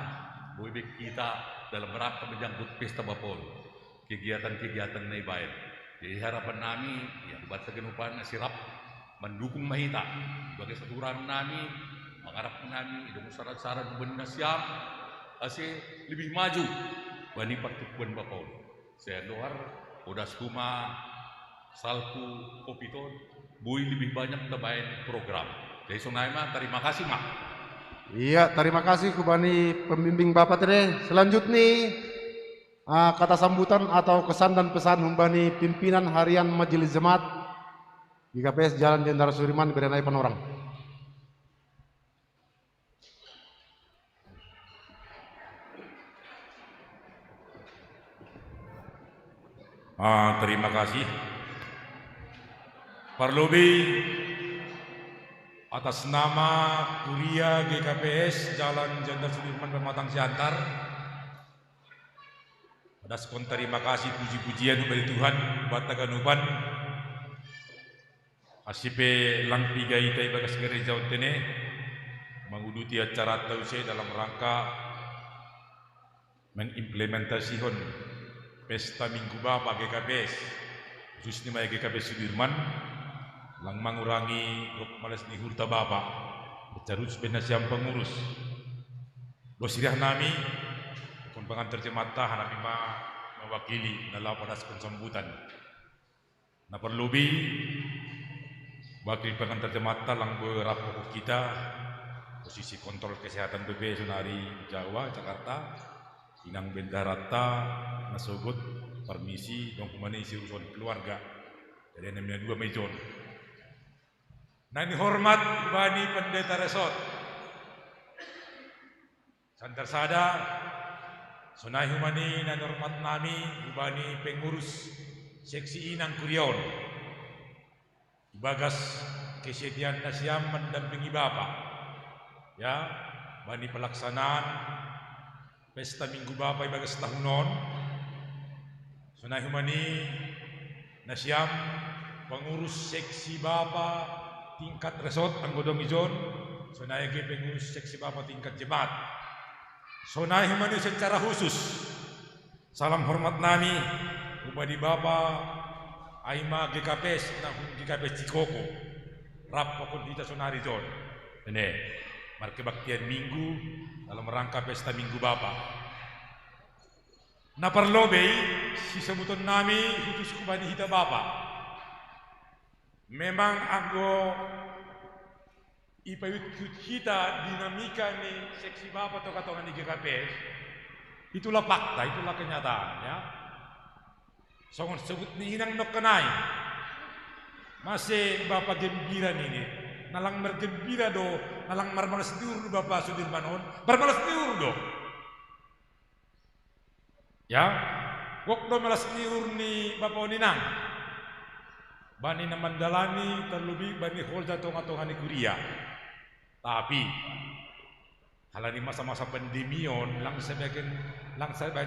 S11: boy kita dalam rangka menyambut pesta bapak. Kegiatan-kegiatan na ibain. Jadi harapan kami, ya buat segenupan sirap mendukung mahita sebagai satu orang kami, mengharapkan kami dengan syarat-syarat benar siap, asih lebih maju bani pertukuan bapak. Saya doar, udah skuma, salku, kopiton, bui lebih banyak terbaik program. Jadi sonaima terima kasih mak.
S14: Iya, terima kasih kubani pembimbing bapak tadi. Selanjutnya kata sambutan atau kesan dan pesan membani pimpinan harian Majelis Jemaat GKPS Jalan Jenderal Sudirman Berenai Panorang.
S12: Terima kasih Parlobi atas nama Kuria GKPS Jalan Jenderal Sudirman Pematang Siantar. Ada sekon terima kasih puji-pujian kepada Tuhan buat taganuban. Asipe lang pigay tay bagas gereja untene menguduti acara tause dalam rangka mengimplementasikan pesta Minggu Bapa GKPS khususnya GKPS Sudirman lang mengurangi rok malas ni hurta Bapa bercarus benasiam pengurus bosirah nami kon pengantar jemaat hanami mewakili dalam pada sambutan na perlubi wakil pengantar jemaat lang berapa kita posisi kontrol kesehatan BB Sunari Jawa Jakarta Inang Bendarata Nasogot permisi dong kumani isi urusan keluarga jadi namanya 2 mejon. Nah ini hormat Bani Pendeta Resort Santar Sada Sonai humani dan hormat nami Bani pengurus seksi Inang Kurion bagas kesediaan nasiam mendampingi Bapak ya Bani pelaksanaan pesta Minggu Bapak bagas tahunon Sonai humani nasiam pengurus seksi Bapak tingkat resort anggodong ijon Sonai ge pengurus seksi Bapak tingkat jemaat Sonai humani secara khusus salam hormat nami ubadi Bapak Aima GKPS na GKPS Cikoko rap pokok kita sonari John ini markebaktian Minggu dalam rangka pesta Minggu Bapak na parlobey si sebutan nami khusus kubani hita Bapak memang anggo ipayut kita dinamika ni seksi Bapak atau katongan di GKPS itulah fakta itulah kenyataan ya. Songon sebut ni inang nok kenai masih Bapak gembira ini nalang mergembira do nalang marmalas diur do Bapak Sudirmanon marmalas diur do ya wok do malas diur ni Bapak Ninang bani na mandalani terlebih bani holda tonga-tonga ni Kuria tapi halani masa-masa pandemion lang sebagian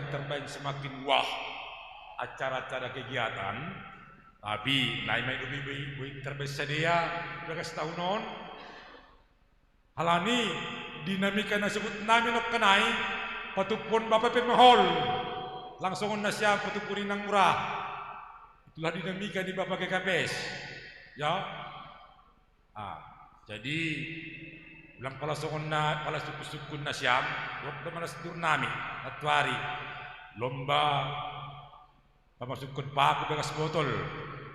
S12: terbaik semakin wah acara-acara kegiatan tapi lain main lebih terbersedia bagas tahunon halani dinamika na sebut namin nok kanay patupon Bapak pemahol langsung na siya patupunin ng murah telah dinamika di Bapak GKPS. Ya. Jadi ulang pala suku na siyam, waktu malas turnami, atwari, lomba pamasukun paku bekas botol,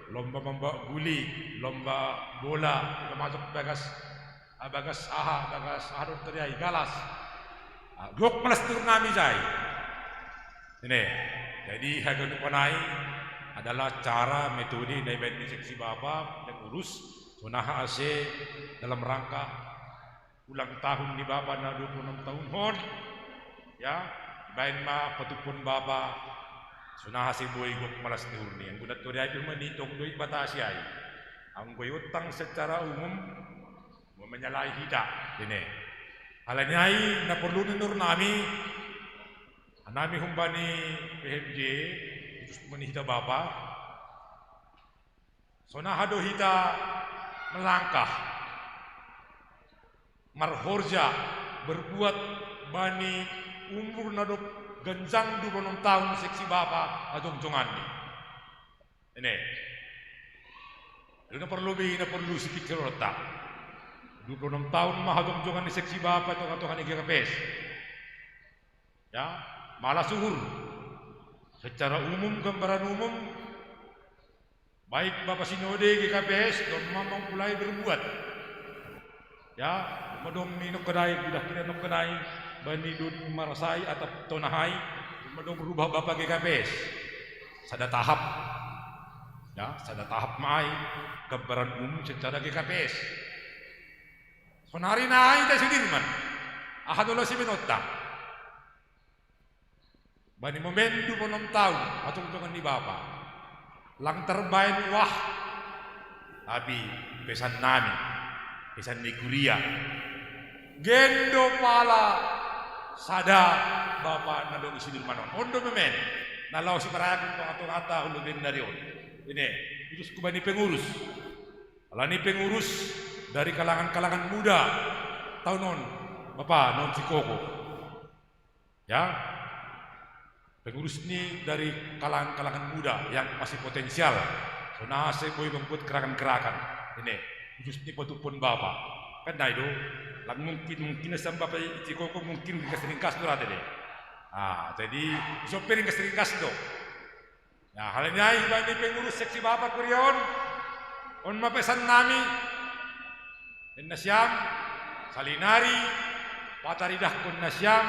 S12: lomba membawa guli, lomba bola, masuk bekas harus teriak galas. Gok malas turnami jai. Ini, jadi Haganup Panai adalah cara metode dari seksi Bapak yang urus Sonaha AC dalam rangka ulang tahun di Bapak na 26 tahun hon. Ya, bain ma patupun Bapak Sonaha si boy gok malas turni. Ang gunat tori ay manitong doy batasi ay. Ang boy utang secara umum menyalahi hita. Ini. Halanya ay na perlu nur nami anami humbani PMJ terus menihita Bapak. Sonaha do hita melangkah marhorja berbuat bani umur nadop genjang 26 tahun seksi Bapak adong jonganni. Ini. Itu perlu sepikir otak. 26 tahun mah adong jongan di seksi Bapak atau kan GKPS. Ya, malah suhur. Secara umum gambaran umum baik Bapak Sinode GKPS dan mamang mulai berbuat. Ya, medong minuk kedai sudah tidak nok kedai bani duni marasai atau tonahai medong berubah Bapak GKPS. Sada tahap. Ya, sada tahap mai gambaran umum secara GKPS. Sonari naik ta Sudirman. Ahadullah si Benotta. Bani momentu 6 tahun atong dengan ni Bapak. Lang terbaik wah. Tapi pesan nami, pesan ni kuliah. Gendo pala sada Bapak nadong Sudirman. Ondo memen. Nalau si parayan atong ata ulubin dari on. Ini terus kubani pengurus. Alani pengurus dari kalangan-kalangan muda tahun non Bapak non Cikoko. Ya. Pengurus ini dari kalangan-kalangan muda yang masih potensial. Sonaha boy membuat gerakan-gerakan. Ini khusus ini patupun Bapak. Kan dah itu. Lang mungkin sampai Bapak Cikoko mungkin keseringkas tu rata deh. Jadi sopir keseringkas tu. Nah, halnya ini pengurus seksi Bapak Kurion. On mapesan nami Nasyam, Salinari, Pataridah kun Nasyam,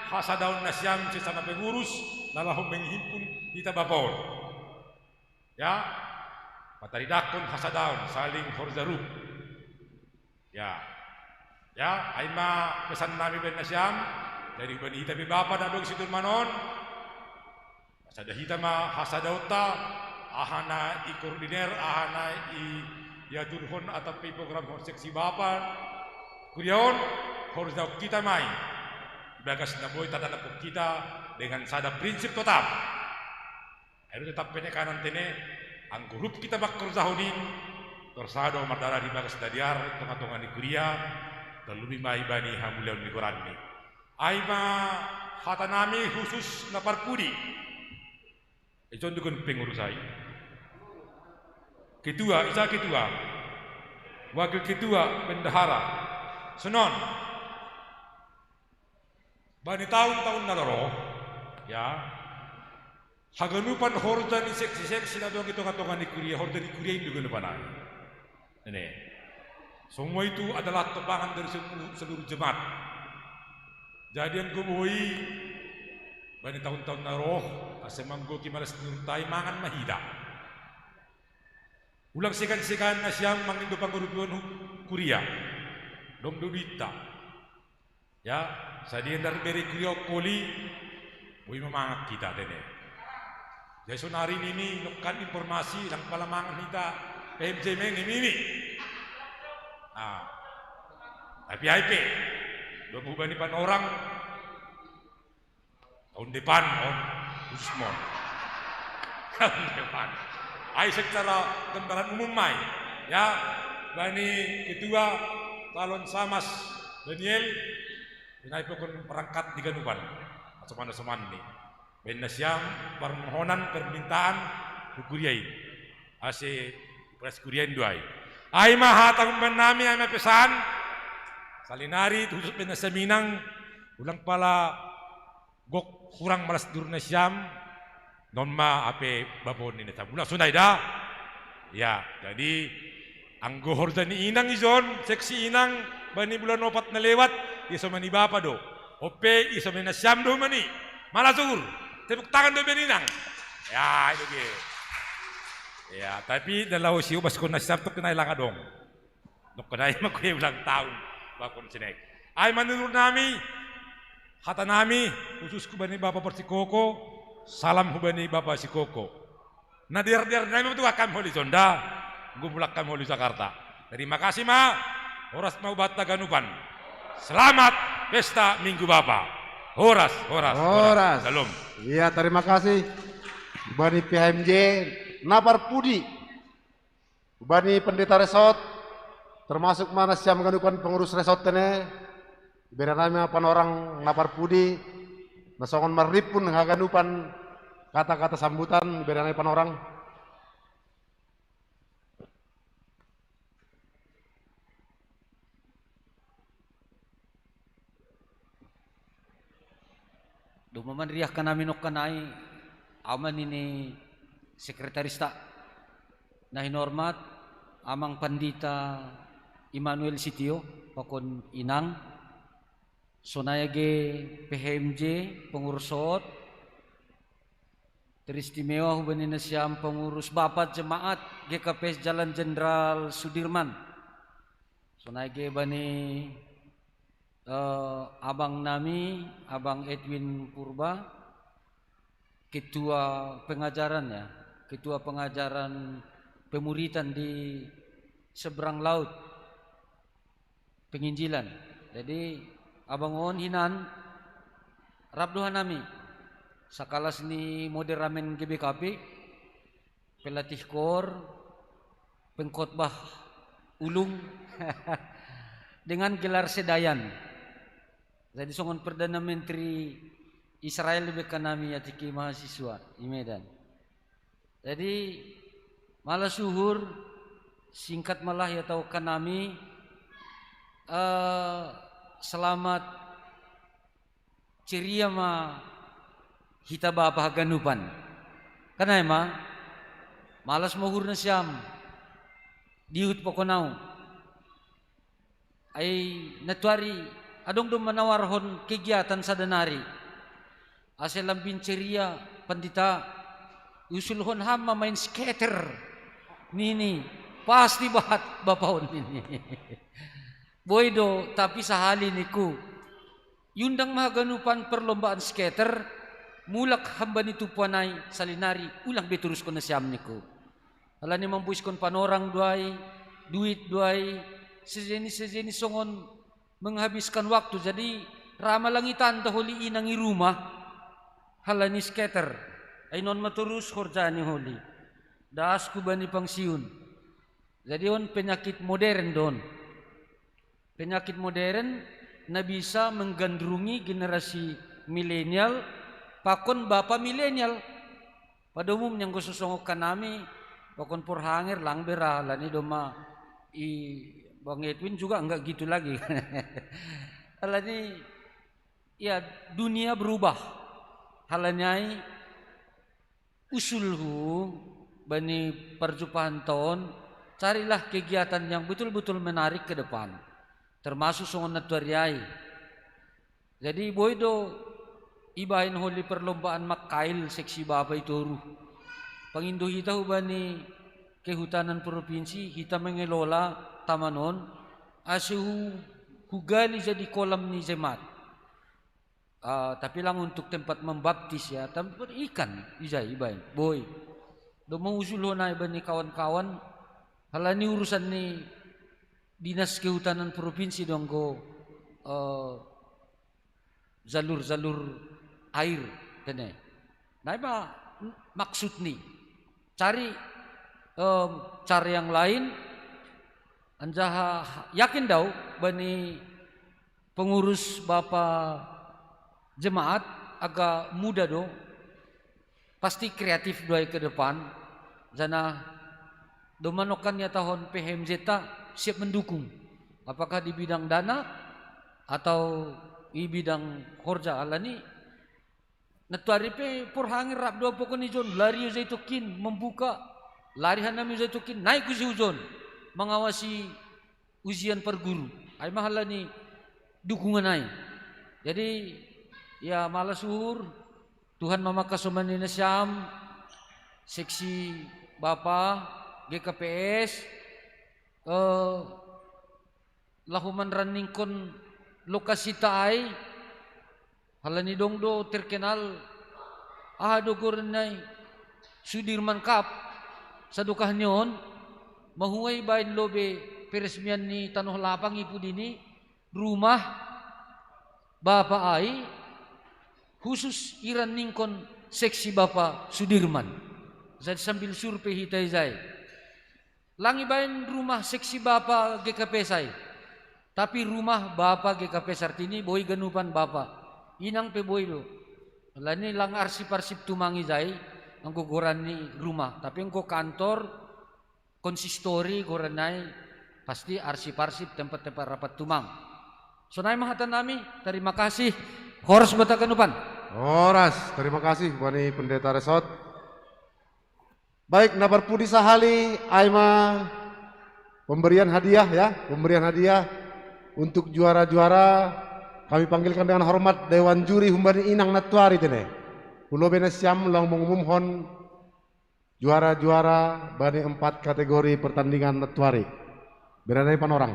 S12: Hasadaun Nasyam sesama pengurus, lalu menghimpun kita Bapor. Ya, Pataridah kun Hasadaun, saling horzarup. Ya, aima pesan nami ben Nasyam, dari bani kita Bapak dadong situ manon. Sada hitama Hasadauta, ahana i koordiner, ahana i ya turhon atau program seksi Bapak Kurion harus kita main bagas naboy tanda kita dengan sada prinsip tetap harus tetap penekanan tene ang grup kita bakal zahodin tersado mardara di bagas dadiar tengah-tengah di kuliah terlebih mai bani hamulian di Quranni aima hatanami khusus naparpudi itu dengan pengurus saya Ketua, Wakil Ketua Bendahara, Senon. Bani tahun-tahun nalaro, ya. Haganupan horda ni seksi-seksi na doang itong-atongan ni Kuria, horda ni Kuria yung dugo na Ini. Semua itu adalah topangan dari seluruh jemaat. Jadi yang gumuhi, bani tahun-tahun nalaro, asemang go kimalas nurtai mangan mahida. Ulang sekan-sekan na siyang mangindo pangurutuan Kuria. Dom dubita. Ya, sa diyan dari Kuria Koli, buhay mamangat kita din eh. Jadi sonari nini nukan informasi lang palamangan kita PMJ meng ini. IP. Dom ubah ni pan orang tahun depan Usmon. Tahun depan. Ay secara gambaran umum mai ya bani ketua calon Samas Daniel inai pokon perangkat di Ganupan atau mana seman ni ben nasyam permohonan permintaan Kuriai ase praskurian duai. Ay mahatang manami ay mapesan salinari tusuk pena seminang ulang pala gok kurang malas dur na siyam non ma ape babon ni ta mula sunay da. Ya, jadi ang gohor da ni inang izon seksi inang bani bulan 4 na lewat iso mani bapa do. Ope iso mani na siyam do mani. Malasur. Tepuk tangan do beninang. Ya, itu ge. Ya, tapi dalaw siyo bas ko na siyam to kinay lang adong. Nok kanay makuya ulang taon bakon sinek. Ay manurut nami hata nami khusus ku bani bapa persikoko salam hubani bapa si koko. Nadir-dir nami itu akan holi Sonda, gumulak kami holi Jakarta. Terima kasih ma, Horas mau bata ganupan. Selamat pesta Minggu Bapa. Horas. Salam.
S14: Iya, terima kasih. Bani PHMJ, Napar Pudi, Bani Pendeta Resort, termasuk mana siam ganupan pengurus resort ini. Beda nama panorang Napar Pudi, nasongon marip pun ngaganupan kata-kata sambutan beda nama panorang.
S19: Dumaman riah kanami nok kanai aman ini sekretaris tak nahin hormat amang Pandita Immanuel Sitio pakon inang sonayage PHMJ pengurussot teristimewa hubani na siyam pengurus Bapat Jemaat GKPS Jalan Jenderal Sudirman sonayage bani abang nami, abang Edwin Purba, ketua pengajaran ya, ketua pengajaran pemuritan di seberang laut, penginjilan. Jadi abang on hinan, rabduhan nami, sakalas ni moderamen GBKP, pelatih kor, pengkhotbah ulung, dengan gelar sedayan. Jadi songon Perdana Menteri Israel lebih kanami atiki mahasiswa di Medan. Jadi malah suhur singkat malah ya tahu kanami selamat ceria ma hita bapa ganupan. Karena emang malas mohur na siyam diut pokonau. Ay natuari adong dong menawarhon kegiatan sadanari. Asal lambin ceria Pandita usulhon hama main skater. Nini pasti bahat bapahon ini. Boydo tapi sahali niku. Yundang mahaganupan perlombaan skater mulak hamba ni tupuanay salinari ulang beturus ko na siyam niku. Ala ni mambuis kon panorang duay, duit duay, sejeni songon menghabiskan waktu. Jadi rama langitan dahuli inang i rumah halani skater ay non maturus horjani holi das kubani pangsiun. Jadi on penyakit modern don, penyakit modern na bisa menggandrungi generasi milenial pakon bapa milenial pada umumnya yang gususongok kanami pakon purhanger lang bera lani doma i Bang Edwin juga enggak gitu lagi. Hal ini ya dunia berubah. Halanyai usulhu bani perjumpaan tahun carilah kegiatan yang betul-betul menarik ke depan. Termasuk songon natuariai. Jadi boydo ibahin holi perlombaan makail seksi bapa itu ruh. Pangindo hita bani kehutanan provinsi hita mengelola tamanon asu hugali jadi kolam ni jemaat. Tapi lang untuk tempat membaptis ya, tempat ikan ibay boy. Do mausulo na iba ni kawan-kawan halani urusan ni dinas kehutanan provinsi dong go jalur air tene. Nah iba maksud ni cari cara yang lain. Anjaha yakin daw bani pengurus Bapak jemaat agak muda do pasti kreatif doai ke depan jana domanokannya tahun PHMZ siap mendukung. Apakah di bidang dana atau di bidang korja alani. Natuari pe purhangir rap dua pokok ni John lari uzai tokin membuka lari hanami uzai tokin naik uji ujon mengawasi ujian per guru. Ay mahala ni dukungan ay. Jadi ya malas suhur Tuhan mamakasuman ni Syam seksi Bapa GKPS lahuman running kon lokasi taay halani dongdo terkenal ahado gorenay Sudirman Cup sa dukah nyon mahuay bayin lobe peresmian ni Tanoh Lapang ipu dini rumah Bapa ay khusus iran ningkon seksi Bapa Sudirman jadi sambil survei hitay zay langi bayin rumah seksi Bapa GKP say tapi rumah Bapa GKP Sartini boy ganupan Bapa inang pe boy lo lani lang arsip-arsip tumangi zay ang guguran ni rumah tapi ang kantor konsistori goranay pasti arsip-arsip tempat-tempat rapat tumang so naay mahatan nami terima kasih Horas bata kanupan
S14: Horas terima kasih Bani Pendeta Resort. Baik nabarpudi sahali aima pemberian hadiah ya pemberian hadiah untuk juara-juara kami panggilkan dengan hormat Dewan Juri Humbani Inang Natuari tene. Pulau Benesiam lang mengumumkan juara-juara bani 4 kategori pertandingan Natuari. Beranai panorang.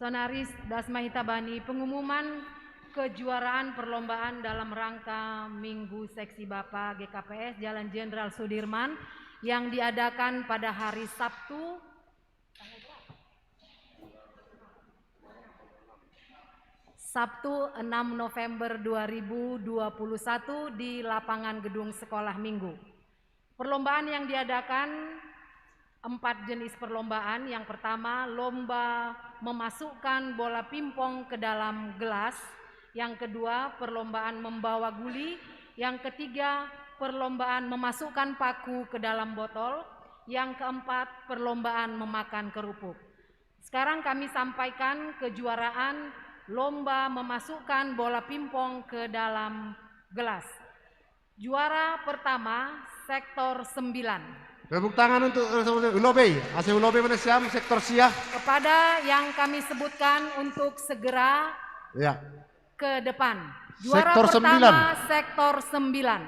S18: Sonaris Dasmahita Bani, pengumuman kejuaraan perlombaan dalam rangka Minggu Seksi Bapa GKPS Jalan Jenderal Sudirman yang diadakan pada hari Sabtu Sabtu 6 November 2021 di lapangan gedung sekolah minggu. Perlombaan yang diadakan 4 jenis perlombaan. Yang pertama, lomba memasukkan bola pimpong ke dalam gelas. Yang kedua, perlombaan membawa guli. Yang ketiga, perlombaan memasukkan paku ke dalam botol. Yang keempat, perlombaan memakan kerupuk. Sekarang kami sampaikan kejuaraan lomba memasukkan bola pimpong ke dalam gelas. Juara pertama, sektor 9.
S14: Tepuk tangan untuk Ulobe, AC Ulobe Benesiam, sektor Siah.
S18: Kepada yang kami sebutkan untuk segera
S14: ya.
S18: Ke depan. Juara
S14: sektor
S18: pertama
S14: 9.
S18: Sektor 9.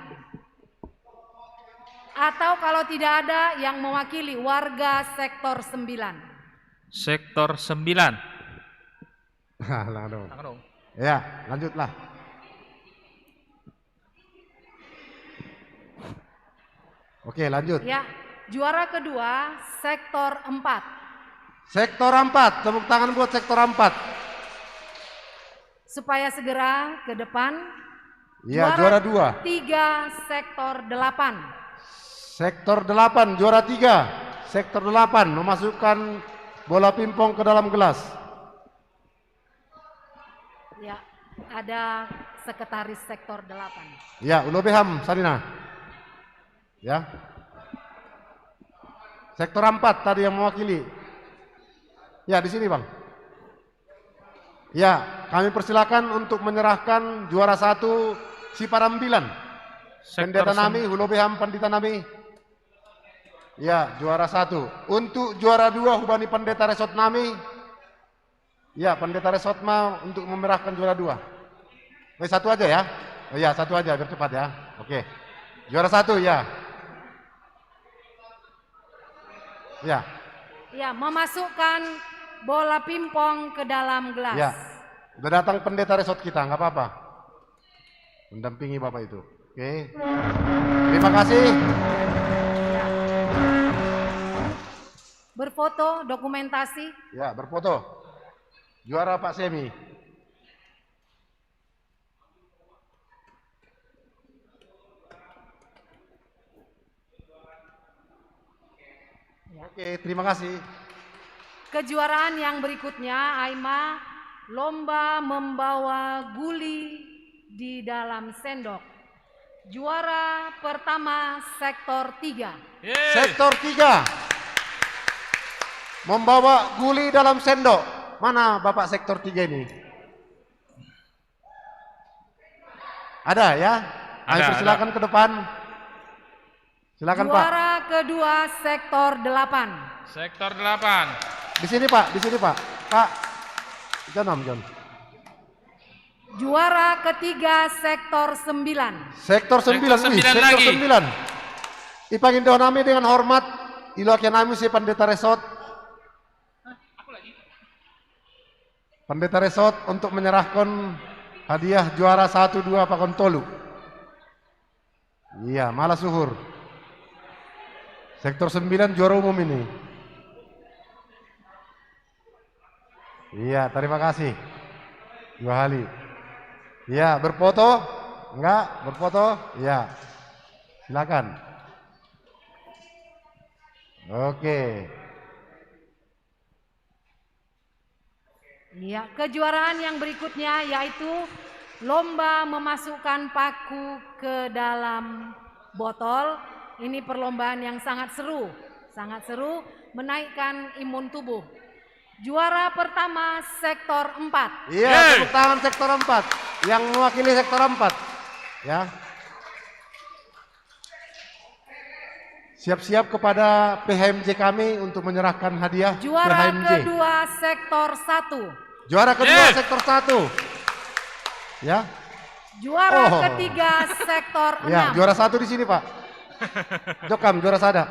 S18: Atau kalau tidak ada yang mewakili warga sektor 9.
S2: Sektor 9.
S14: Ya, lanjutlah. Oke, lanjut.
S18: Ya. Juara kedua, sektor 4.
S14: Sektor 4, tepuk tangan buat sektor 4.
S18: Supaya segera ke depan.
S14: Ya, juara 2.
S18: 3, sektor 8.
S14: Sektor 8, juara 3. Sektor 8, memasukkan bola pimpong ke dalam gelas.
S18: Ya, ada sekretaris sektor 8.
S14: Ya, Ulobeham, Sarina. Ya. Sektor 4 tadi yang mewakili. Ya, di sini, Bang. Ya, kami persilakan untuk menyerahkan juara 1 si Parambilan. Pendeta Nami, Hulobeham Pandita Nami. Ya, juara 1. Untuk juara 2 Hubani Pendeta Resort Nami. Ya, Pendeta Resort Ma untuk memerahkan juara 2. Satu aja ya. Oh ya, satu aja biar cepat ya. Oke. Juara 1 ya. Ya.
S18: Ya, memasukkan bola pimpong ke dalam gelas.
S14: Ya. Udah datang pendeta resort kita, nggak apa-apa. Mendampingi Bapak itu. Oke. Terima kasih.
S18: Berfoto, dokumentasi.
S14: Ya, berfoto. Juara Pak Semi. Oke, terima kasih.
S18: Kejuaraan yang berikutnya, Aima, lomba membawa guli di dalam sendok. Juara pertama sektor 3.
S14: Sektor 3. Membawa guli dalam sendok. Mana Bapak sektor 3 ini? Ada ya? Ayo persilakan ke depan. Silakan Pak.
S18: Juara kedua sektor 8.
S2: Sektor 8.
S14: Di sini Pak, di sini Pak. Pak, John.
S18: Juara ketiga sektor 9.
S14: Sektor 9, sektor 9. Ipangin doa nami dengan hormat, ilakian nami si Pendeta Resot. Pendeta Resot untuk menyerahkan hadiah juara 1, 2 Pakon Tolu. Iya, malah suhur. Sektor 9 juara umum ini. Iya, terima kasih. 2 kali. Iya, berfoto? Enggak, berfoto? Iya. Silakan. Oke.
S18: Ya, kejuaraan yang berikutnya yaitu lomba memasukkan paku ke dalam botol. Ini perlombaan yang sangat seru, menaikkan imun tubuh. Juara pertama sektor 4.
S14: Iya, tepuk tangan sektor 4 yang mewakili sektor 4. Ya. Siap-siap kepada PHMJ kami untuk menyerahkan hadiah
S18: Juara
S14: PHMJ.
S18: kedua sektor 1.
S14: Juara kedua sektor 1. Ya.
S18: Juara ketiga sektor 6.
S14: Ya, juara 1 di sini, Pak. Jokam juara sada.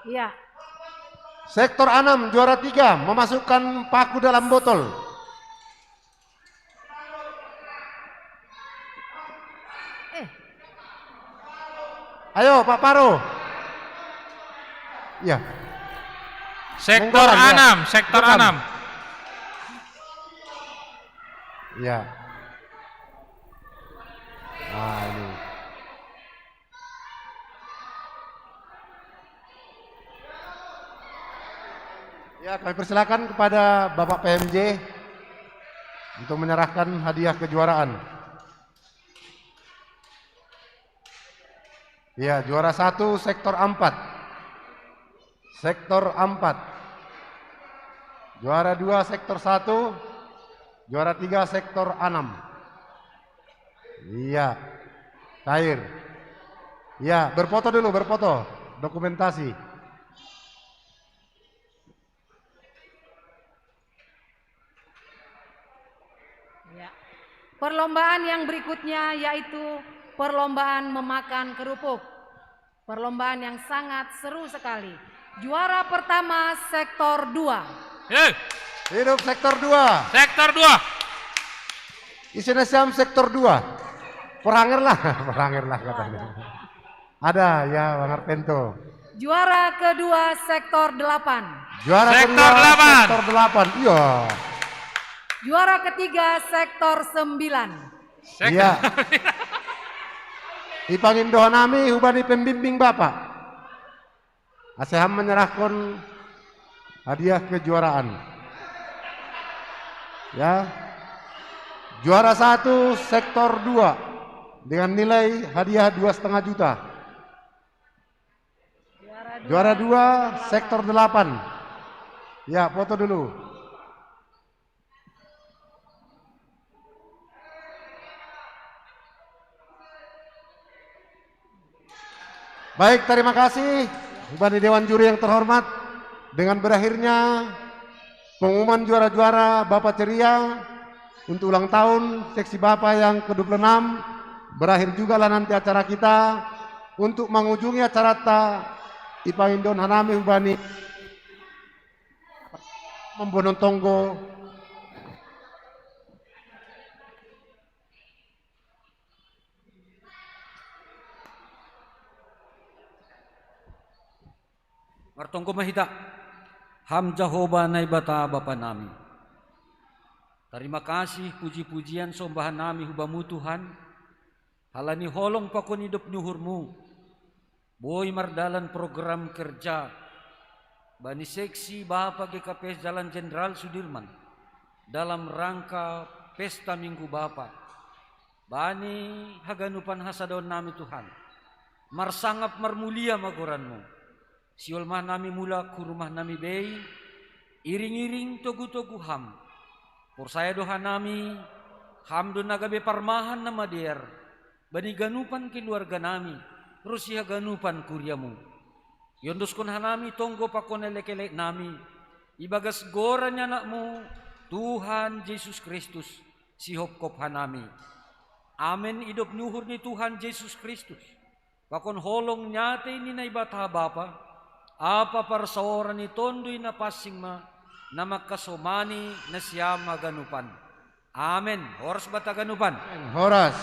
S18: Iya.
S14: Sektor 6 juara 3 memasukkan paku dalam botol. Ayo Pak Paro. Ya.
S2: Sektor 6, sektor 6.
S14: Ya. Nah, ini. Ya, kami persilakan kepada Bapak PMJ untuk menyerahkan hadiah kejuaraan. Ya, juara 1 sektor 4. Sektor 4. Juara 2 sektor 1. Juara 3 sektor 6. Iya. Cair. Ya, berfoto dulu, berfoto. Dokumentasi.
S18: Perlombaan yang berikutnya yaitu perlombaan memakan kerupuk. Perlombaan yang sangat seru sekali. Juara pertama sektor 2.
S14: Hidup sektor 2.
S2: Sektor 2.
S14: Isinya siam sektor 2. Peranger lah katanya. Ada ya Bang Arpento.
S18: Juara kedua sektor 8.
S14: Juara
S2: sektor
S14: kedua
S2: 8.
S14: Sektor 8. Iya.
S18: Juara ketiga sektor 9.
S14: Iya. Ipangin doa nami hubani pembimbing Bapak. Aseham menyerahkan hadiah kejuaraan. Ya. Juara 1 sektor 2 dengan nilai hadiah 2,5 juta. Juara 2 sektor 8. Ya, foto dulu. Baik, terima kasih Bani Dewan Juri yang terhormat. Dengan berakhirnya pengumuman juara-juara Bapak Ceria untuk ulang tahun seksi Bapak yang ke-26, berakhir juga lah nanti acara kita untuk mengunjungi acara Ipangindon Hanami Ubani Membonon Tonggo.
S19: Martongko mahita, ham Jehovah naibata Bapa nami. Terima kasih puji-pujian sombahan nami hubamu Tuhan. Halani holong pakon hidup nyuhurmu. Boy mardalan program kerja bani seksi Bapa GKPS Jalan Jenderal Sudirman dalam rangka Pesta Minggu Bapa. Bani haganupan hasadon nami Tuhan, marsangap marmulia magoranmu. Siol mah nami mula ku rumah nami bei, iring-iring togu-togu ham. Porsaya doha nami, hamdo nagabe parmahan nama der, bani ganupan keluarga nami, rusia ganupan kuryamu. Yondoskon hanami tonggo pakon elek-elek nami, ibagas goranya anakmu, Tuhan Yesus Kristus, sihop kop hanami. Amin idop nuhur ni Tuhan Yesus Kristus. Pakon holong nyate ni na ibata Bapa, apa parsaoran ni tondoy na pasing ma, na makasomani na siya maganupan. Amen. Horas bata ganupan.
S14: Horas.